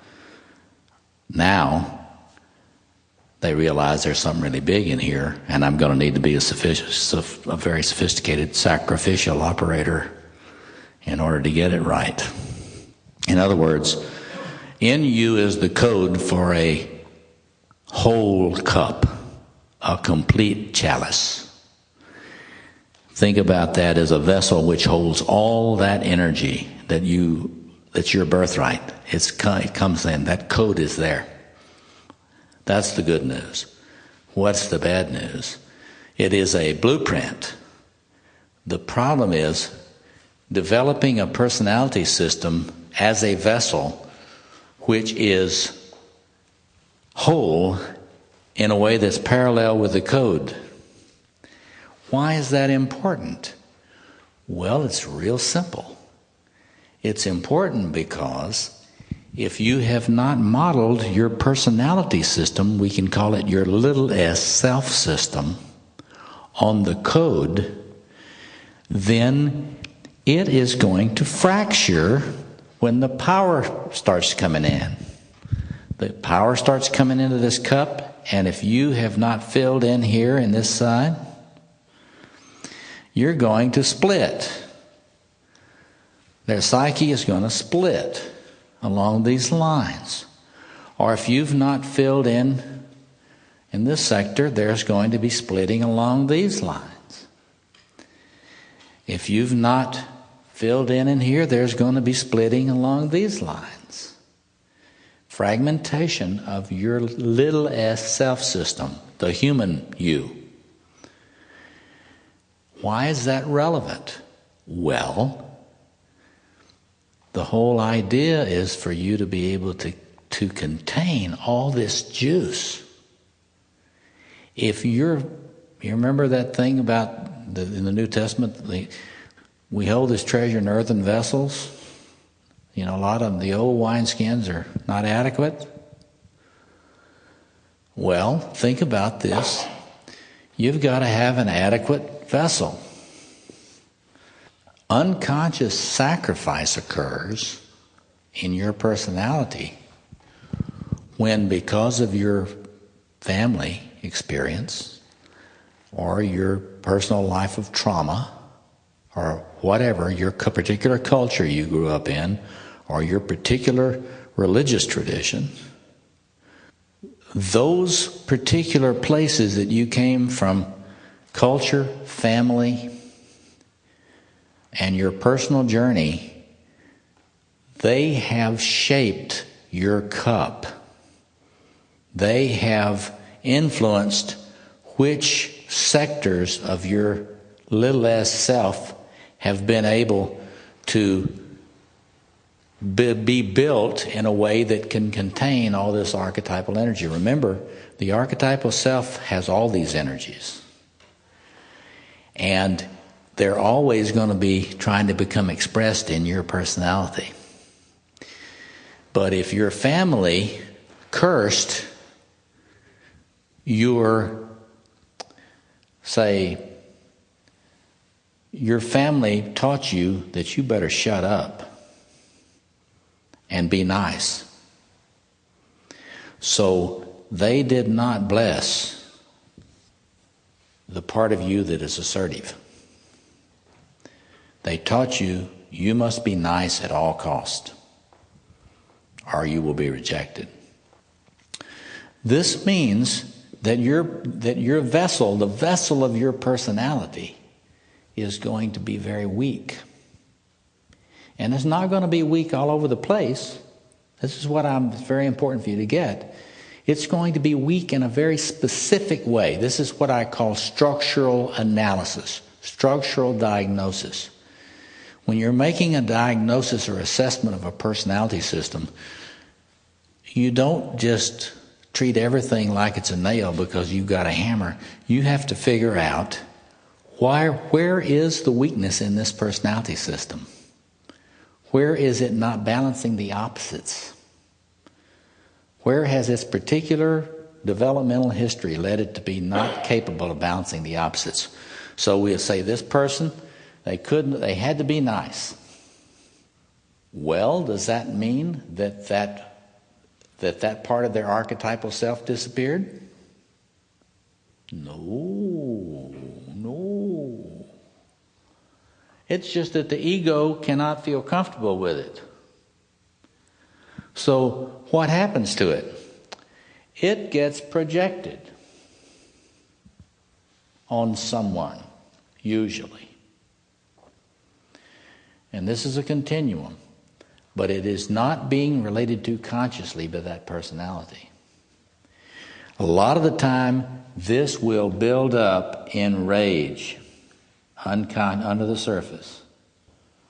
S2: Now, they realize there's something really big in here, and I'm going to need to be a very sophisticated sacrificial operator in order to get it right. In other words, in you is the code for a whole cup, a complete chalice. Think about that as a vessel which holds all that energy that's your birthright. It comes in. That code is there. That's the good news. What's the bad news? It is a blueprint. The problem is developing a personality system as a vessel which is whole in a way that's parallel with the code. Why is that important? Well, it's real simple. It's important because if you have not modeled your personality system, we can call it your little s self system, on the code, then it is going to fracture when the power starts coming in. The power starts coming into this cup, and if you have not filled in here in this side, you're going to split. Their psyche is going to split along these lines. Or if you've not filled in this sector, there's going to be splitting along these lines. If you've not filled in here, there's going to be splitting along these lines. Fragmentation of your little s self system, the human you. Why is that relevant? Well, the whole idea is for you to be able to contain all this juice. If you remember that thing about in the New Testament, we hold this treasure in earthen vessels. You know, a lot of them, the old wineskins are not adequate. Well, think about this. You've got to have an adequate vessel. Unconscious sacrifice occurs in your personality when, because of your family experience or your personal life of trauma or whatever, your particular culture you grew up in or your particular religious tradition, those particular places that you came from, culture, family, and your personal journey, they have shaped your cup. They have influenced which sectors of your little s self have been able to be built in a way that can contain all this archetypal energy. Remember, the archetypal self has all these energies. And they're always going to be trying to become expressed in your personality. But if your family cursed your family taught you that you better shut up and be nice. So they did not bless the part of you that is assertive. They taught you you must be nice at all cost, or you will be rejected. This means that your vessel, the vessel of your personality, is going to be very weak. And it's not going to be weak all over the place. This is what it's very important for you to get. It's going to be weak in a very specific way. This is what I call structural analysis, structural diagnosis. When you're making a diagnosis or assessment of a personality system, you don't just treat everything like it's a nail because you've got a hammer. You have to figure out where is the weakness in this personality system? Where is it not balancing the opposites? Where has its particular developmental history led it to be not capable of balancing the opposites? So we'll say this person, they had to be nice. Well, does that mean that part of their archetypal self disappeared? No. It's just that the ego cannot feel comfortable with it. So what happens to it? It gets projected on someone, usually. And this is a continuum, but it is not being related to consciously by that personality. A lot of the time, this will build up in rage under the surface.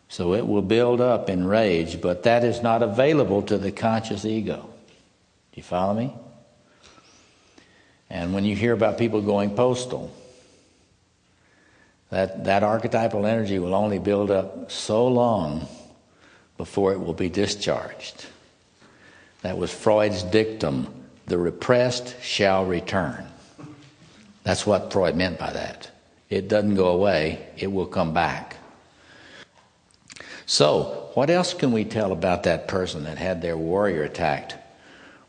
S2: So it will build up in rage, but that is not available to the conscious ego. Do you follow me? And when you hear about people going postal, that archetypal energy will only build up so long before it will be discharged. That was Freud's dictum, the repressed shall return. That's what Freud meant by that. It doesn't go away, it will come back. So, what else can we tell about that person that had their warrior attacked?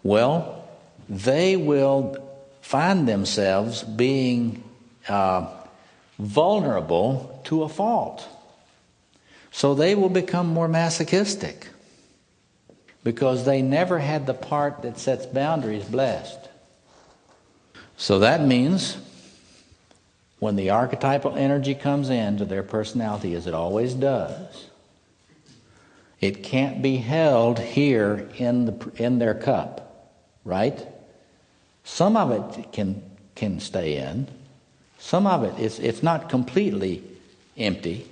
S2: Well, they will find themselves being vulnerable to a fault. So they will become more masochistic because they never had the part that sets boundaries blessed. So that means when the archetypal energy comes into their personality, as it always does, it can't be held here in their cup, right? Some of it can stay in. Some of it, it's not completely empty.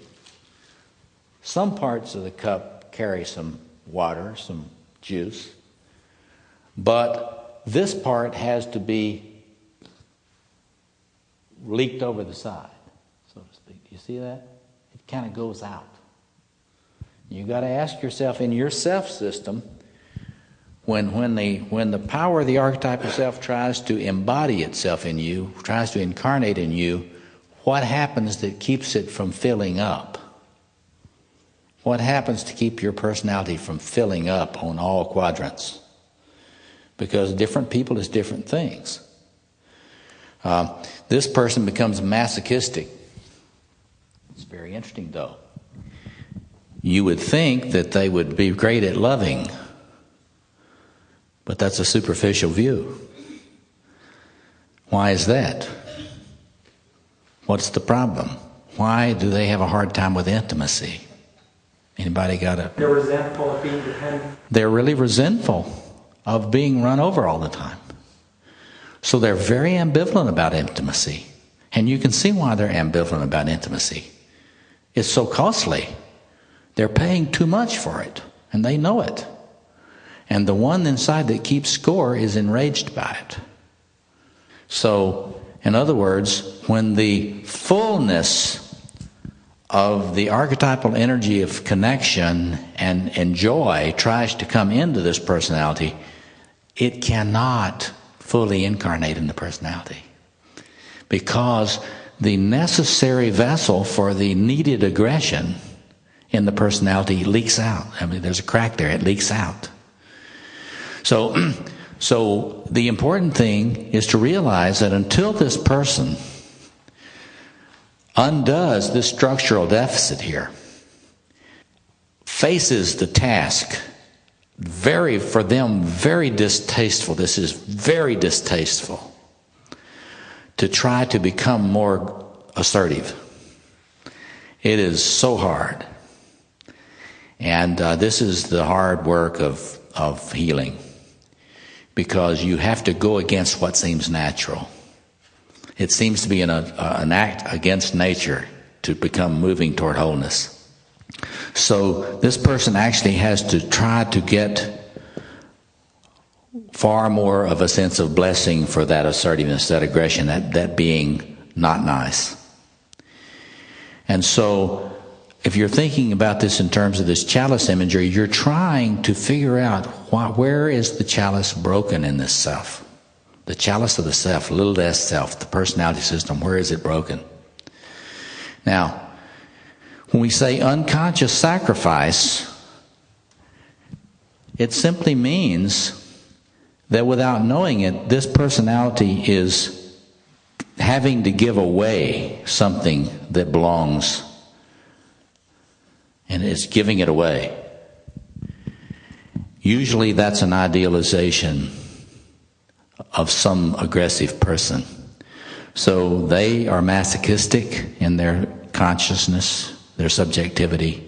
S2: Some parts of the cup carry some water, some juice. But this part has to be leaked over the side, so to speak. Do you see that? It kind of goes out. You got to ask yourself in your self system, when the power of the archetypal self tries to embody itself in you, tries to incarnate in you, what happens that keeps it from filling up? What happens to keep your personality from filling up on all quadrants? Because different people is different things. This person becomes masochistic. It's very interesting, though. You would think that they would be great at loving, but that's a superficial view. Why is that? What's the problem? Why do they have a hard time with intimacy? Anybody got a...
S11: They're resentful of being dependent.
S2: They're really resentful of being run over all the time. So they're very ambivalent about intimacy. And you can see why they're ambivalent about intimacy. It's so costly. They're paying too much for it, and they know it. And the one inside that keeps score is enraged by it. So, in other words, when the fullness of the archetypal energy of connection and joy tries to come into this personality, it cannot fully incarnate in the personality. Because the necessary vessel for the needed aggression in the personality leaks out. I mean, there's a crack there, it leaks out. So the important thing is to realize that until this person undoes this structural deficit here, faces the task, for them, very distasteful. This is very distasteful to try to become more assertive. It is so hard. And this is the hard work of healing, because you have to go against what seems natural. It seems to be an act against nature to become moving toward wholeness. So this person actually has to try to get far more of a sense of blessing for that assertiveness, that aggression, that being not nice. And so if you're thinking about this in terms of this chalice imagery, you're trying to figure out where is the chalice broken in this self? The chalice of the self, little s self, the personality system, where is it broken? Now, when we say unconscious sacrifice, it simply means that without knowing it, this personality is having to give away something that belongs, and it's giving it away. Usually that's an idealization of some aggressive person. So they are masochistic in their consciousness, their subjectivity,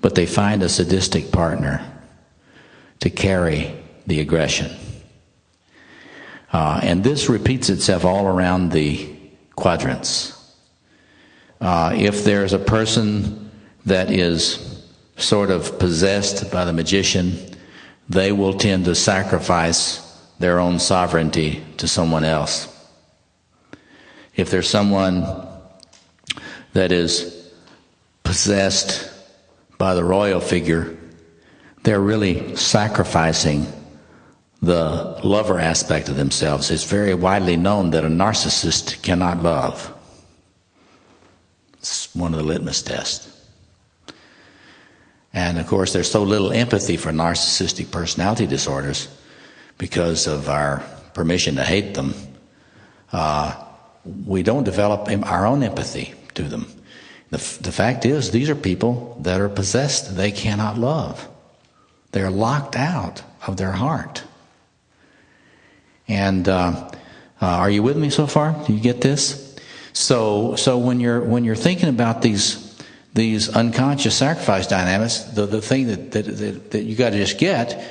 S2: but they find a sadistic partner to carry the aggression. And this repeats itself all around the quadrants. If there's a person that is sort of possessed by the magician, they will tend to sacrifice their own sovereignty to someone else. If there's someone that is possessed by the royal figure, they're really sacrificing the lover aspect of themselves. It's very widely known that a narcissist cannot love. It's one of the litmus tests. And of course, there's so little empathy for narcissistic personality disorders because of our permission to hate them, we don't develop our own empathy to them. The fact is, these are people that are possessed. They cannot love. They're locked out of their heart. And are you with me so far? Do you get this? So when you're thinking about these unconscious sacrifice dynamics, the thing that you got to just get,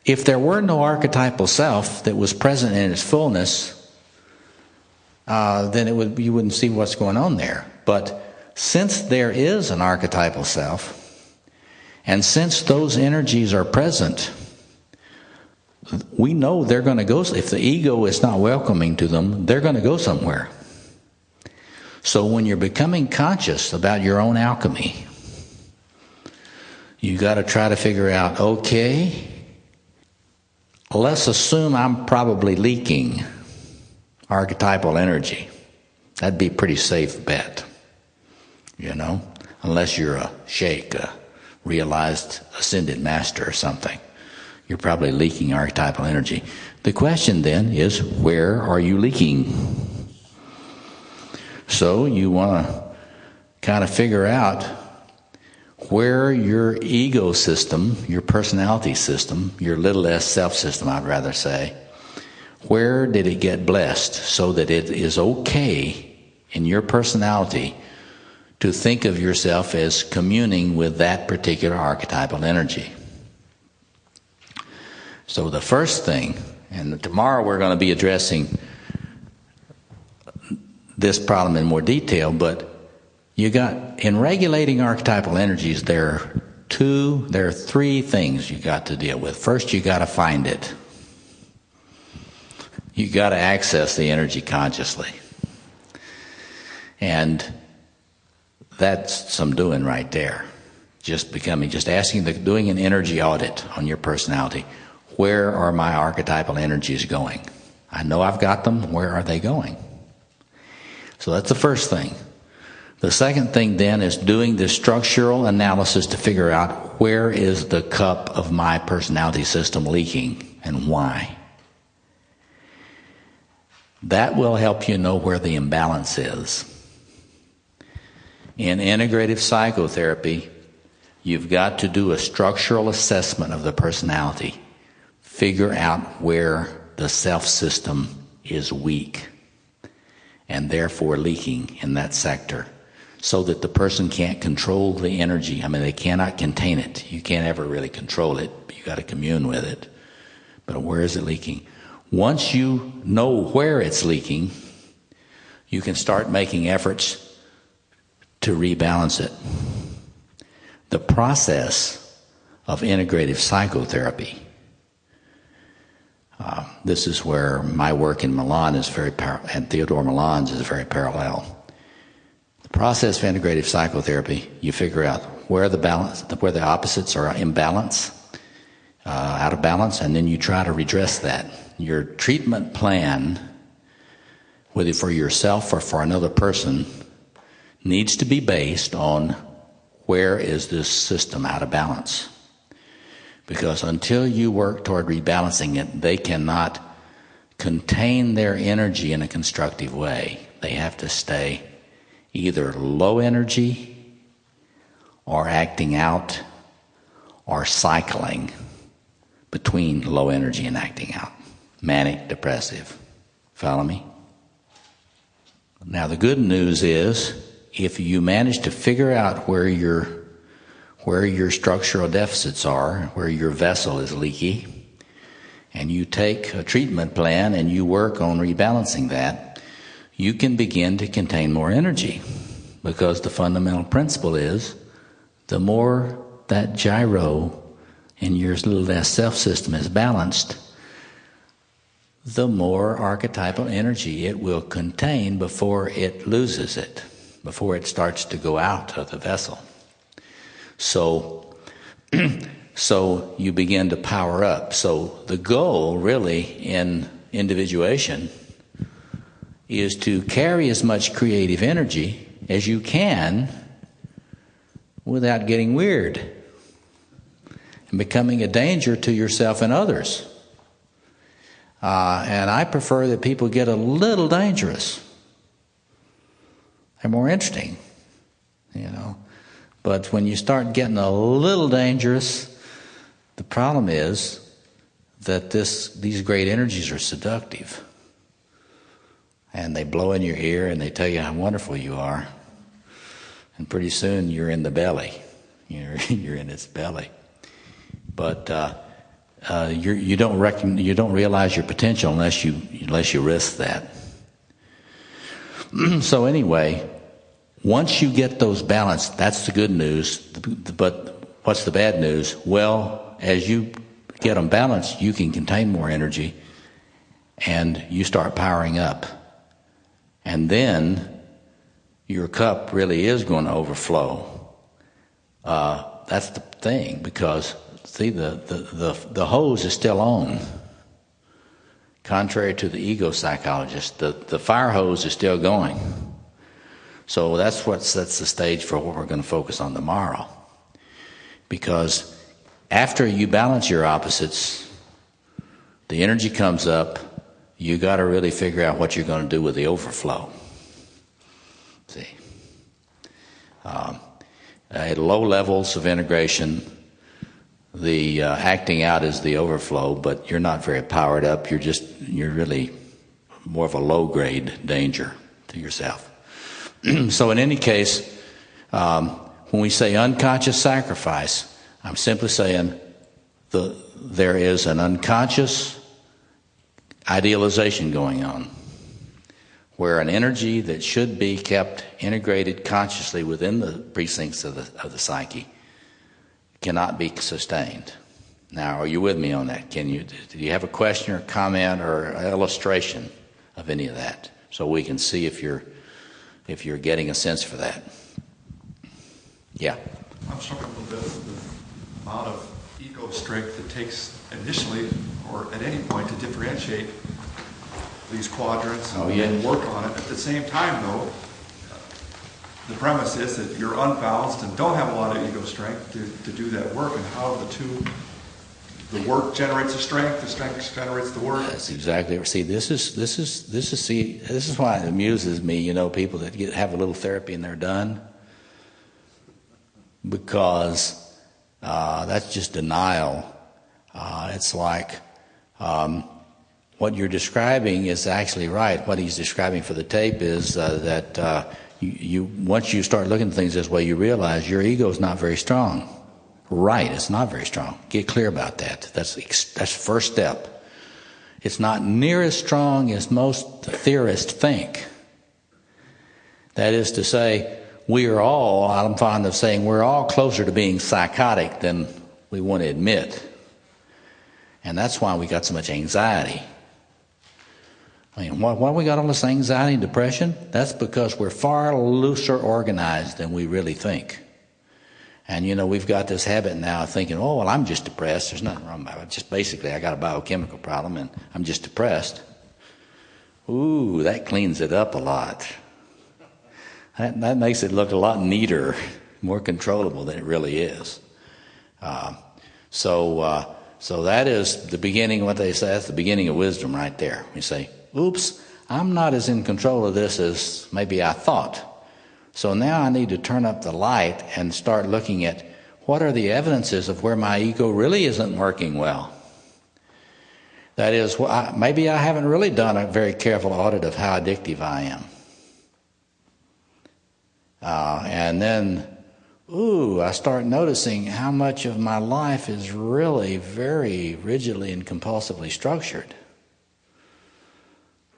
S2: if there were no archetypal self that was present in its fullness, then you wouldn't see what's going on there. But since there is an archetypal self, and since those energies are present, we know they're going to go. If the ego is not welcoming to them, they're going to go somewhere. So when you're becoming conscious about your own alchemy, you got to try to figure out, okay, let's assume I'm probably leaking archetypal energy. That'd be a pretty safe bet, unless you're a sheikh, a realized ascended master or something. You're probably leaking archetypal energy. The question then is, where are you leaking? So you want to kind of figure out where your ego system, your personality system, your little s self system, I'd rather say, where did it get blessed so that it is okay in your personality to think of yourself as communing with that particular archetypal energy? So the first thing, and tomorrow we're going to be addressing this problem in more detail, but in regulating archetypal energies, there are three things you got to deal with. First, you got to find it. You got to access the energy consciously. And that's some doing right there. Doing an energy audit on your personality. Where are my archetypal energies going? I know I've got them. Where are they going? So that's the first thing. The second thing then is doing the structural analysis to figure out where is the cup of my personality system leaking and why. That will help you know where the imbalance is. In integrative psychotherapy, you've got to do a structural assessment of the personality. Figure out where the self system is weak and therefore leaking in that sector, so that the person can't control the energy. They cannot contain it. You can't ever really control it. You got to commune with it. But where is it leaking? Once you know where it's leaking, you can start making efforts to rebalance it. The process of integrative psychotherapy, this is where my work in Milan is and Theodore Milan's is very parallel. The process of integrative psychotherapy, you figure out where the opposites are out of balance, and then you try to redress that. Your treatment plan, whether for yourself or for another person, needs to be based on where is this system out of balance. Because until you work toward rebalancing it, they cannot contain their energy in a constructive way. They have to stay either low energy or acting out or cycling between low energy and acting out. Manic, depressive. Follow me? Now the good news is, if you manage to figure out where your structural deficits are, where your vessel is leaky, and you take a treatment plan and you work on rebalancing that, you can begin to contain more energy. Because the fundamental principle is, the more that gyro in your little s self system is balanced, the more archetypal energy it will contain before it loses it, before it starts to go out of the vessel. So you begin to power up. So the goal really in individuation is to carry as much creative energy as you can without getting weird and becoming a danger to yourself and others. And I prefer that people get a little dangerous. They're more interesting, you know. But when you start getting a little dangerous, the problem is that these great energies are seductive. And they blow in your ear and they tell you how wonderful you are. And pretty soon you're in the belly. You're in its belly. But you don't realize your potential unless you risk that. So anyway, once you get those balanced, that's the good news. But what's the bad news? Well, as you get them balanced, you can contain more energy, and you start powering up. And then your cup really is going to overflow. That's the thing, because see, the hose is still on. Contrary to the ego psychologist, the fire hose is still going. So that's what sets the stage for what we're going to focus on tomorrow. Because after you balance your opposites, the energy comes up, you got to really figure out what you're going to do with the overflow. See? At low levels of integration, the acting out is the overflow, but you're not very powered up. You're really more of a low-grade danger to yourself. So in any case, when we say unconscious sacrifice, I'm simply saying there is an unconscious idealization going on, where an energy that should be kept integrated consciously within the precincts of the psyche cannot be sustained. Now, are you with me on that? Do you have a question or comment or illustration of any of that, so we can see if you're getting a sense for that? Yeah.
S5: I'm struggling a little bit with the amount of ego strength it takes initially or at any point to differentiate these quadrants and work on it. At the same time, though, the premise is that you're unbalanced and don't have a lot of ego strength to do that work, and how the work generates the strength generates the work.
S2: That's exactly right. See, this is why it amuses me, you know, people that have a little therapy and they're done, because that's just denial. It's like what you're describing is actually right. What he's describing for the tape is that you once you start looking at things this way, you realize your ego is not very strong. Right, it's not very strong. Get clear about that. That's the first step. It's not near as strong as most theorists think. That is to say, I'm fond of saying, we're all closer to being psychotic than we want to admit. And that's why we got so much anxiety. I mean, why we got all this anxiety and depression? That's because we're far looser organized than we really think. And, you know, we've got this habit now of thinking, oh, well, I'm just depressed. There's nothing wrong about it. Just basically, I got a biochemical problem and I'm just depressed. Ooh, that cleans it up a lot. That makes it look a lot neater, more controllable than it really is. So that is the beginning, what they say, that's the beginning of wisdom right there. We say, oops, I'm not as in control of this as maybe I thought. So now I need to turn up the light and start looking at what are the evidences of where my ego really isn't working well. That is, maybe I haven't really done a very careful audit of how addictive I am. And then, I start noticing how much of my life is really very rigidly and compulsively structured,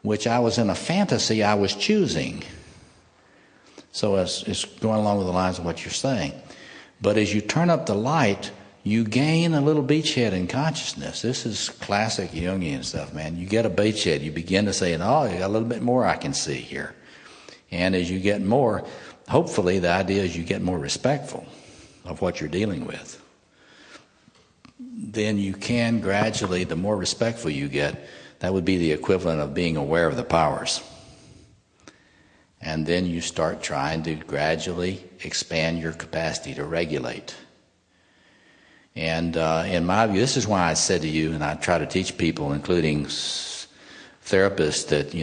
S2: which I was in a fantasy I was choosing. So it's going along with the lines of what you're saying. But as you turn up the light, you gain a little beachhead in consciousness. This is classic Jungian stuff, man. You get a beachhead. You begin to say, oh, you got a little bit more I can see here. And as you get more, hopefully the idea is you get more respectful of what you're dealing with. Then you can gradually, the more respectful you get, that would be the equivalent of being aware of the powers. And then you start trying to gradually expand your capacity to regulate. And in my view, this is why I said to you, and I try to teach people, including therapists that,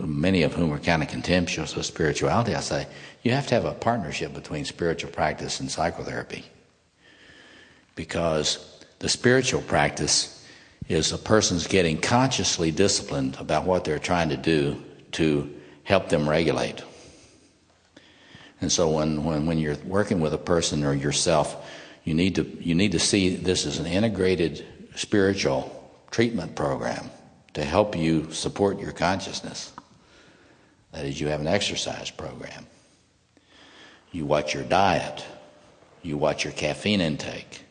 S2: many of whom are kind of contemptuous of spirituality, I say, you have to have a partnership between spiritual practice and psychotherapy. Because the spiritual practice is a person's getting consciously disciplined about what they're trying to do to help them regulate. And so when you're working with a person or yourself, you need to see this as an integrated spiritual treatment program to help you support your consciousness. That is, you have an exercise program. You watch your diet. You watch your caffeine intake.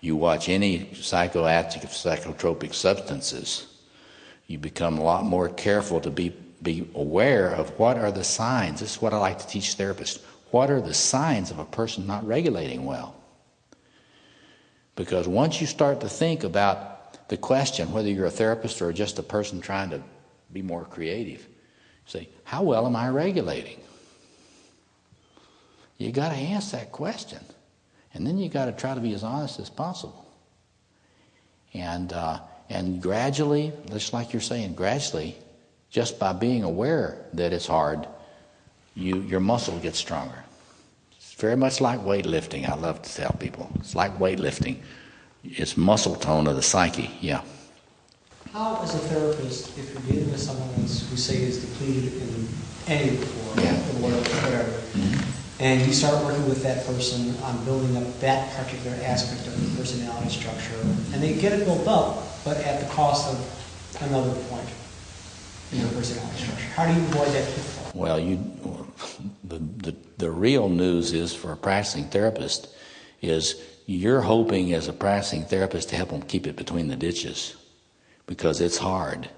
S2: You watch any psychoactive, psychotropic substances. You become a lot more careful to be aware of what are the signs. This is what I like to teach therapists. What are the signs of a person not regulating well? Because once you start to think about the question, whether you're a therapist or just a person trying to be more creative, you say, how well am I regulating? You got to ask that question. And then you got to try to be as honest as possible. And gradually, just like you're saying, gradually, just by being aware that it's hard, your muscle gets stronger. It's very much like weightlifting. I love to tell people. It's like weightlifting. It's muscle tone of the psyche, yeah.
S13: How, as a therapist, if you're dealing with someone who say is depleted in any form, or whatever, and you start working with that person on building up that particular aspect of the personality structure, and they get it built up, but at the cost of another point in their personality structure. How do you avoid that pitfall?
S2: Well, the real news is, for a practicing therapist, is you're hoping as a practicing therapist to help them keep it between the ditches, because it's hard.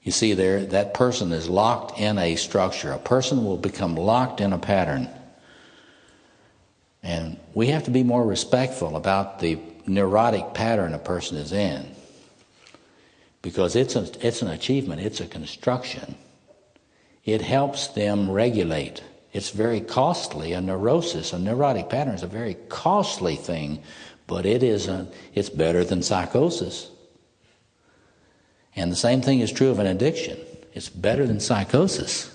S2: You see, that person is locked in a structure. A person will become locked in a pattern. And we have to be more respectful about the neurotic pattern a person is in, because it's an achievement, it's a construction. It helps them regulate. It's very costly. A neurosis, a neurotic pattern is a very costly thing, but it's better than psychosis. And the same thing is true of an addiction. It's better than psychosis.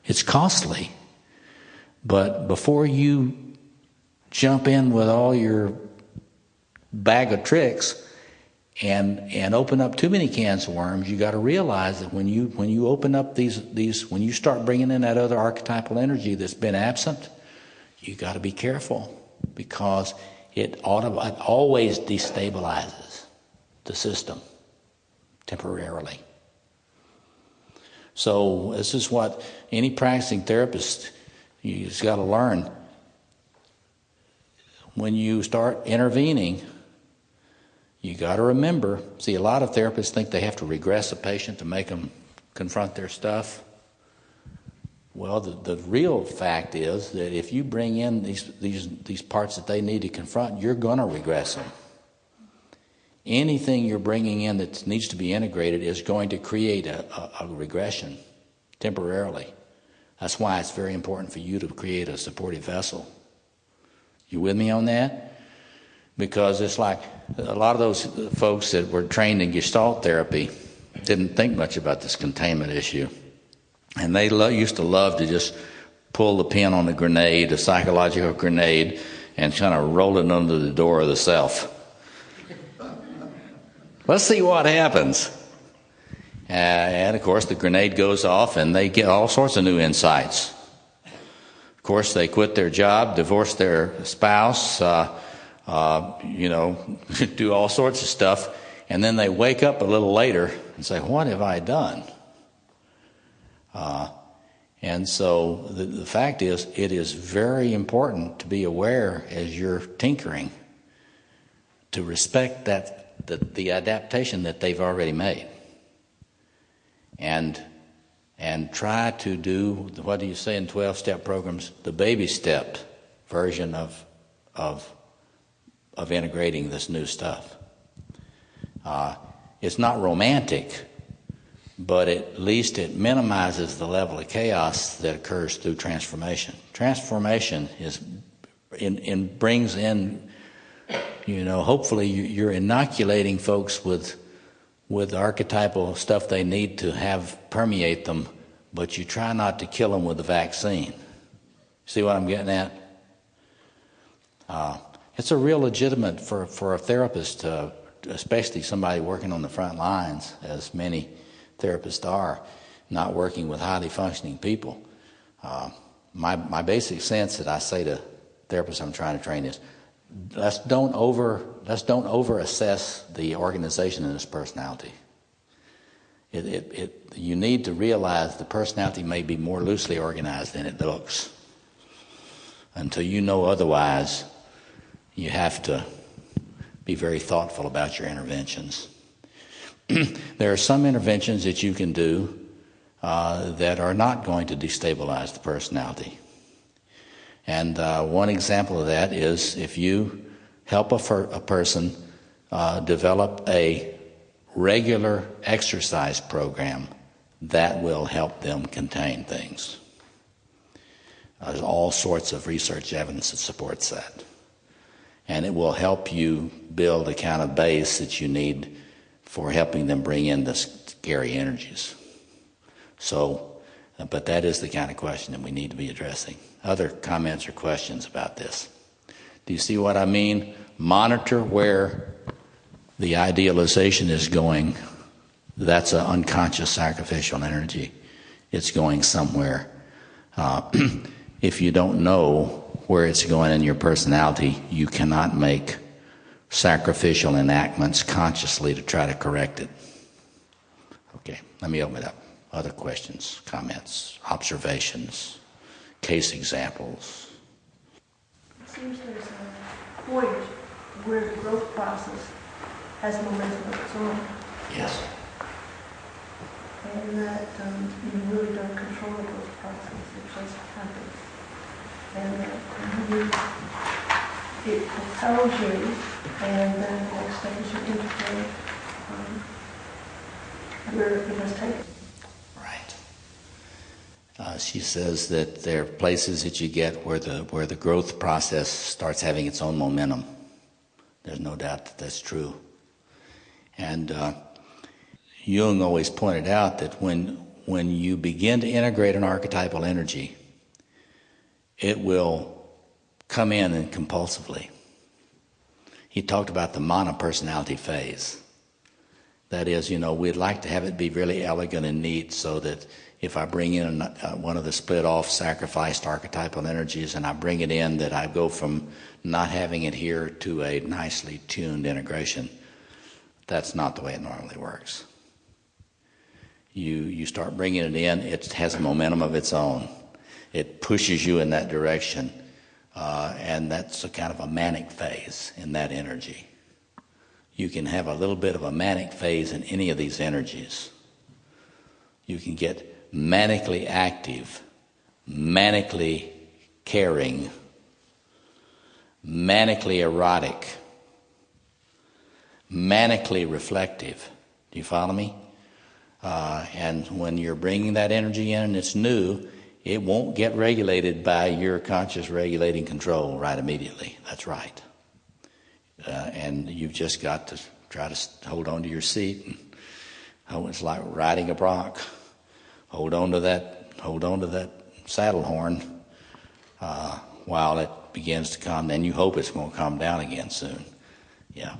S2: It's costly. But before you jump in with all your bag of tricks and open up too many cans of worms, you got to realize that when you open up these when you start bringing in that other archetypal energy that's been absent, you got to be careful, because it always destabilizes the system temporarily. So this is what any practicing therapist, you just got to learn. When you start intervening, you got to remember, see, a lot of therapists think they have to regress a patient to make them confront their stuff. Well, the real fact is that if you bring in these parts that they need to confront, you're going to regress them. Anything you're bringing in that needs to be integrated is going to create a regression temporarily. That's why it's very important for you to create a supportive vessel. You with me on that? Because it's like a lot of those folks that were trained in Gestalt therapy didn't think much about this containment issue. And they used to love to just pull the pin on a grenade, a psychological grenade, and kind of roll it under the door of the self. Let's see what happens. And of course the grenade goes off and they get all sorts of new insights. Of course they quit their job, divorce their spouse, do all sorts of stuff, and then they wake up a little later and say, what have I done? And so the fact is, it is very important to be aware as you're tinkering, to respect the adaptation that they've already made, and try to do, what do you say in 12-step programs, the baby step version of integrating this new stuff. It's not romantic, but at least it minimizes the level of chaos that occurs through transformation. Transformation brings in, hopefully you're inoculating folks with with archetypal stuff they need to have permeate them, but you try not to kill them with the vaccine. See what I'm getting at? It's a real legitimate for a therapist, especially somebody working on the front lines, as many therapists are, not working with highly functioning people. My basic sense that I say to therapists I'm trying to train is, let's don't over assess the organization in this personality. You need to realize the personality may be more loosely organized than it looks. Until you know otherwise, you have to be very thoughtful about your interventions. There are some interventions that you can do that are not going to destabilize the personality. And one example of that is if you help a person develop a regular exercise program that will help them contain things. There's all sorts of research evidence that supports that. And it will help you build the kind of base that you need for helping them bring in the scary energies. So, but that is the kind of question that we need to be addressing. Other comments or questions about this? Do you see what I mean? Monitor where the idealization is going. That's an unconscious sacrificial energy. It's going somewhere. If you don't know where it's going in your personality, you cannot make sacrificial enactments consciously to try to correct it. Okay, let me open it up. Other questions, comments, observations, case examples.
S10: It seems there's a point where the growth process has momentum of its own.
S2: Yes.
S10: And that you really don't control the growth process, it just happens. And it propels you, and then the next step is you integrate where it must take.
S2: Right. She says that there are places that you get where the growth process starts having its own momentum. There's no doubt that that's true. And Jung always pointed out that when you begin to integrate an archetypal energy, it will come in and compulsively. He talked about the monopersonality phase. That is, we'd like to have it be really elegant and neat so that if I bring in one of the split-off sacrificed archetypal energies and I bring it in, that I go from not having it here to a nicely tuned integration. That's not the way it normally works. You start bringing it in, it has a momentum of its own. It pushes you in that direction, and that's a kind of a manic phase in that energy. You can have a little bit of a manic phase in any of these energies. You can get manically active, manically caring, manically erotic, manically reflective. Do you follow me? And when you're bringing that energy in and it's new, it won't get regulated by your conscious regulating control right immediately. That's right. And you've just got to try to hold on to your seat. And, it's like riding a bronc. Hold on to that saddle horn while it begins to calm. Then you hope it's going to calm down again soon. Yeah,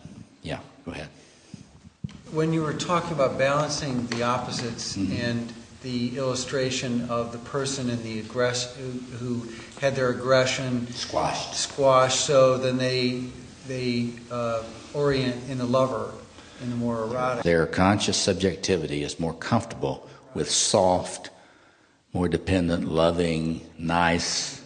S2: go ahead.
S9: When you were talking about balancing the opposites and the illustration of the person in the who had their aggression squashed, so then they orient in the lover, in the more erotic.
S2: Their conscious subjectivity is more comfortable with soft, more dependent, loving, nice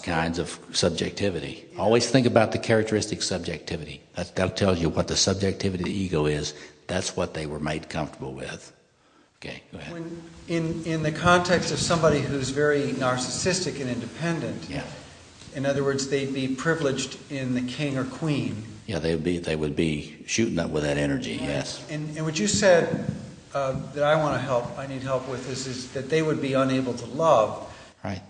S2: kinds of subjectivity. Always think about the characteristic subjectivity. That tells you what the subjectivity of the ego is. That's what they were made comfortable with. Okay, go ahead.
S9: In the context of somebody who's very narcissistic and independent, in other words, they'd be privileged in the king or queen.
S2: Yeah, they would be shooting up with that energy, yes.
S9: And what you said that I need help with is that they would be unable to love.
S2: Right.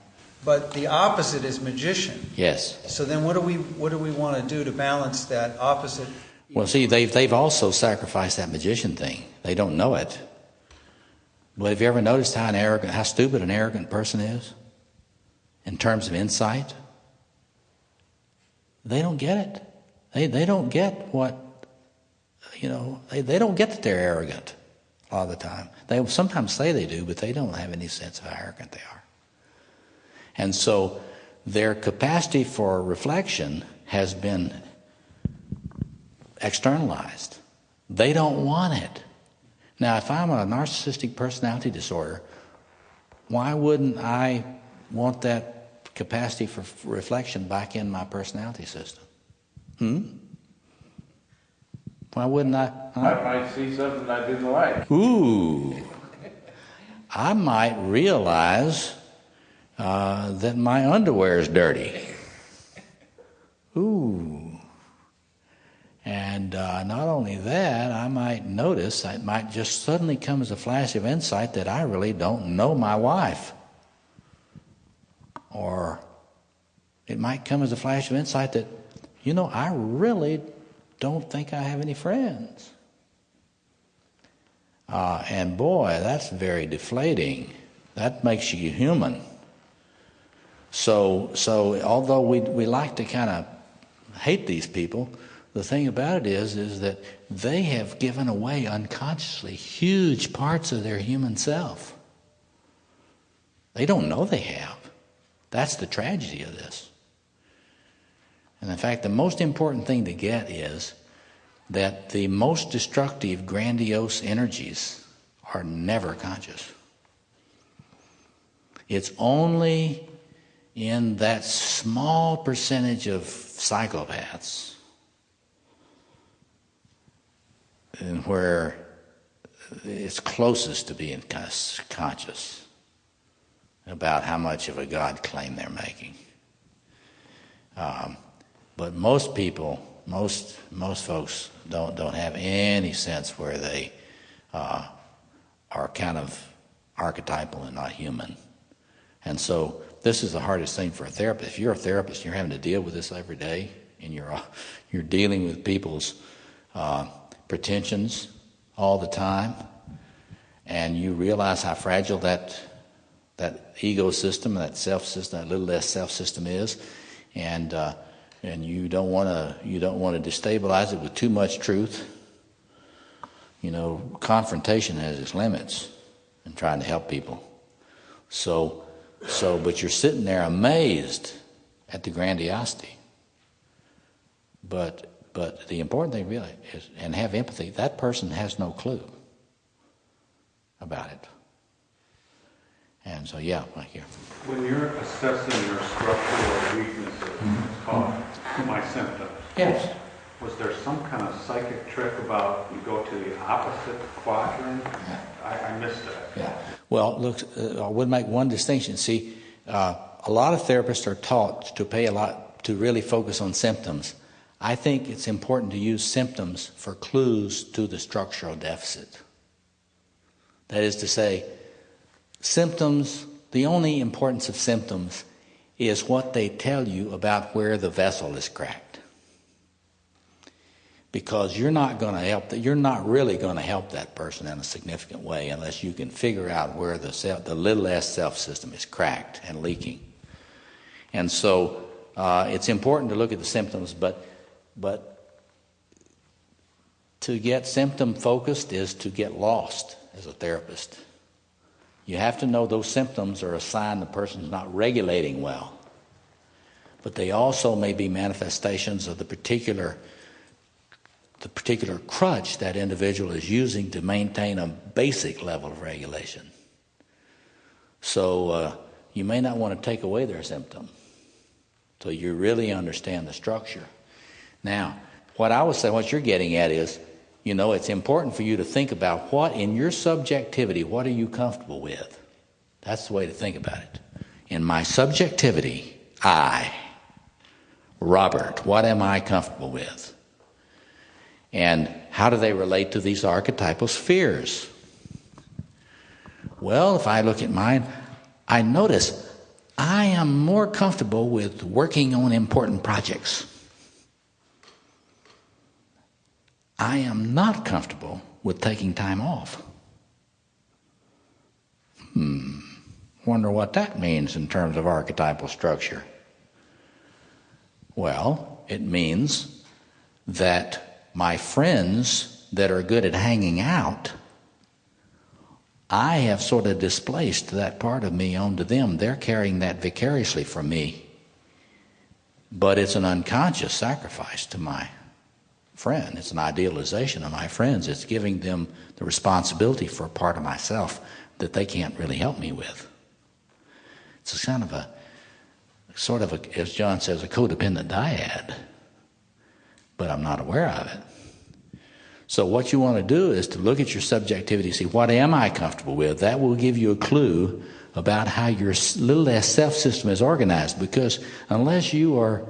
S9: But the opposite is magician.
S2: Yes.
S9: So then what do we want to do to balance that opposite?
S2: Well, see, they've also sacrificed that magician thing. They don't know it. But have you ever noticed how stupid an arrogant person is in terms of insight? They don't get it. They don't get what, they don't get that they're arrogant a lot of the time. They sometimes say they do, but they don't have any sense of how arrogant they are. And so their capacity for reflection has been externalized. They don't want it. Now, if I'm a narcissistic personality disorder, why wouldn't I want that capacity for reflection back in my personality system? Why wouldn't I?
S4: I might see something I didn't like.
S2: Ooh. I might realize that my underwear is dirty. Ooh. And not only that, I might notice, it might just suddenly come as a flash of insight that I really don't know my wife. Or it might come as a flash of insight that, I really don't think I have any friends. And boy, that's very deflating. That makes you human. So although we like to kind of hate these people, the thing about it is that they have given away unconsciously huge parts of their human self. They don't know they have. That's the tragedy of this. And in fact, the most important thing to get is that the most destructive, grandiose energies are never conscious. It's only in that small percentage of psychopaths and where it's closest to being conscious about how much of a God claim they're making. But most people, most folks don't have any sense where they are kind of archetypal and not human. And so this is the hardest thing for a therapist. If you're a therapist, you're having to deal with this every day, and you're dealing with people's pretensions all the time, and you realize how fragile that ego system, that self system, that little less self system is, and you don't want to destabilize it with too much truth. Confrontation has its limits in trying to help people. But you're sitting there amazed at the grandiosity. But the important thing really is, and have empathy, that person has no clue about it. And so, right here.
S16: When you're assessing your structural weaknesses, it's called my symptoms.
S2: Yes.
S16: Was there some kind of psychic trick about you go to the opposite quadrant? I missed that.
S2: Yeah. Well, look, I would make one distinction. See, a lot of therapists are taught to really focus on symptoms. I think it's important to use symptoms for clues to the structural deficit. That is to say, symptoms, the only importance of symptoms is what they tell you about where the vessel is cracked. Because you're not really going to help that person in a significant way unless you can figure out where the little s self-system is cracked and leaking. And so it's important to look at the symptoms, but to get symptom focused is to get lost as a therapist. You have to know those symptoms are a sign the person's not regulating well. But they also may be manifestations of the particular crutch that individual is using to maintain a basic level of regulation. So you may not want to take away their symptom so you really understand the structure. Now, what I would say, what you're getting at is, it's important for you to think about what in your subjectivity, what are you comfortable with? That's the way to think about it. In my subjectivity, I, Robert, what am I comfortable with? And how do they relate to these archetypal spheres? Well, if I look at mine, I notice I am more comfortable with working on important projects. I am not comfortable with taking time off. Wonder what that means in terms of archetypal structure. Well, it means that my friends that are good at hanging out, I have sort of displaced that part of me onto them. They're carrying that vicariously from me. But it's an unconscious sacrifice to my friend. It's an idealization of my friends. It's giving them the responsibility for a part of myself that they can't really help me with. It's a sort of a, as John says, a codependent dyad. But I'm not aware of it. So what you want to do is to look at your subjectivity, see what am I comfortable with. That will give you a clue about how your little self system is organized, because unless you are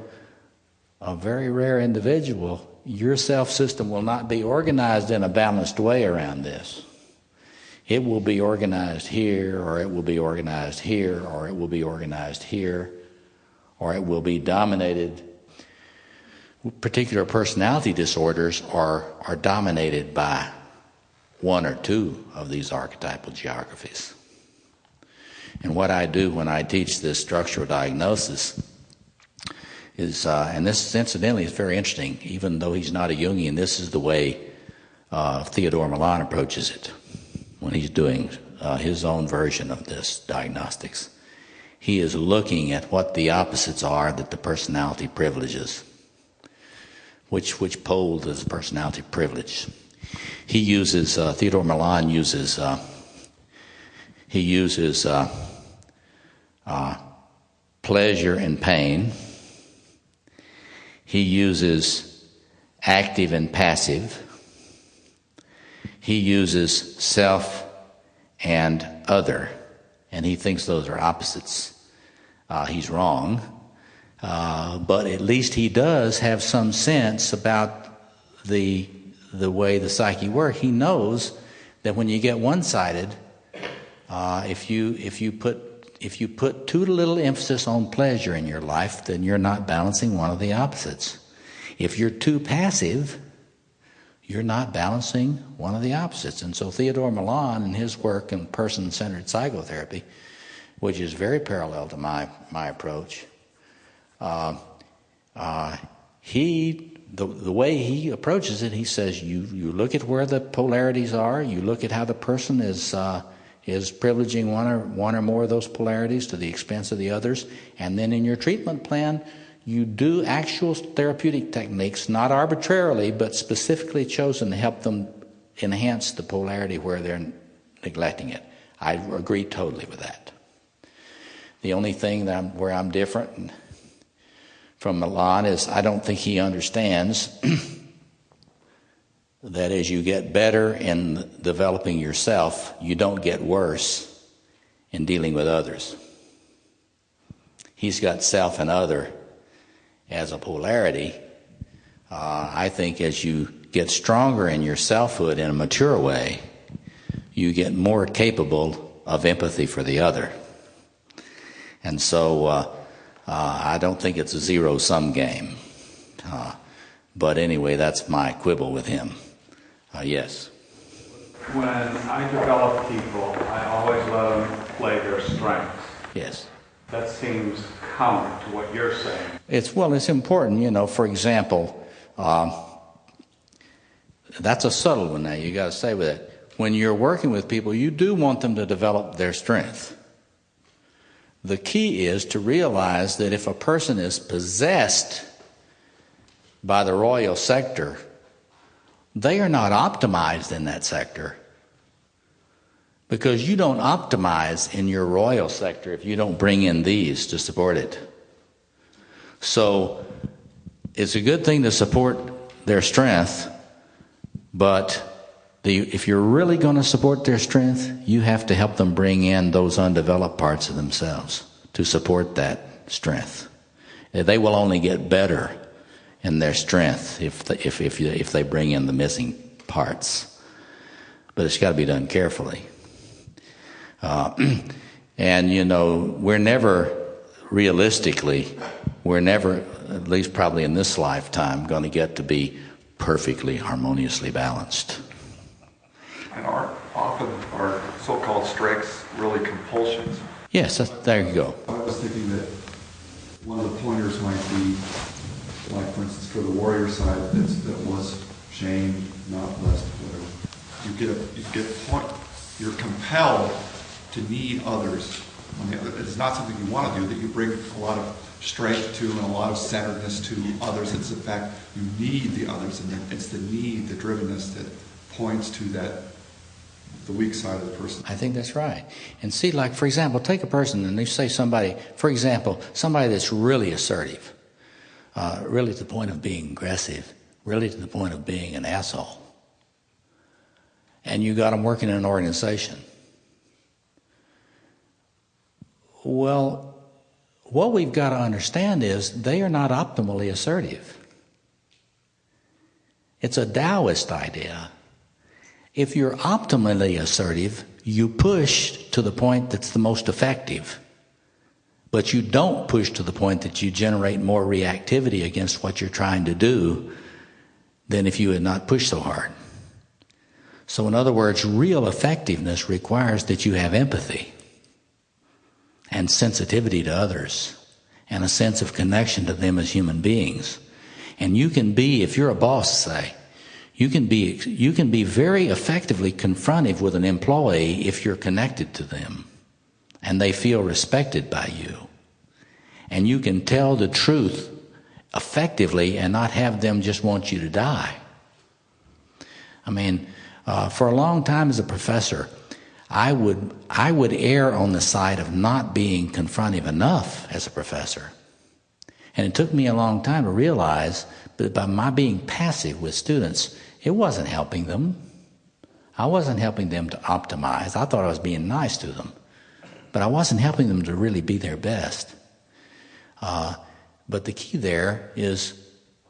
S2: a very rare individual, your self system will not be organized in a balanced way around this. It will be organized here, or it will be organized here, or it will be organized here, or it will be dominated. Particular personality disorders are dominated by one or two of these archetypal geographies. And what I do when I teach this structural diagnosis is, and this incidentally is very interesting, even though he's not a Jungian, this is the way Theodore Milan approaches it when he's doing his own version of this diagnostics. He is looking at what the opposites are that the personality privileges. Which pole does personality privilege? He uses, Theodore Milan uses, pleasure and pain. He uses active and passive. He uses self and other, and he thinks those are opposites. He's wrong. But at least he does have some sense about the way the psyche works. He knows that when you get one-sided, if you put too little emphasis on pleasure in your life, then you're not balancing one of the opposites. If you're too passive, you're not balancing one of the opposites. And so Theodore Milan, in his work in person-centered psychotherapy, which is very parallel to my approach, the way he approaches it, he says you look at where the polarities are, you look at how the person is privileging one or more of those polarities to the expense of the others, and then in your treatment plan you do actual therapeutic techniques, not arbitrarily but specifically chosen to help them enhance the polarity where they're neglecting it. I agree totally with that. The only thing where I'm different from Milan is I don't think he understands that as you get better in developing yourself, you don't get worse in dealing with others. He's got self and other as a polarity. I think as you get stronger in your selfhood in a mature way, you get more capable of empathy for the other. And so I don't think it's a zero-sum game. But anyway, that's my quibble with him. Yes?
S16: When I develop people, I always let them play their strengths.
S2: Yes.
S16: That seems counter to what you're saying.
S2: It's important, for example, that's a subtle one now, you got to say with it. When you're working with people, you do want them to develop their strength. The key is to realize that if a person is possessed by the royal sector, they are not optimized in that sector. Because you don't optimize in your royal sector if you don't bring in these to support it. So it's a good thing to support their strength, but if you're really going to support their strength, you have to help them bring in those undeveloped parts of themselves to support that strength. They will only get better in their strength if they bring in the missing parts. But it's got to be done carefully. And we're never, at least probably in this lifetime, going to get to be perfectly harmoniously balanced.
S5: And are often our so-called strengths really compulsions?
S2: Yes, there you go.
S5: I was thinking that one of the pointers might be, like for instance, for the warrior side, that was shame, not lust, whatever. You're compelled to need others. It's not something you want to do, that you bring a lot of strength to and a lot of centeredness to others. It's the fact you need the others, and it's the need, the drivenness that points to that, the weak side of the person.
S2: I think that's right. And see, like, for example, take a person and you say somebody, for example, somebody that's really assertive, really to the point of being aggressive, really to the point of being an asshole. And you got them working in an organization. Well, what we've got to understand is they are not optimally assertive. It's a Taoist idea. If you're optimally assertive, you push to the point that's the most effective. But you don't push to the point that you generate more reactivity against what you're trying to do than if you had not pushed so hard. So in other words, real effectiveness requires that you have empathy and sensitivity to others and a sense of connection to them as human beings. And you can be, if you're a boss, say, you can be very effectively confrontive with an employee if you're connected to them and they feel respected by you. And you can tell the truth effectively and not have them just want you to die. I mean, for a long time as a professor, I would err on the side of not being confrontive enough as a professor. And it took me a long time to realize that by my being passive with students, it wasn't helping them. I wasn't helping them to optimize. I thought I was being nice to them. But I wasn't helping them to really be their best. But the key there is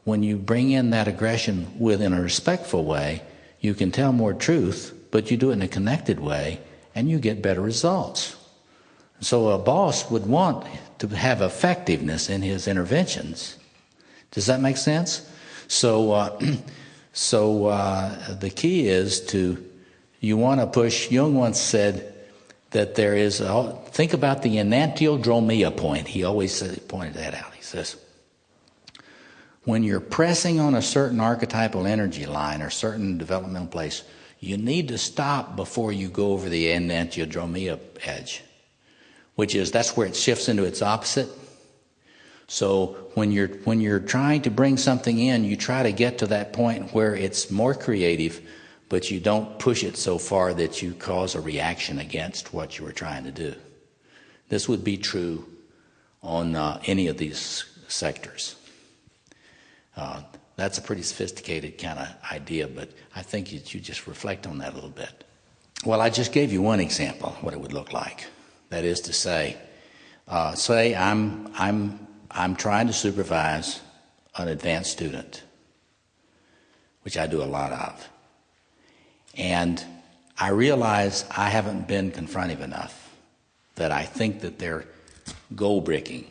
S2: when you bring in that aggression in a respectful way, you can tell more truth, but you do it in a connected way, and you get better results. So a boss would want to have effectiveness in his interventions. Does that make sense? So the key is you want to push. Jung once said that there is, think about the enantiodromia point. He always pointed that out. He says, when you're pressing on a certain archetypal energy line or certain developmental place, you need to stop before you go over the enantiodromia edge, that's where it shifts into its opposite. So when you're trying to bring something in, you try to get to that point where it's more creative, but you don't push it so far that you cause a reaction against what you were trying to do. This would be true on any of these sectors. That's a pretty sophisticated kind of idea, but I think you just reflect on that a little bit. Well, I just gave you one example what it would look like. That is to say I'm trying to supervise an advanced student, which I do a lot of. And I realize I haven't been confrontive enough, that I think that they're goal breaking,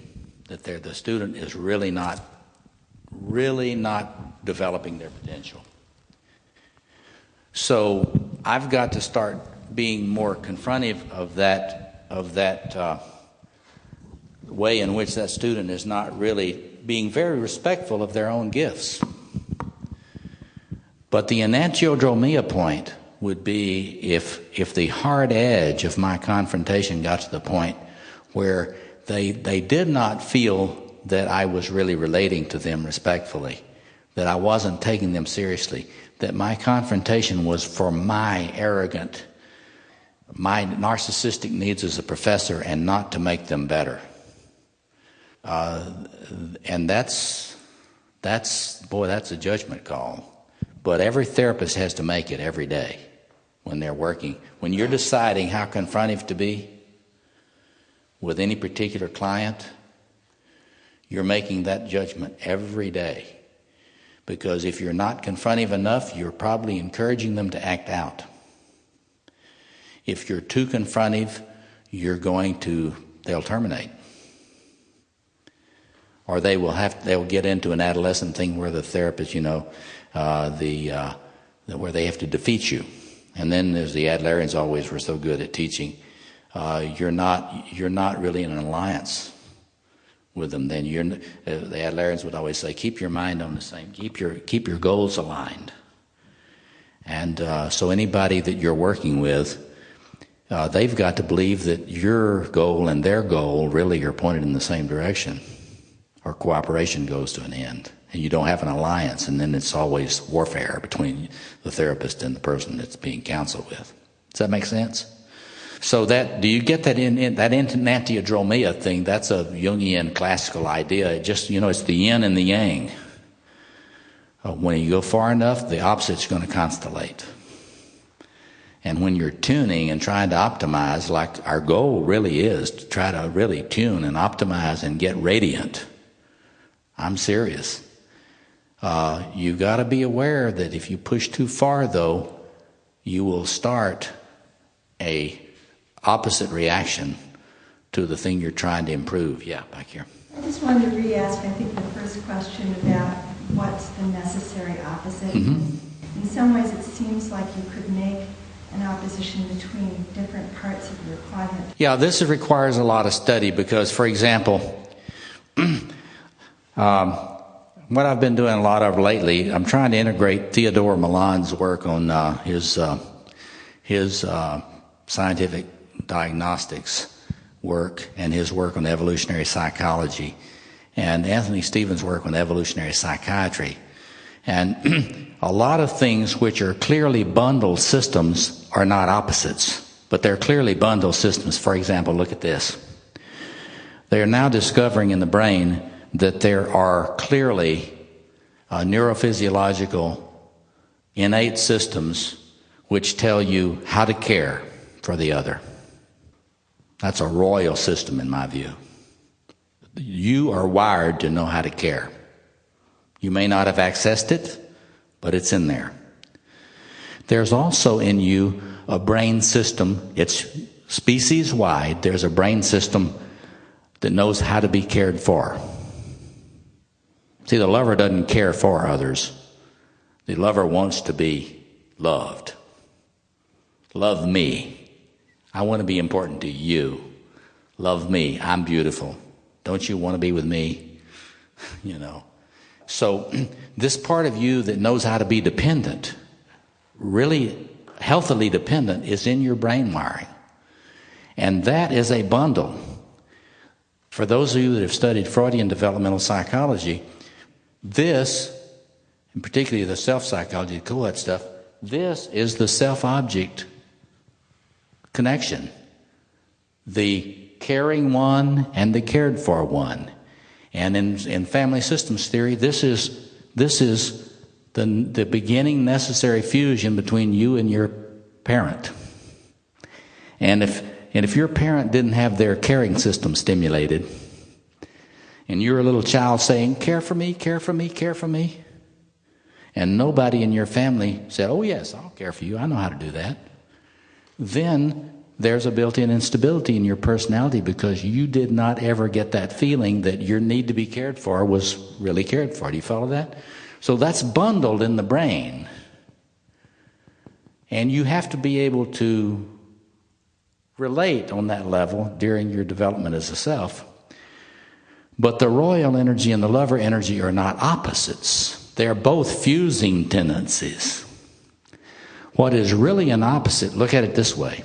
S2: that the student is really not developing their potential. So I've got to start being more confrontive of that way in which that student is not really being very respectful of their own gifts. But the enantiodromia point would be if the hard edge of my confrontation got to the point where they did not feel that I was really relating to them respectfully, that I wasn't taking them seriously, that my confrontation was for my narcissistic needs as a professor and not to make them better. And that's a judgment call. But every therapist has to make it every day when they're working. When you're deciding how confrontive to be with any particular client, you're making that judgment every day. Because if you're not confrontive enough, you're probably encouraging them to act out. If you're too confrontive, they'll terminate. Or they'll get into an adolescent thing where the therapist, where they have to defeat you. And then, as the Adlerians always were so good at teaching, you're not really in an alliance with them. Then the Adlerians would always say, keep your mind on the same, keep your goals aligned. And so anybody that you're working with, they've got to believe that your goal and their goal really are pointed in the same direction, or cooperation goes to an end. And you don't have an alliance, and then it's always warfare between the therapist and the person that's being counseled with. Does that make sense? So do you get that in that enantiodromia thing? That's a Jungian classical idea. It just, it's the yin and the yang. When you go far enough, the opposite's going to constellate. And when you're tuning and trying to optimize, like our goal really is to try to really tune and optimize and get radiant. I'm serious. You've got to be aware that if you push too far, though, you will start a opposite reaction to the thing you're trying to improve. Yeah, back here.
S10: I just wanted to re-ask, I think, the first question about what's the necessary opposite. In some ways, it seems like you could make an opposition between different parts of your quadrant.
S2: Yeah, this requires a lot of study because, for example, what I've been doing a lot of lately, I'm trying to integrate Theodore Milan's work on his scientific diagnostics work and his work on evolutionary psychology, and Anthony Stevens' work on evolutionary psychiatry. And a lot of things which are clearly bundled systems are not opposites, but they're clearly bundled systems. For example, look at this. They are now discovering in the brain that there are clearly neurophysiological innate systems which tell you how to care for the other. That's a royal system in my view. You are wired to know how to care. You may not have accessed it, but it's in there. There's also in you a brain system. It's species-wide. There's a brain system that knows how to be cared for. See, the lover doesn't care for others. The lover wants to be loved. Love me. I want to be important to you. Love me. I'm beautiful. Don't you want to be with me? So this part of you that knows how to be dependent, really healthily dependent, is in your brain wiring. And that is a bundle. For those of you that have studied Freudian developmental psychology, this, and particularly the self-psychology, the Coolhead stuff, this is the self-object connection. The caring one and the cared for one. And in family systems theory, this is the beginning necessary fusion between you and your parent. And if your parent didn't have their caring system stimulated, and you're a little child saying, care for me, care for me, care for me, and nobody in your family said, oh yes, I'll care for you, I know how to do that, then there's a built-in instability in your personality because you did not ever get that feeling that your need to be cared for was really cared for. Do you follow that? So that's bundled in the brain. And you have to be able to relate on that level during your development as a self. But the royal energy and the lover energy are not opposites. They're both fusing tendencies. What is really an opposite, look at it this way.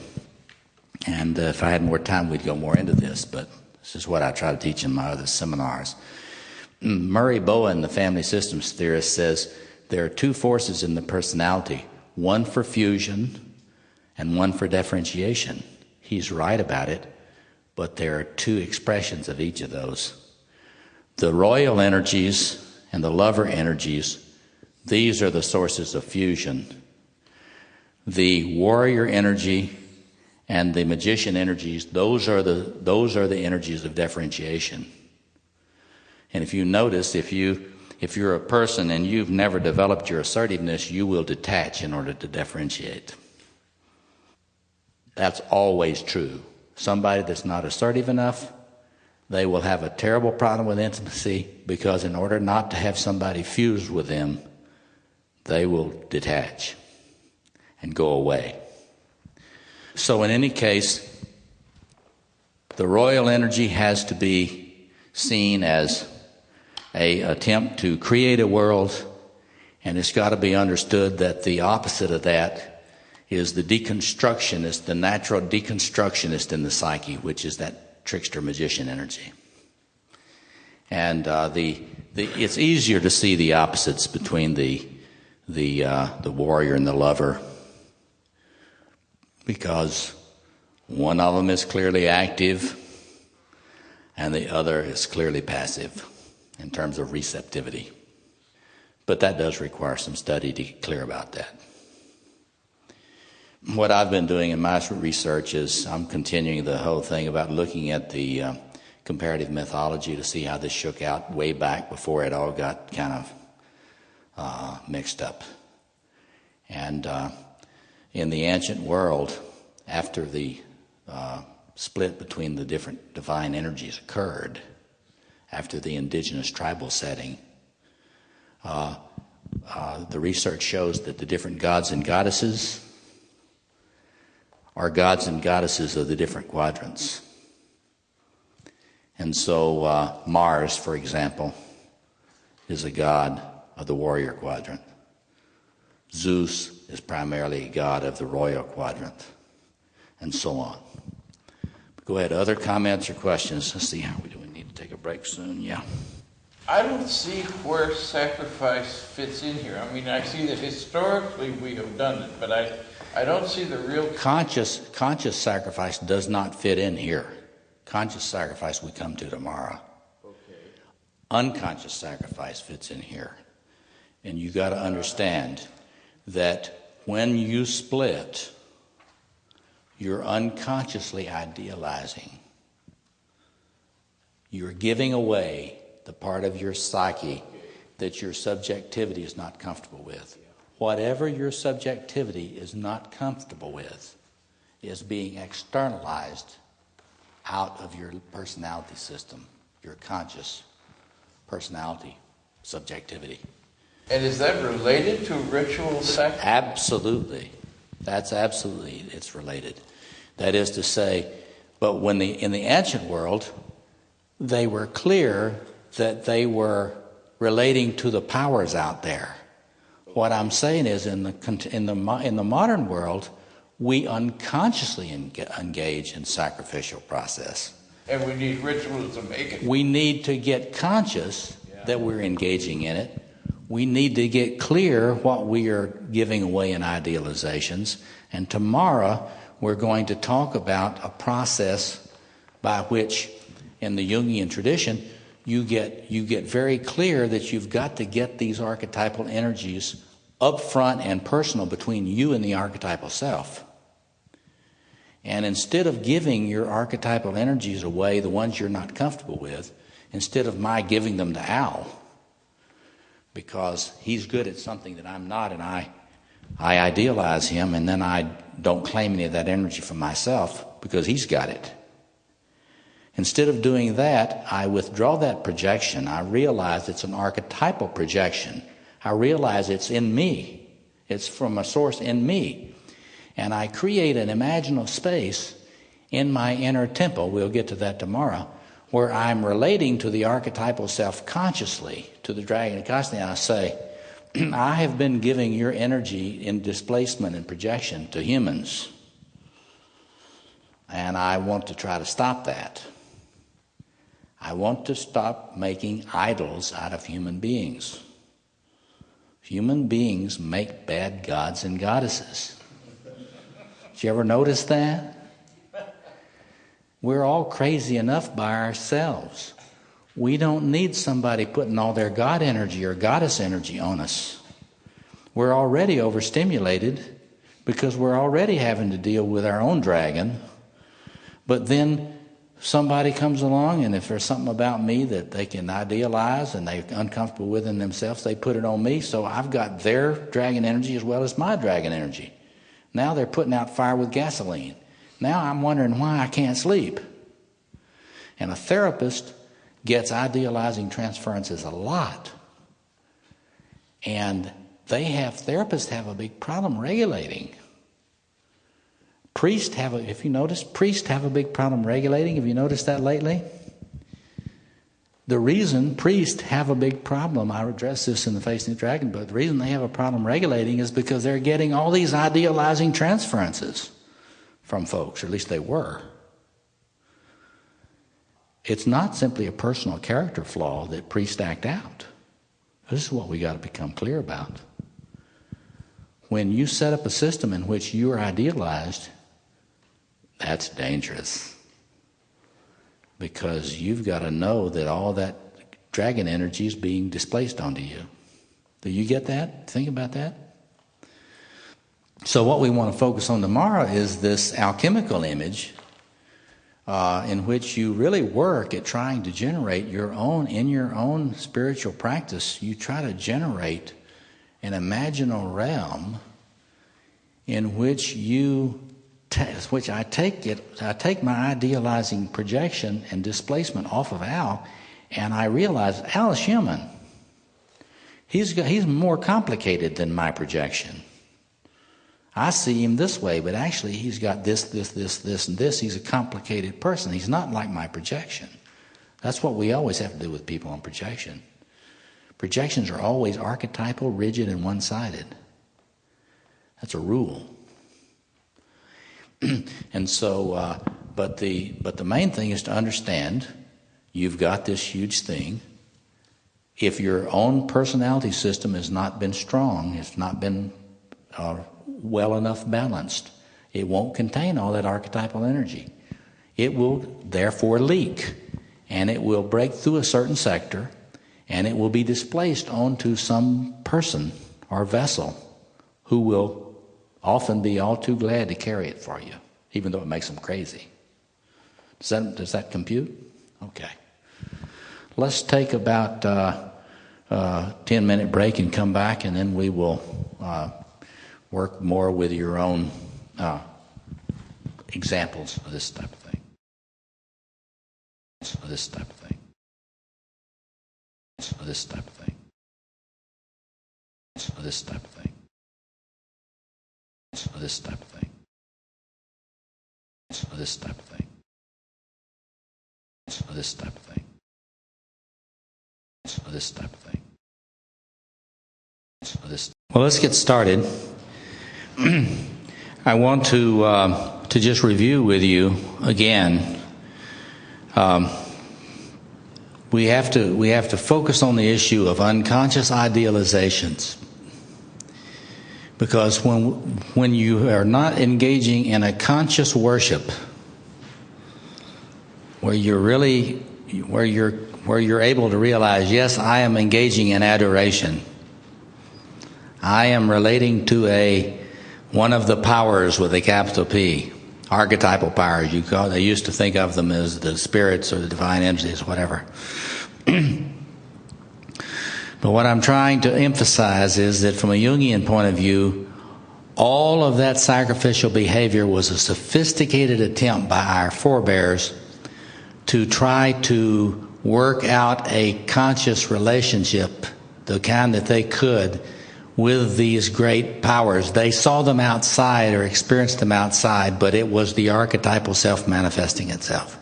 S2: And if I had more time, we'd go more into this, but this is what I try to teach in my other seminars. Murray Bowen, the family systems theorist, says there are two forces in the personality, one for fusion and one for differentiation. He's right about it, but there are two expressions of each of those. The royal energies and the lover energies, these are the sources of fusion. The warrior energy and the magician energies, those are the energies of differentiation. And if you notice, if you're a person and you've never developed your assertiveness, you will detach in order to differentiate. That's always true. Somebody that's not assertive enough, they will have a terrible problem with intimacy because in order not to have somebody fused with them, they will detach and go away. So in any case, the royal energy has to be seen as an attempt to create a world, and it's got to be understood that the opposite of that is the deconstructionist, the natural deconstructionist in the psyche, which is that trickster magician energy. And it's easier to see the opposites between the warrior and the lover, because one of them is clearly active and the other is clearly passive in terms of receptivity. But that does require some study to get clear about that. What I've been doing in my research is I'm continuing the whole thing about looking at the comparative mythology to see how this shook out way back before it all got kind of mixed up. And in the ancient world, after the split between the different divine energies occurred, after the indigenous tribal setting, the research shows that the different gods and goddesses are gods and goddesses of the different quadrants. And so Mars, for example, is a god of the warrior quadrant. Zeus is primarily a god of the royal quadrant, and so on. But go ahead, other comments or questions? Let's see how we do. We need to take a break soon. Yeah.
S4: I don't see where sacrifice fits in here. I mean, I see that historically we have done it, but I don't see the real...
S2: Conscious sacrifice does not fit in here. Conscious sacrifice we come to tomorrow.
S4: Okay.
S2: Unconscious sacrifice fits in here. And you got to understand that when you split, you're unconsciously idealizing. You're giving away the part of your psyche that your subjectivity is not comfortable with. Whatever your subjectivity is not comfortable with is being externalized out of your personality system, your conscious personality subjectivity.
S4: And is that related to ritual sacrifice?
S2: Absolutely. It's related. That is to say, but when in the ancient world, they were clear that they were relating to the powers out there. What I'm saying is, in the modern world, we unconsciously engage in sacrificial process.
S4: And we need rituals to make it.
S2: We need to get conscious that we're engaging in it. We need to get clear what we are giving away in idealizations. And tomorrow, we're going to talk about a process by which, in the Jungian tradition, you get very clear that you've got to get these archetypal energies up front and personal between you and the archetypal self. And instead of giving your archetypal energies away, the ones you're not comfortable with, instead of my giving them to Al, because he's good at something that I'm not, and I idealize him, and then I don't claim any of that energy for myself because he's got it. Instead of doing that, I withdraw that projection. I realize it's an archetypal projection. I realize it's in me. It's from a source in me. And I create an imaginal space in my inner temple, we'll get to that tomorrow, where I'm relating to the archetypal self consciously, to the dragon constantly, and I say, I have been giving your energy in displacement and projection to humans, and I want to try to stop that. I want to stop making idols out of human beings. Human beings make bad gods and goddesses. Did you ever notice that? We're all crazy enough by ourselves. We don't need somebody putting all their god energy or goddess energy on us. We're already overstimulated because we're already having to deal with our own dragon. But then somebody comes along, and if there's something about me that they can idealize and they're uncomfortable with in themselves, they put it on me. So I've got their dragon energy as well as my dragon energy. Now they're putting out fire with gasoline. Now I'm wondering why I can't sleep. And a therapist gets idealizing transferences a lot. And therapists have a big problem regulating. Priests have a big problem regulating. Have you noticed that lately? The reason priests have a big problem, I address this in the Facing the Dragon book, the reason they have a problem regulating is because they're getting all these idealizing transferences from folks, or at least they were. It's not simply a personal character flaw that priests act out. This is what we got to become clear about. When you set up a system in which you are idealized, that's dangerous. Because you've got to know that all that dragon energy is being displaced onto you. Do you get that? Think about that. So what we want to focus on tomorrow is this alchemical image in which you really work at trying to generate in your own spiritual practice, you try to generate an imaginal realm in which I take my idealizing projection and displacement off of Al, and I realize Al is human. He's more complicated than my projection. I see him this way, but actually he's got this, and this. He's a complicated person. He's not like my projection. That's what we always have to do with people on projection. Projections are always archetypal, rigid, and one-sided. That's a rule. And so, but the main thing is to understand you've got this huge thing. If your own personality system has not been strong, it's not been well enough balanced, it won't contain all that archetypal energy. It will therefore leak, and it will break through a certain sector, and it will be displaced onto some person or vessel who will often be all too glad to carry it for you, even though it makes them crazy. Does that compute? Okay. Let's take about a 10-minute break and come back, and then we will work more with your own examples of this type of thing. This type of thing. This type of thing. This type of thing. This type of thing. This type of thing. This type of thing. This type of thing. Well, let's get started. I want to just review with you again. We have to focus on the issue of unconscious idealizations, because when you are not engaging in a conscious worship, where you're able to realize, yes, I am engaging in adoration. I am relating to one of the powers with a capital P, archetypal powers. They used to think of them as the spirits or the divine entities, whatever. But what I'm trying to emphasize is that from a Jungian point of view, all of that sacrificial behavior was a sophisticated attempt by our forebears to try to work out a conscious relationship, the kind that they could, with these great powers. They saw them outside or experienced them outside, but it was the archetypal self manifesting itself.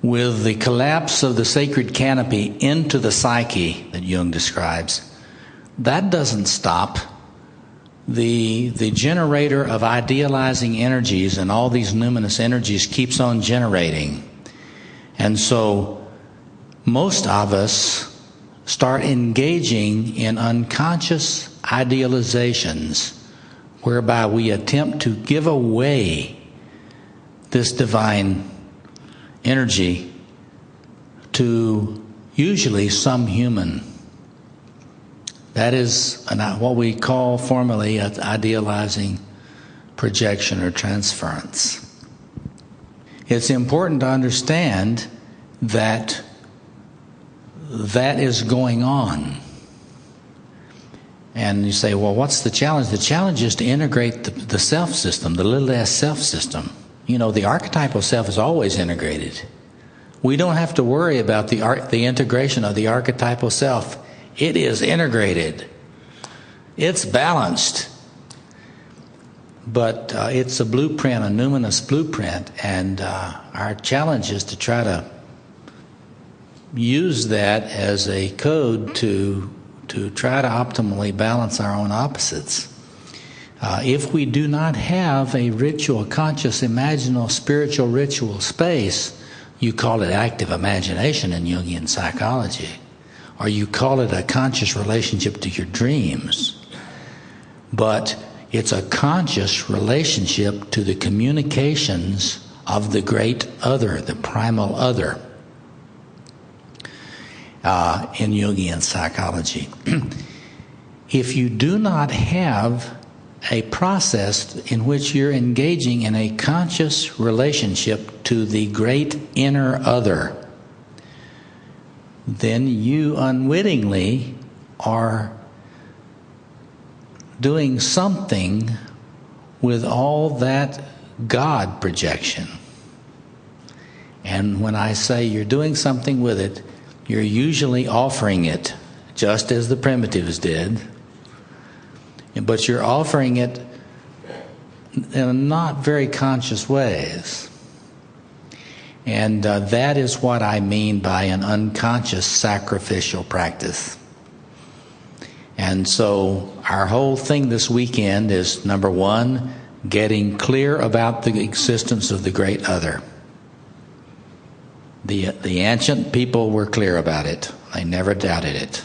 S2: With the collapse of the sacred canopy into the psyche that Jung describes, that doesn't stop. The generator of idealizing energies and all these numinous energies keeps on generating. And so most of us start engaging in unconscious idealizations whereby we attempt to give away this divine energy to usually some human. That is what we call formally idealizing projection or transference. It's important to understand that that is going on. And you say, well, what's the challenge? The challenge is to integrate the self system, the little s self system. You know, the archetypal self is always integrated. We don't have to worry about the integration of the archetypal self. It is integrated. It's balanced, but it's a blueprint, a numinous blueprint, and our challenge is to try to use that as a code to try to optimally balance our own opposites. If we do not have a ritual, conscious, imaginal, spiritual ritual space, you call it active imagination in Jungian psychology, or you call it a conscious relationship to your dreams. But it's a conscious relationship to the communications of the great other, the primal other, in Jungian psychology. If you do not have a process in which you're engaging in a conscious relationship to the great inner other, then you unwittingly are doing something with all that God projection. And when I say you're doing something with it, you're usually offering it, just as the primitives did, but you're offering it in not very conscious ways. And that is what I mean by an unconscious sacrificial practice. And so our whole thing this weekend is, number one, getting clear about the existence of the great other. The ancient people were clear about it. They never doubted it.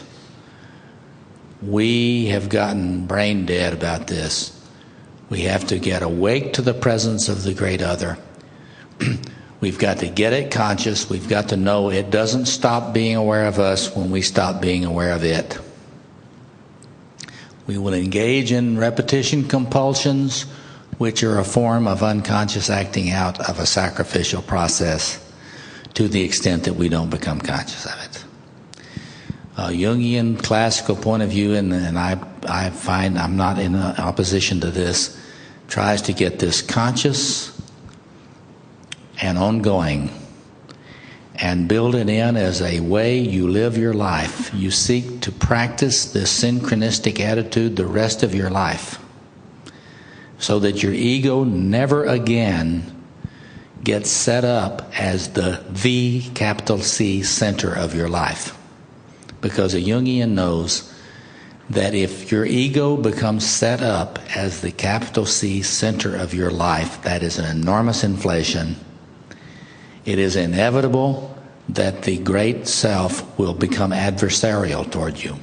S2: We have gotten brain dead about this. We have to get awake to the presence of the great other. We've got to get it conscious. We've got to know it doesn't stop being aware of us when we stop being aware of it. We will engage in repetition compulsions, which are a form of unconscious acting out of a sacrificial process, to the extent that we don't become conscious of it. Jungian classical point of view, and I find I'm not in opposition to this, tries to get this conscious and ongoing and build it in as a way you live your life. You seek to practice this synchronistic attitude the rest of your life so that your ego never again gets set up as the capital C center of your life. Because a Jungian knows that if your ego becomes set up as the capital C center of your life, that is an enormous inflation. It is inevitable that the great self will become adversarial toward you.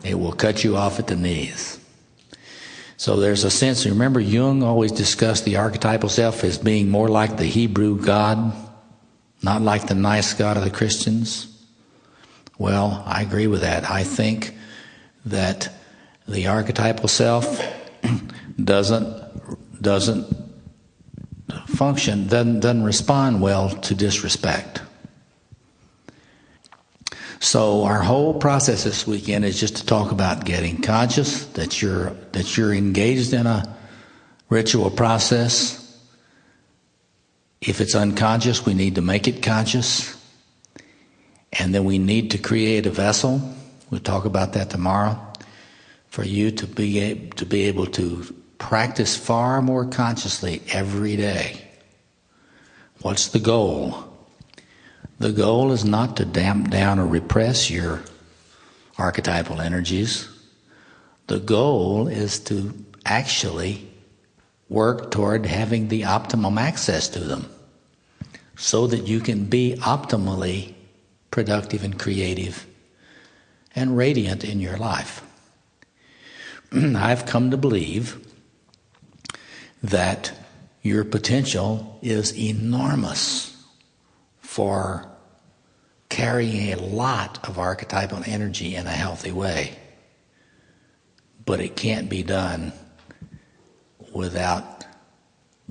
S2: It will cut you off at the knees. So there's a sense, remember Jung always discussed the archetypal self as being more like the Hebrew God, not like the nice God of the Christians. Well, I agree with that. I think that the archetypal self doesn't function, doesn't respond well to disrespect. So our whole process this weekend is just to talk about getting conscious that you're engaged in a ritual process. If it's unconscious, we need to make it conscious. And then we need to create a vessel. We'll talk about that tomorrow. For you to be able to practice far more consciously every day. What's the goal? The goal is not to damp down or repress your archetypal energies. The goal is to actually work toward having the optimum access to them so that you can be optimally productive and creative and radiant in your life. I've come to believe that your potential is enormous for carrying a lot of archetypal energy in a healthy way. But it can't be done without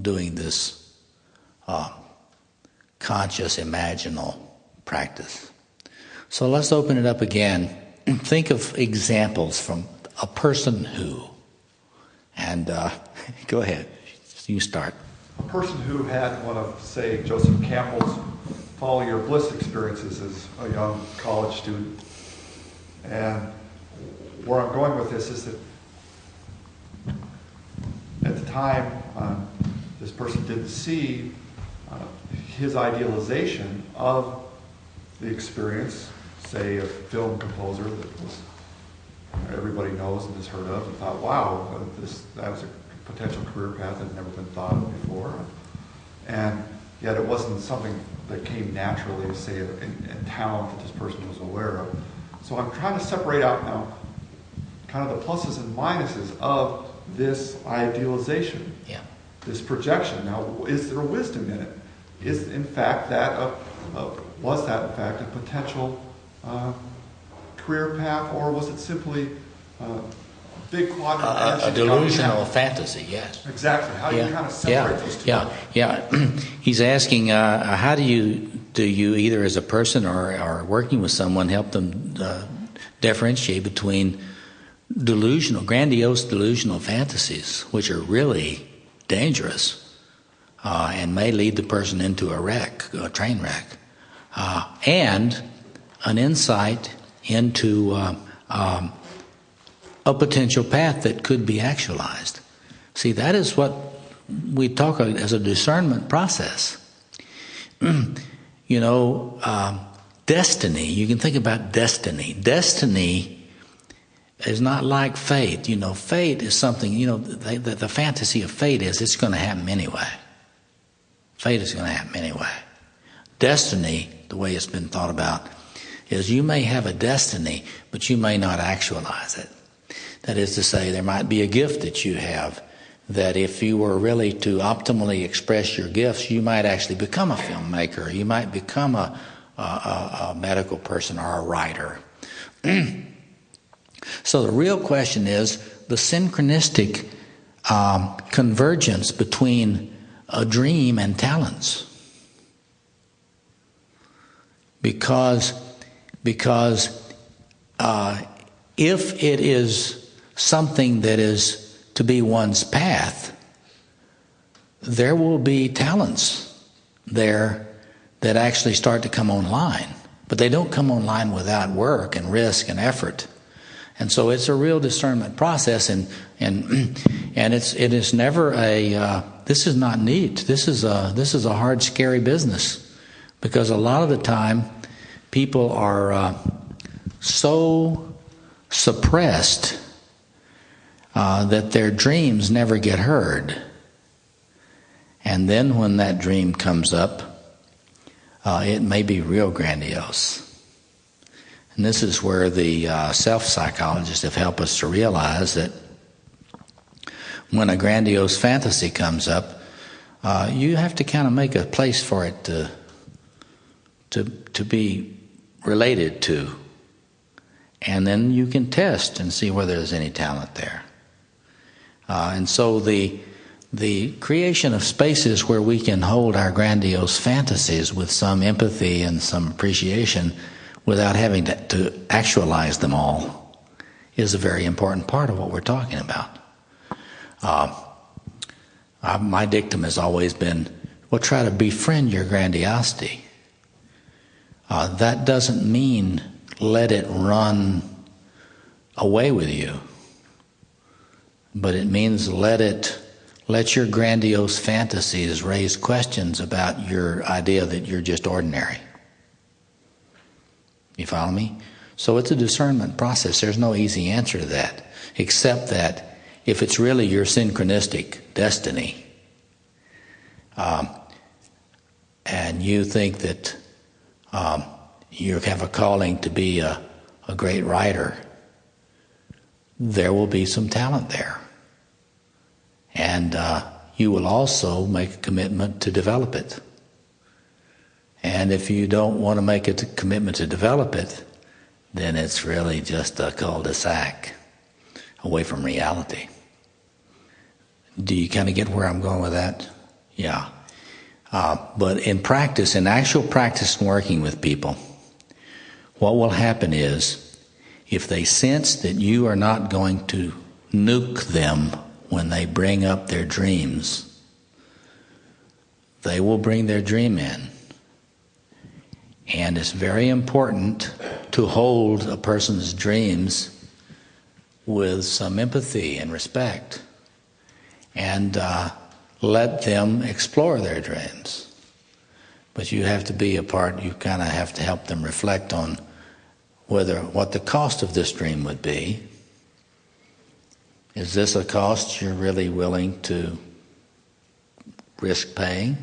S2: doing this conscious, imaginal practice. So let's open it up again. Think of examples from a person who, and go ahead, you start.
S5: A person who had one of, say, Joseph Campbell's Follow Your Bliss experiences as a young college student. And where I'm going with this is that at the time, this person didn't see his idealization of the experience, say a film composer that was everybody knows and has heard of, and thought, wow, that was a potential career path that had never been thought of before. And yet it wasn't something that came naturally, say, in talent that this person was aware of. So I'm trying to separate out now kind of the pluses and minuses of this idealization, this projection. Now, is there wisdom in it? Is in fact that was that in fact a potential career path, or was it simply big quadrant?
S2: A delusional fantasy, yes.
S5: Exactly. How do you kind of separate those two?
S2: Yeah. He's asking, how do you either as a person or working with someone help them differentiate between grandiose delusional fantasies, which are really dangerous and may lead the person into a train wreck, and an insight into a potential path that could be actualized. See, that is what we talk of as a discernment process. Destiny, you can think about destiny. Destiny is not like fate. Fate is something, the fantasy of fate is it's going to happen anyway. Fate is going to happen anyway. Destiny, the way it's been thought about, is you may have a destiny, but you may not actualize it. That is to say, there might be a gift that you have that if you were really to optimally express your gifts, you might actually become a filmmaker. You might become a medical person or a writer. So the real question is the synchronistic convergence between a dream and talents. Because if it is something that is to be one's path, there will be talents there that actually start to come online. But they don't come online without work and risk and effort. And so it's a real discernment process, and it is never this is not neat. This is a hard, scary business, because a lot of the time people are so suppressed that their dreams never get heard. And then when that dream comes up, it may be real grandiose. And this is where the self-psychologists have helped us to realize that when a grandiose fantasy comes up, you have to kind of make a place for it to be related to. And then you can test and see whether there's any talent there. And so the creation of spaces where we can hold our grandiose fantasies with some empathy and some appreciation without having to actualize them all is a very important part of what we're talking about. My dictum has always been, well, try to befriend your grandiosity. That doesn't mean let it run away with you, but it means let your grandiose fantasies raise questions about your idea that you're just ordinary. You follow me? So it's a discernment process. There's no easy answer to that, except that if it's really your synchronistic destiny, and you think that you have a calling to be a great writer, there will be some talent there. And you will also make a commitment to develop it. And if you don't want to make a commitment to develop it, then it's really just a cul-de-sac away from reality. Do you kind of get where I'm going with that? Yeah. But in practice, in actual practice and working with people, what will happen is if they sense that you are not going to nuke them when they bring up their dreams, they will bring their dream in. And it's very important to hold a person's dreams with some empathy and respect, and let them explore their dreams. But you have to be a part, you kind of have to help them reflect on what the cost of this dream would be. Is this a cost you're really willing to risk paying?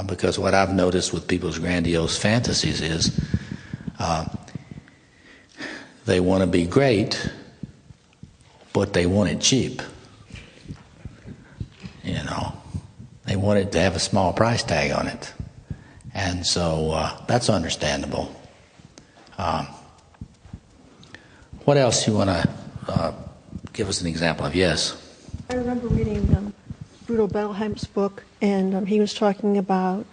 S2: Because what I've noticed with people's grandiose fantasies is they want to be great, but they want it cheap. You know, they want it to have a small price tag on it. And so that's understandable. What else you want to give us an example of? Yes?
S10: I remember reading Bruno Bettelheim's book, and he was talking about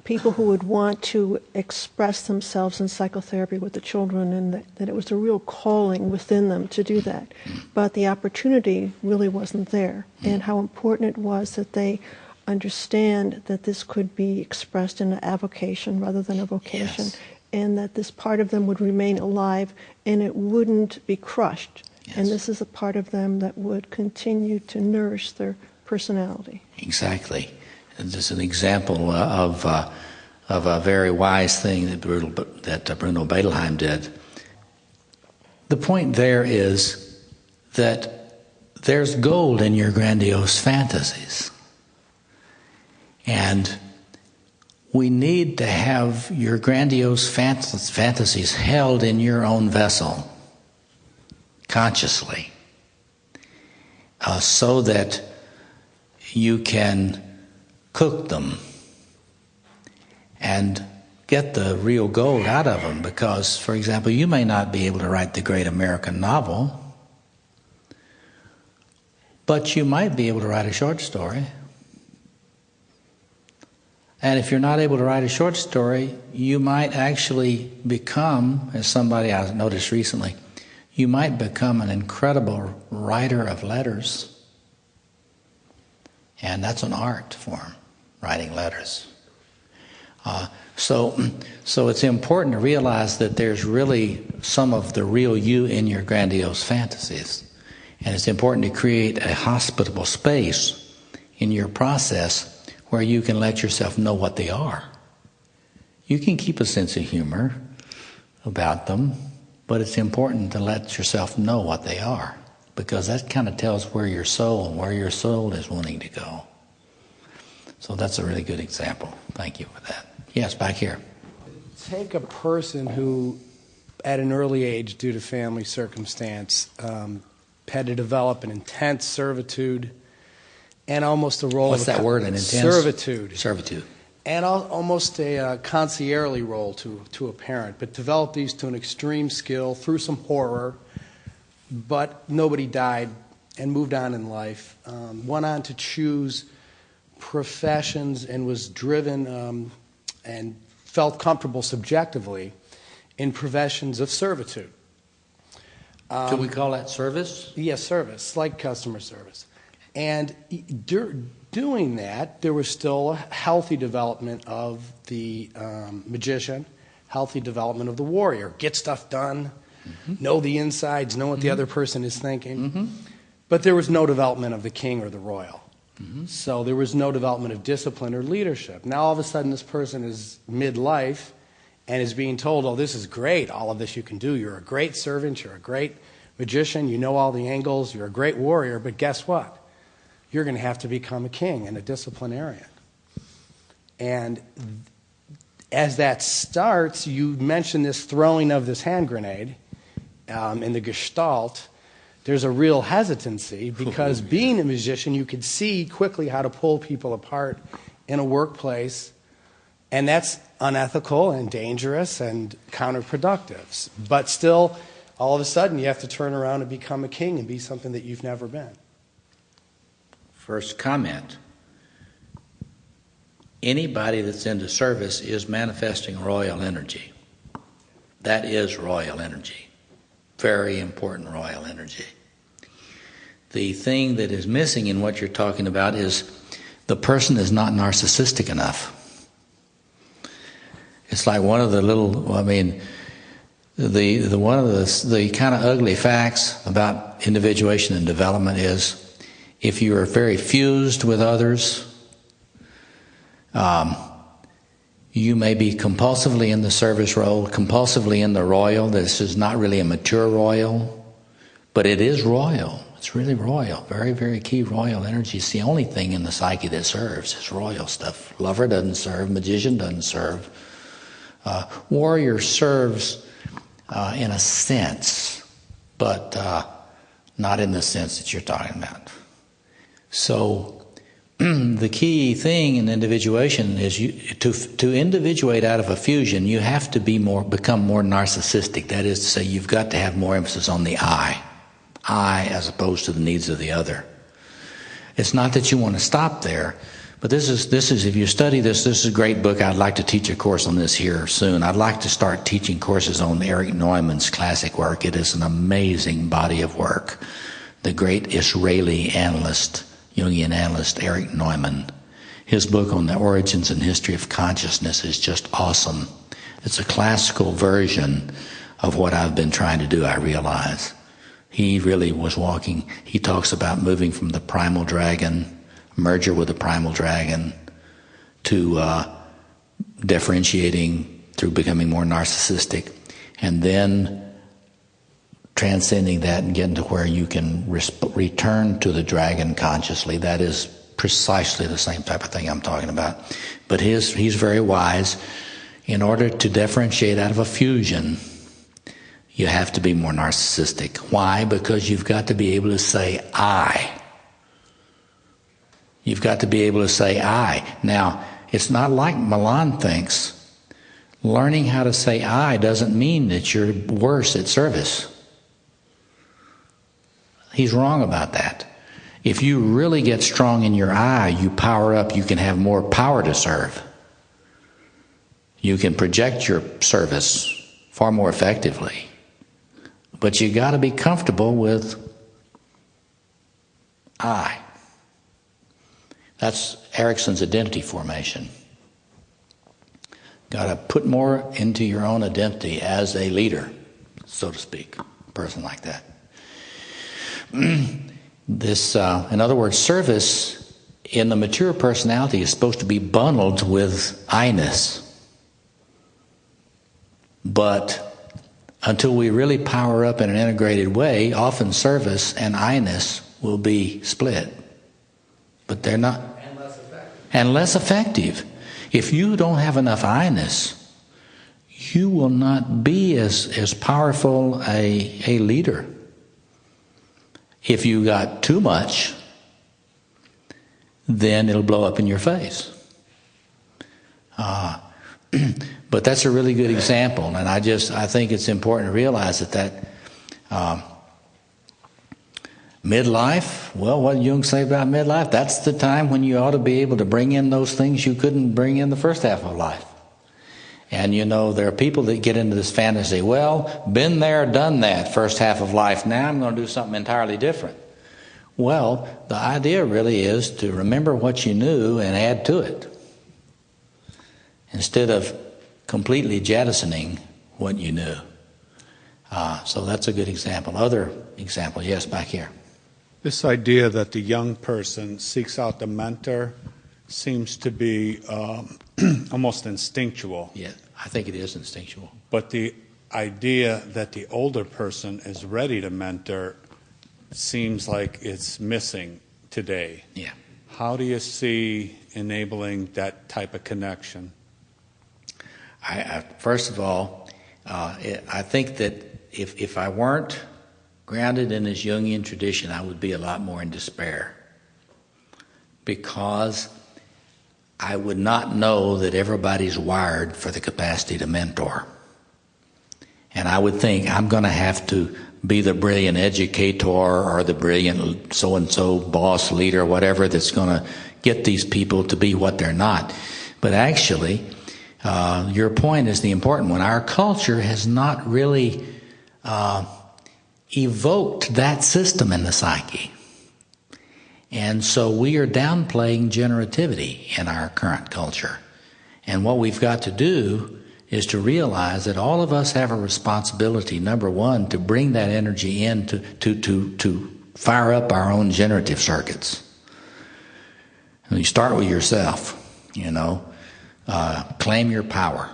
S10: people who would want to express themselves in psychotherapy with the children, and that it was a real calling within them to do that. But the opportunity really wasn't there, and how important it was that they understand that this could be expressed in an avocation rather than a vocation, yes. And that this part of them would remain alive and it wouldn't be crushed. Yes. And this is a part of them that would continue to nourish their personality.
S2: Exactly. And just an example of a very wise thing that Bruno Bettelheim did. The point there is that there's gold in your grandiose fantasies. And we need to have your grandiose fantasies held in your own vessel, consciously, so that you can cook them and get the real gold out of them. Because, for example, you may not be able to write the great American novel, but you might be able to write a short story. And if you're not able to write a short story, you might actually become, as somebody I noticed recently, you might become an incredible writer of letters. And that's an art form, writing letters. So it's important to realize that there's really some of the real you in your grandiose fantasies. And it's important to create a hospitable space in your process where you can let yourself know what they are. You can keep a sense of humor about them, but it's important to let yourself know what they are, because that kind of tells where your soul is wanting to go. So that's a really good example. Thank you for that. Yes, back here.
S12: Take a person who, at an early age, due to family circumstance, had to develop an intense servitude and almost a role
S2: What's
S12: of
S2: that word, an intense?
S12: Servitude. And almost a concierge role to a parent, but developed these to an extreme skill through some horror, but nobody died and moved on in life. Went on to choose professions and was driven and felt comfortable subjectively in professions of servitude.
S2: Do we call that service?
S12: Yes, service, like customer service. And doing that, there was still a healthy development of the magician, healthy development of the warrior. Get stuff done, know the insides, know what the other person is thinking. But there was no development of the king or the royal. So there was no development of discipline or leadership. Now all of a sudden this person is midlife and is being told, oh, this is great, all of this you can do. You're a great servant, you're a great magician, you know all the angles, you're a great warrior, but guess what? You're going to have to become a king and a disciplinarian. And as that starts, you mentioned this throwing of this hand grenade in the Gestalt. There's a real hesitancy because being a musician, you could see quickly how to pull people apart in a workplace, and that's unethical and dangerous and counterproductive. But still, all of a sudden, you have to turn around and become a king and be something that you've never been.
S2: First comment. Anybody that's into service is manifesting royal energy. That is royal energy. Very important royal energy. The thing that is missing in what you're talking about is the person is not narcissistic enough. It's like one of the one of the kind of ugly facts about individuation and development is if you are very fused with others, you may be compulsively in the service role, compulsively in the royal. This is not really a mature royal, but it is royal. It's really royal, very, very key royal energy. It's the only thing in the psyche that serves is royal stuff. Lover doesn't serve, magician doesn't serve. Warrior serves in a sense, but not in the sense that you're talking about. So the key thing in individuation is to individuate out of a fusion, you have to become more narcissistic. That is to say, you've got to have more emphasis on the I as opposed to the needs of the other. It's not that you want to stop there, but this is if you study this is a great book. I'd like to teach a course on this here soon. I'd like to start teaching courses on Erich Neumann's classic work. It is an amazing body of work. The great Israeli analyst, Jungian analyst Erich Neumann. His book on the origins and history of consciousness is just awesome. It's a classical version of what I've been trying to do, I realize. He really was he talks about moving from the primal dragon, merger with the primal dragon, to differentiating through becoming more narcissistic, and then transcending that and getting to where you can return to the dragon consciously. That is precisely the same type of thing I'm talking about. But he's very wise. In order to differentiate out of a fusion, you have to be more narcissistic. Why? Because you've got to be able to say I. You've got to be able to say I. Now, it's not like Milan thinks. Learning how to say I doesn't mean that you're worse at service. He's wrong about that. If you really get strong in your I, you power up, you can have more power to serve. You can project your service far more effectively. But you got to be comfortable with I. That's Erickson's identity formation. Got to put more into your own identity as a leader, so to speak, a person like that. In other words, service in the mature personality is supposed to be bundled with I-ness. But until we really power up in an integrated way, often service and I-ness will be split. But they're not. And less effective. If you don't have enough I-ness, you will not be as powerful a leader. If you got too much, then it'll blow up in your face. But that's a really good example, and I think it's important to realize that midlife, well, what did Jung say about midlife? That's the time when you ought to be able to bring in those things you couldn't bring in the first half of life. And there are people that get into this fantasy, well, been there, done that first half of life, now I'm going to do something entirely different. Well, the idea really is to remember what you knew and add to it, instead of completely jettisoning what you knew. So that's a good example. Other example, yes, back here.
S17: This idea that the young person seeks out the mentor seems to be almost instinctual.
S2: Yeah, I think it is instinctual.
S17: But the idea that the older person is ready to mentor seems like it's missing today.
S2: Yeah.
S17: How do you see enabling that type of connection?
S2: First of all, I think that if I weren't grounded in this Jungian tradition, I would be a lot more in despair, because I would not know that everybody's wired for the capacity to mentor. And I would think I'm going to have to be the brilliant educator or the brilliant so-and-so boss leader, whatever, that's going to get these people to be what they're not. But actually, your point is the important one. Our culture has not really evoked that system in the psyche. And so we are downplaying generativity in our current culture. And what we've got to do is to realize that all of us have a responsibility, number one, to bring that energy in to fire up our own generative circuits. And you start with yourself, claim your power.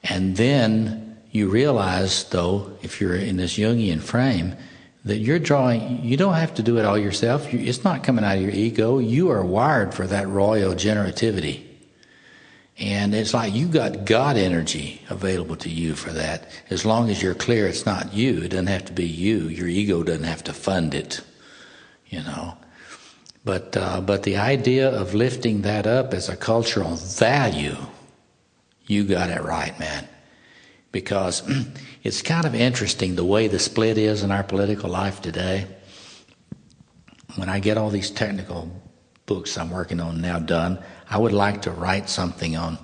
S2: And then you realize, though, if you're in this Jungian frame, that you don't have to do it all yourself. It's not coming out of your ego. You are wired for that royal generativity. And it's like you got God energy available to you for that. As long as you're clear it's not you, it doesn't have to be you. Your ego doesn't have to fund it, But the idea of lifting that up as a cultural value, you got it right, man. Because it's kind of interesting the way the split is in our political life today. When I get all these technical books I'm working on now done, I would like to write something on,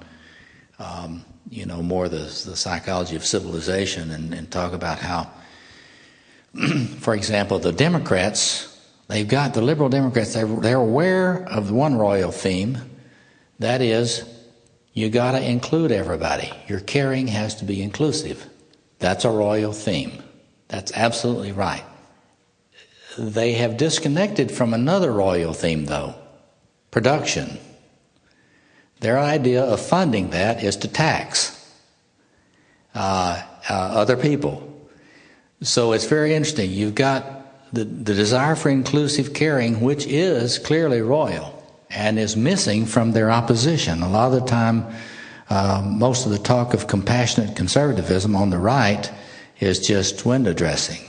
S2: more the psychology of civilization and talk about how, for example, the Democrats, the liberal Democrats, they're aware of the one royal theme, that is, you got to include everybody. Your caring has to be inclusive. That's a royal theme. That's absolutely right. They have disconnected from another royal theme, though, production. Their idea of funding that is to tax other people. So it's very interesting. You've got the desire for inclusive caring, which is clearly royal and is missing from their opposition. A lot of the time, most of the talk of compassionate conservatism on the right is just window dressing.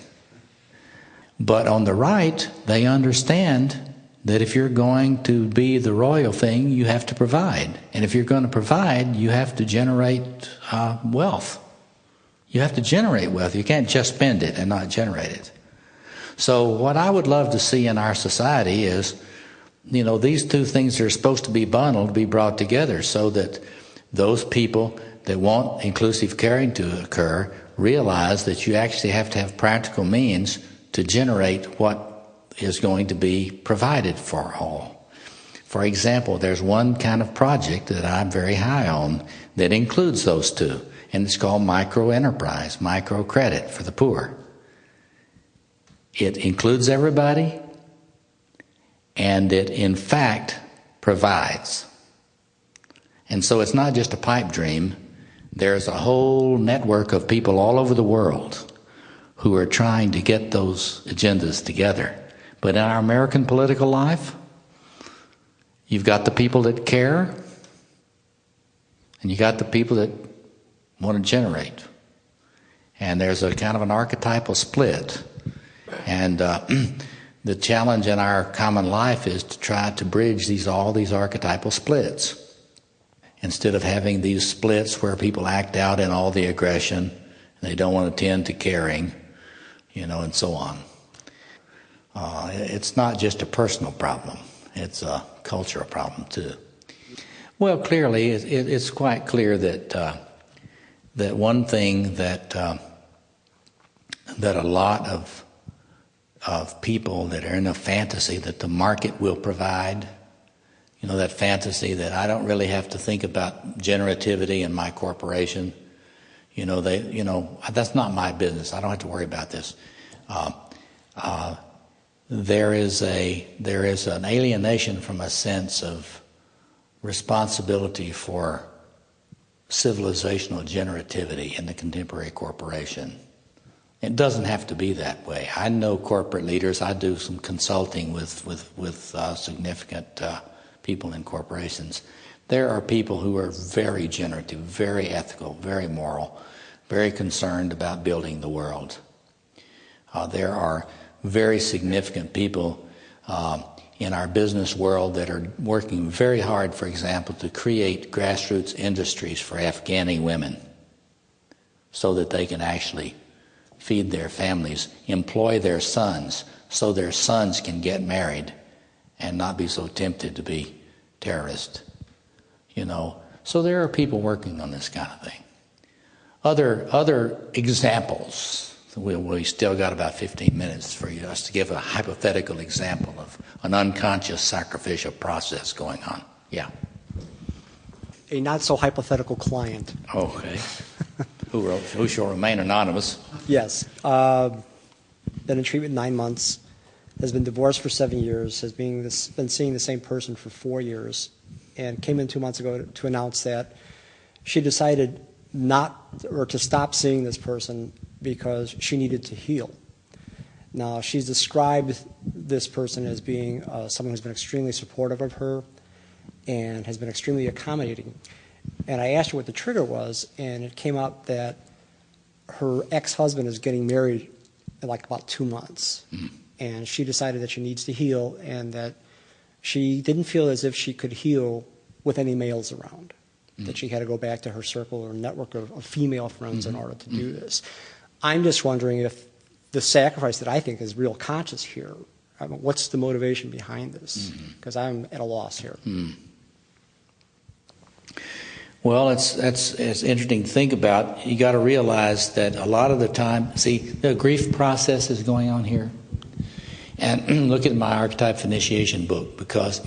S2: But on the right, they understand that if you're going to be the royal thing, you have to provide. And if you're going to provide, you have to generate wealth. You have to generate wealth. You can't just spend it and not generate it. So what I would love to see in our society is, these two things are supposed to be bundled, be brought together so that those people that want inclusive caring to occur realize that you actually have to have practical means to generate what is going to be provided for all. For example, there's one kind of project that I'm very high on that includes those two, and it's called microenterprise, microcredit for the poor. It includes everybody, and it in fact provides. And so it's not just a pipe dream. There's a whole network of people all over the world who are trying to get those agendas together. But in our American political life, you've got the people that care, and you got the people that want to generate. And there's a kind of an archetypal split. And the challenge in our common life is to try to bridge all these archetypal splits. Instead of having these splits where people act out in all the aggression, and they don't want to tend to caring, and so on. It's not just a personal problem. It's a cultural problem, too. Well, clearly, it's quite clear that one thing that a lot of people that are in a fantasy that the market will provide, that fantasy that I don't really have to think about generativity in my corporation. That's not my business. I don't have to worry about this. There is an alienation from a sense of responsibility for civilizational generativity in the contemporary corporation. It doesn't have to be that way. I know corporate leaders. I do some consulting with significant people in corporations. There are people who are very generative, very ethical, very moral, very concerned about building the world. There are very significant people in our business world that are working very hard, for example, to create grassroots industries for Afghani women so that they can actually feed their families, employ their sons so their sons can get married and not be so tempted to be terrorists. So there are people working on this kind of thing. Other examples. We still got about 15 minutes for us to give a hypothetical example of an unconscious sacrificial process going on. Yeah.
S13: a not-so-hypothetical client.
S2: Okay. Who shall remain anonymous.
S13: Yes. Been in treatment 9 months, has been divorced for 7 years, has been seeing the same person for 4 years, and came in 2 months ago to announce that she decided to stop seeing this person because she needed to heal. Now, she's described this person as being someone who's been extremely supportive of her and has been extremely accommodating. And I asked her what the trigger was, and it came up that her ex-husband is getting married in like about 2 months. And she decided that she needs to heal and that she didn't feel as if she could heal with any males around, that she had to go back to her circle or network of female friends in order to do this. I'm just wondering if the sacrifice that I think is real conscious here, what's the motivation behind this? Because I'm at a loss here.
S2: Well, it's interesting to think about. You got to realize that a lot of the time, see, the grief process is going on here. And look at my Archetype Initiation book, because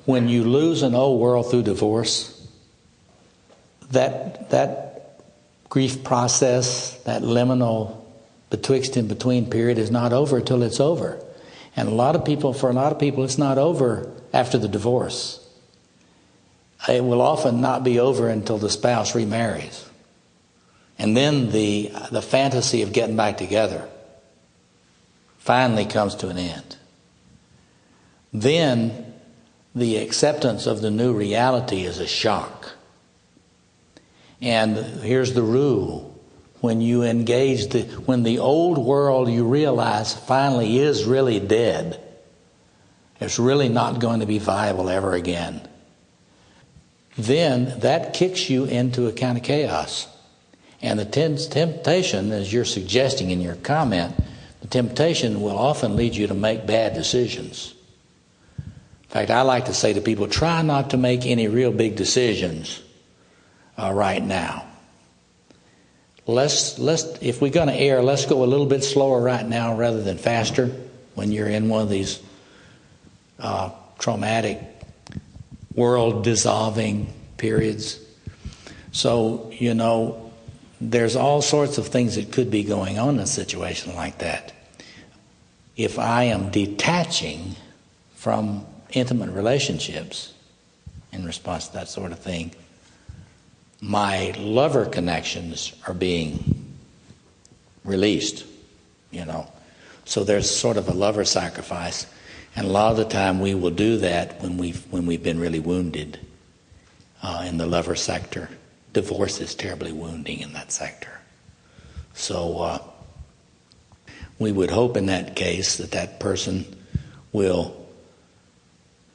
S2: when you lose an old world through divorce, that grief process, that liminal betwixt and between period is not over till it's over. And for a lot of people, it's not over after the divorce. It will often not be over until the spouse remarries. And then the fantasy of getting back together finally comes to an end. Then the acceptance of the new reality is a shock. And here's the rule. When you engage when the old world you realize finally is really dead, it's really not going to be viable ever again, then that kicks you into a kind of chaos. And the temptation, as you're suggesting in your comment, the temptation will often lead you to make bad decisions. In fact, I like to say to people, try not to make any real big decisions right now. If we're going to err, let's go a little bit slower right now rather than faster when you're in one of these traumatic, world-dissolving periods. So, there's all sorts of things that could be going on in a situation like that. If I am detaching from intimate relationships in response to that sort of thing, my lover connections are being released, So there's sort of a lover sacrifice. And a lot of the time we will do that when we've been really wounded in the lover sector. Divorce is terribly wounding in that sector. So we would hope in that case that person will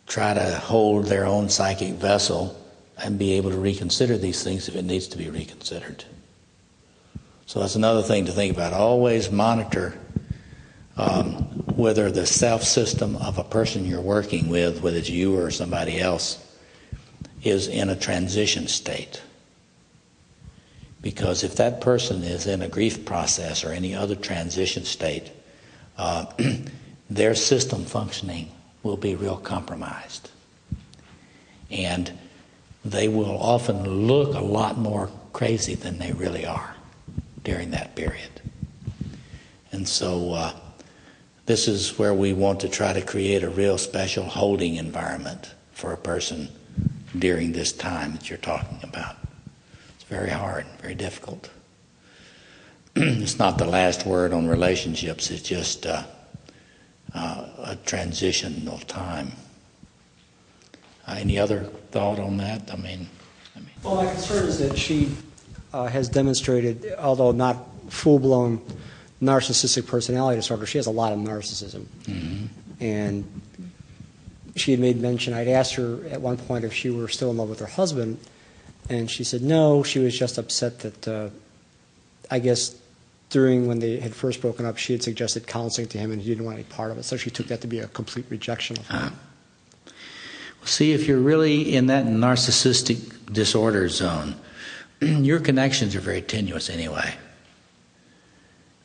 S2: try to hold their own psychic vessel and be able to reconsider these things if it needs to be reconsidered. So that's another thing to think about. Always monitor whether the self-system of a person you're working with, whether it's you or somebody else, is in a transition state. Because if that person is in a grief process or any other transition state, their system functioning will be real compromised. And they will often look a lot more crazy than they really are during that period. And so this is where we want to try to create a real special holding environment for a person during this time that you're talking about. It's very hard, very difficult. It's not the last word on relationships. It's just a transitional time. Any other thought on that?
S13: Well, my concern is that she has demonstrated, although not full-blown narcissistic personality disorder, she has a lot of narcissism. And she had made mention, I'd asked her at one point if she were still in love with her husband, and she said no, she was just upset that, I guess, during when they had first broken up, she had suggested counseling to him and he didn't want any part of it, so she took that to be a complete rejection of him.
S2: See, if you're really in that narcissistic disorder zone, your connections are very tenuous anyway.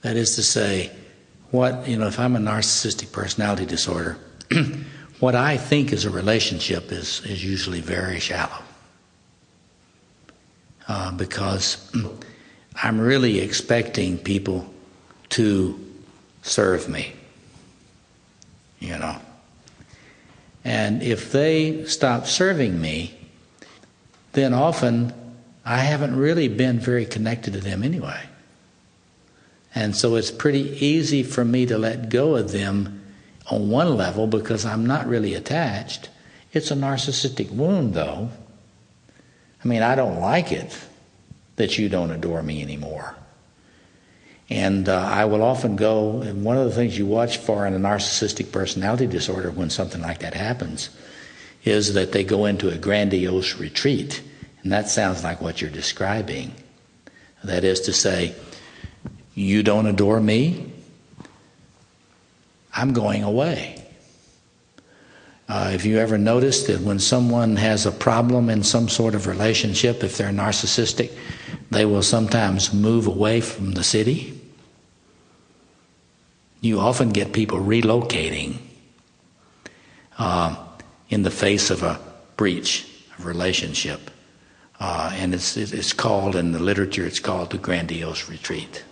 S2: That is to say, if I'm a narcissistic personality disorder, what I think is a relationship is usually very shallow. because I'm really expecting people to serve me, you know. And if they stop serving me, then often I haven't really been very connected to them anyway. And so it's pretty easy for me to let go of them on one level because I'm not really attached. It's a narcissistic wound, though. I mean, I don't like it that you don't adore me anymore. And I will often go, and one of the things you watch for in a narcissistic personality disorder when something like that happens is that they go into a grandiose retreat. And that sounds like what you're describing. That is to say, you don't adore me, I'm going away. If you ever noticed that when someone has a problem in some sort of relationship, if they're narcissistic, they will sometimes move away from the city. You often get people relocating in the face of a breach of relationship. And it's called, in the literature, it's called the grandiose retreat.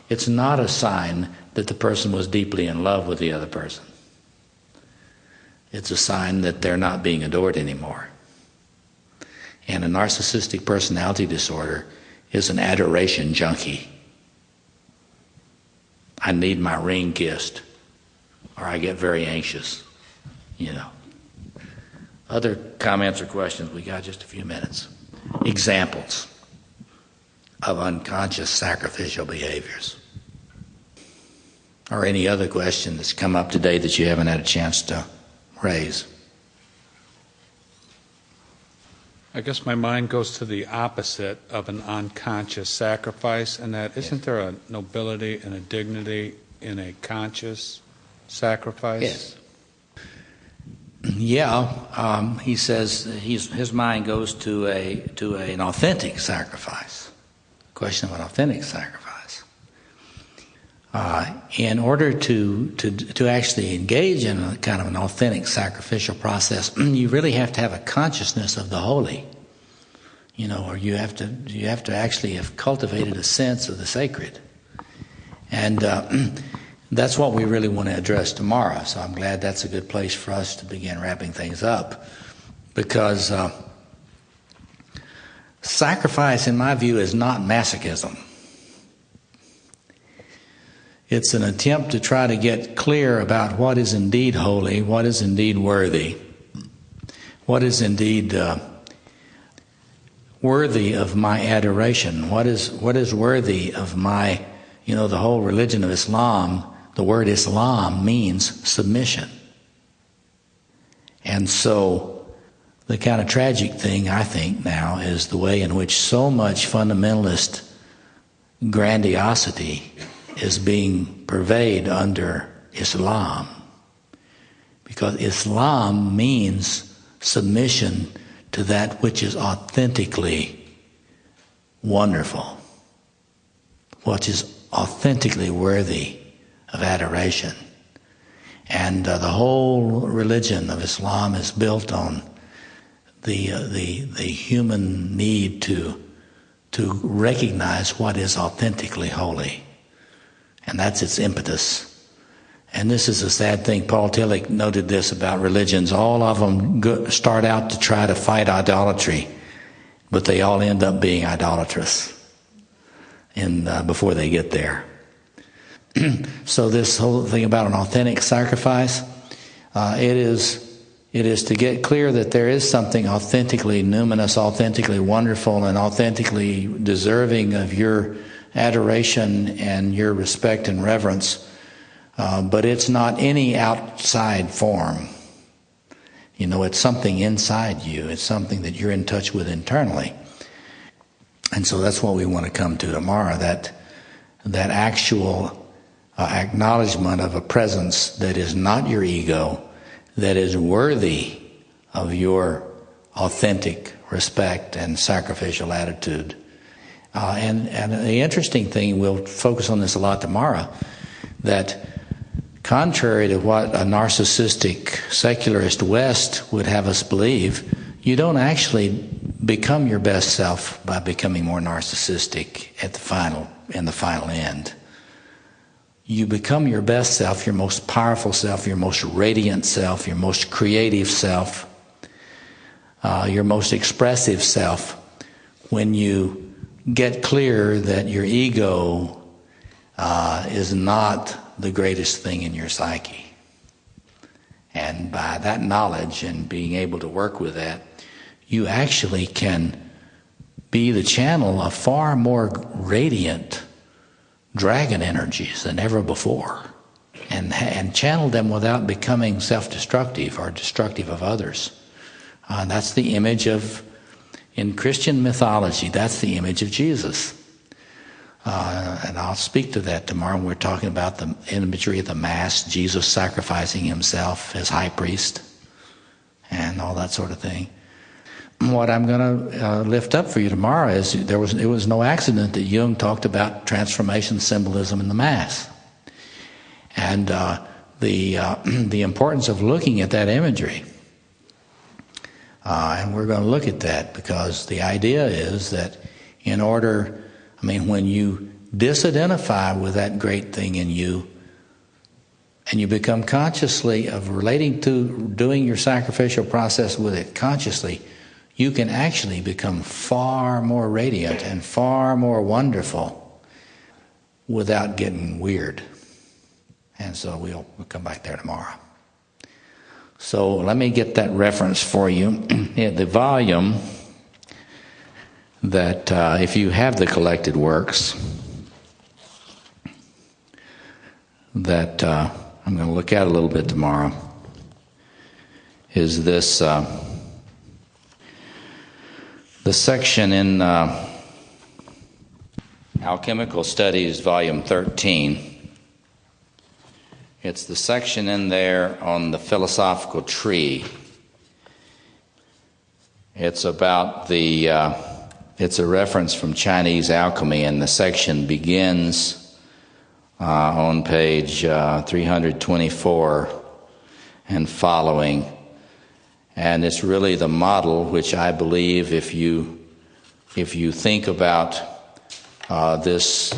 S2: It's not a sign that the person was deeply in love with the other person. It's a sign that they're not being adored anymore. And a narcissistic personality disorder is an adoration junkie. I need my ring kissed, or I get very anxious, you know. Other comments or questions? We got just a few minutes. Examples of unconscious sacrificial behaviors. Or any other question that's come up today that you haven't had a chance to raise.
S17: I guess my mind goes to the opposite of an unconscious sacrifice, and that isn't there a nobility and a dignity in a conscious sacrifice?
S2: Yes. Yeah, he says his mind goes to an authentic sacrifice. Question of an authentic sacrifice. In order to actually engage in a kind of an authentic sacrificial process, you really have to have a consciousness of the holy, you know, or you have to actually have cultivated a sense of the sacred, and that's what we really want to address tomorrow. So I'm glad that's a good place for us to begin wrapping things up, because sacrifice, in my view, is not masochism. It's an attempt to try to get clear about what is indeed holy, what is indeed worthy, what is indeed worthy of my adoration, what is worthy of my, you know, the whole religion of Islam, the word Islam means submission. And so the kind of tragic thing, I think, now is the way in which so much fundamentalist grandiosity is being purveyed under Islam. Because Islam means submission to that which is authentically wonderful, which is authentically worthy of adoration. And the whole religion of Islam is built on the human need to recognize what is authentically holy. And that's its impetus. And this is a sad thing. Paul Tillich noted this about religions. All of them start out to try to fight idolatry, but they all end up being idolatrous before they get there. So this whole thing about an authentic sacrifice, it is to get clear that there is something authentically numinous, authentically wonderful, and authentically deserving of your adoration and your respect and reverence, but it's not any outside form. You know, it's something inside you. It's something that you're in touch with internally. And so that's what we want to come to tomorrow, that actual acknowledgement of a presence that is not your ego, that is worthy of your authentic respect and sacrificial attitude. And the interesting thing, we'll focus on this a lot tomorrow, that contrary to what a narcissistic secularist West would have us believe, you don't actually become your best self by becoming more narcissistic in the final end. You become your best self, your most powerful self, your most radiant self, your most creative self, your most expressive self, when you get clear that your ego is not the greatest thing in your psyche. And by that knowledge and being able to work with that, you actually can be the channel of far more radiant dragon energies than ever before, and channel them without becoming self-destructive or destructive of others. That's the image of, in Christian mythology, that's the image of Jesus. And I'll speak to that tomorrow when we're talking about the imagery of the Mass, Jesus sacrificing himself as high priest, and all that sort of thing. What I'm going to lift up for you tomorrow is it was no accident that Jung talked about transformation symbolism in the Mass, and the importance of looking at that imagery. And we're going to look at that because the idea is that when you disidentify with that great thing in you, and you become consciously of relating to doing your sacrificial process with it consciously, you can actually become far more radiant and far more wonderful without getting weird. And so we'll come back there tomorrow. So let me get that reference for you. The volume that, if you have the collected works, that I'm going to look at a little bit tomorrow, is this the section in Alchemical Studies, Volume 13. It's the section in there on the philosophical tree. It's about it's a reference from Chinese alchemy, and the section begins on page 324 and following. And it's really the model which I believe, if you think about this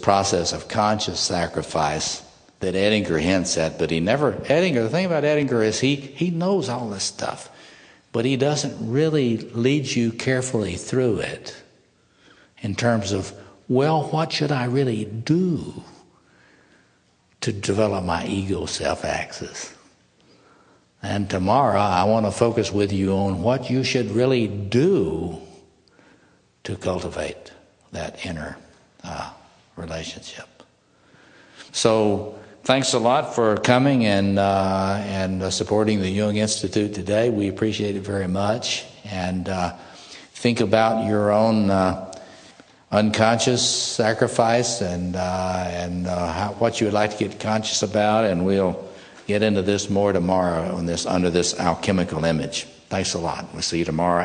S2: process of conscious sacrifice that Edinger hints at, but the thing about Edinger is he knows all this stuff, but he doesn't really lead you carefully through it in terms of, well, what should I really do to develop my ego self-axis? And tomorrow I want to focus with you on what you should really do to cultivate that inner relationship. So thanks a lot for coming and supporting the Jung Institute today. We appreciate it very much. And think about your own unconscious sacrifice and what you would like to get conscious about, and we'll get into this more tomorrow under this alchemical image. Thanks a lot. We'll see you tomorrow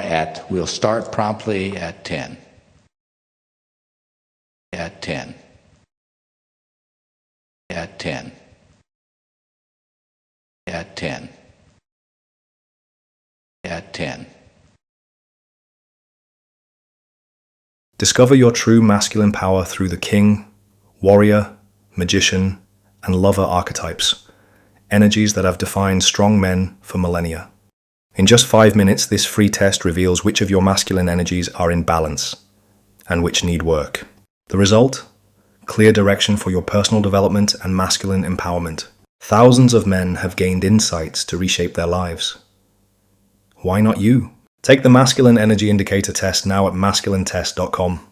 S2: we'll start promptly at 10. At 10. At 10. At 10. At 10.
S1: Discover your true masculine power through the king, warrior, magician, and lover archetypes, energies that have defined strong men for millennia. In just 5 minutes, this free test reveals which of your masculine energies are in balance and which need work. The result? Clear direction for your personal development and masculine empowerment. Thousands of men have gained insights to reshape their lives. Why not you? Take the Masculine Energy Indicator test now at masculinetest.com.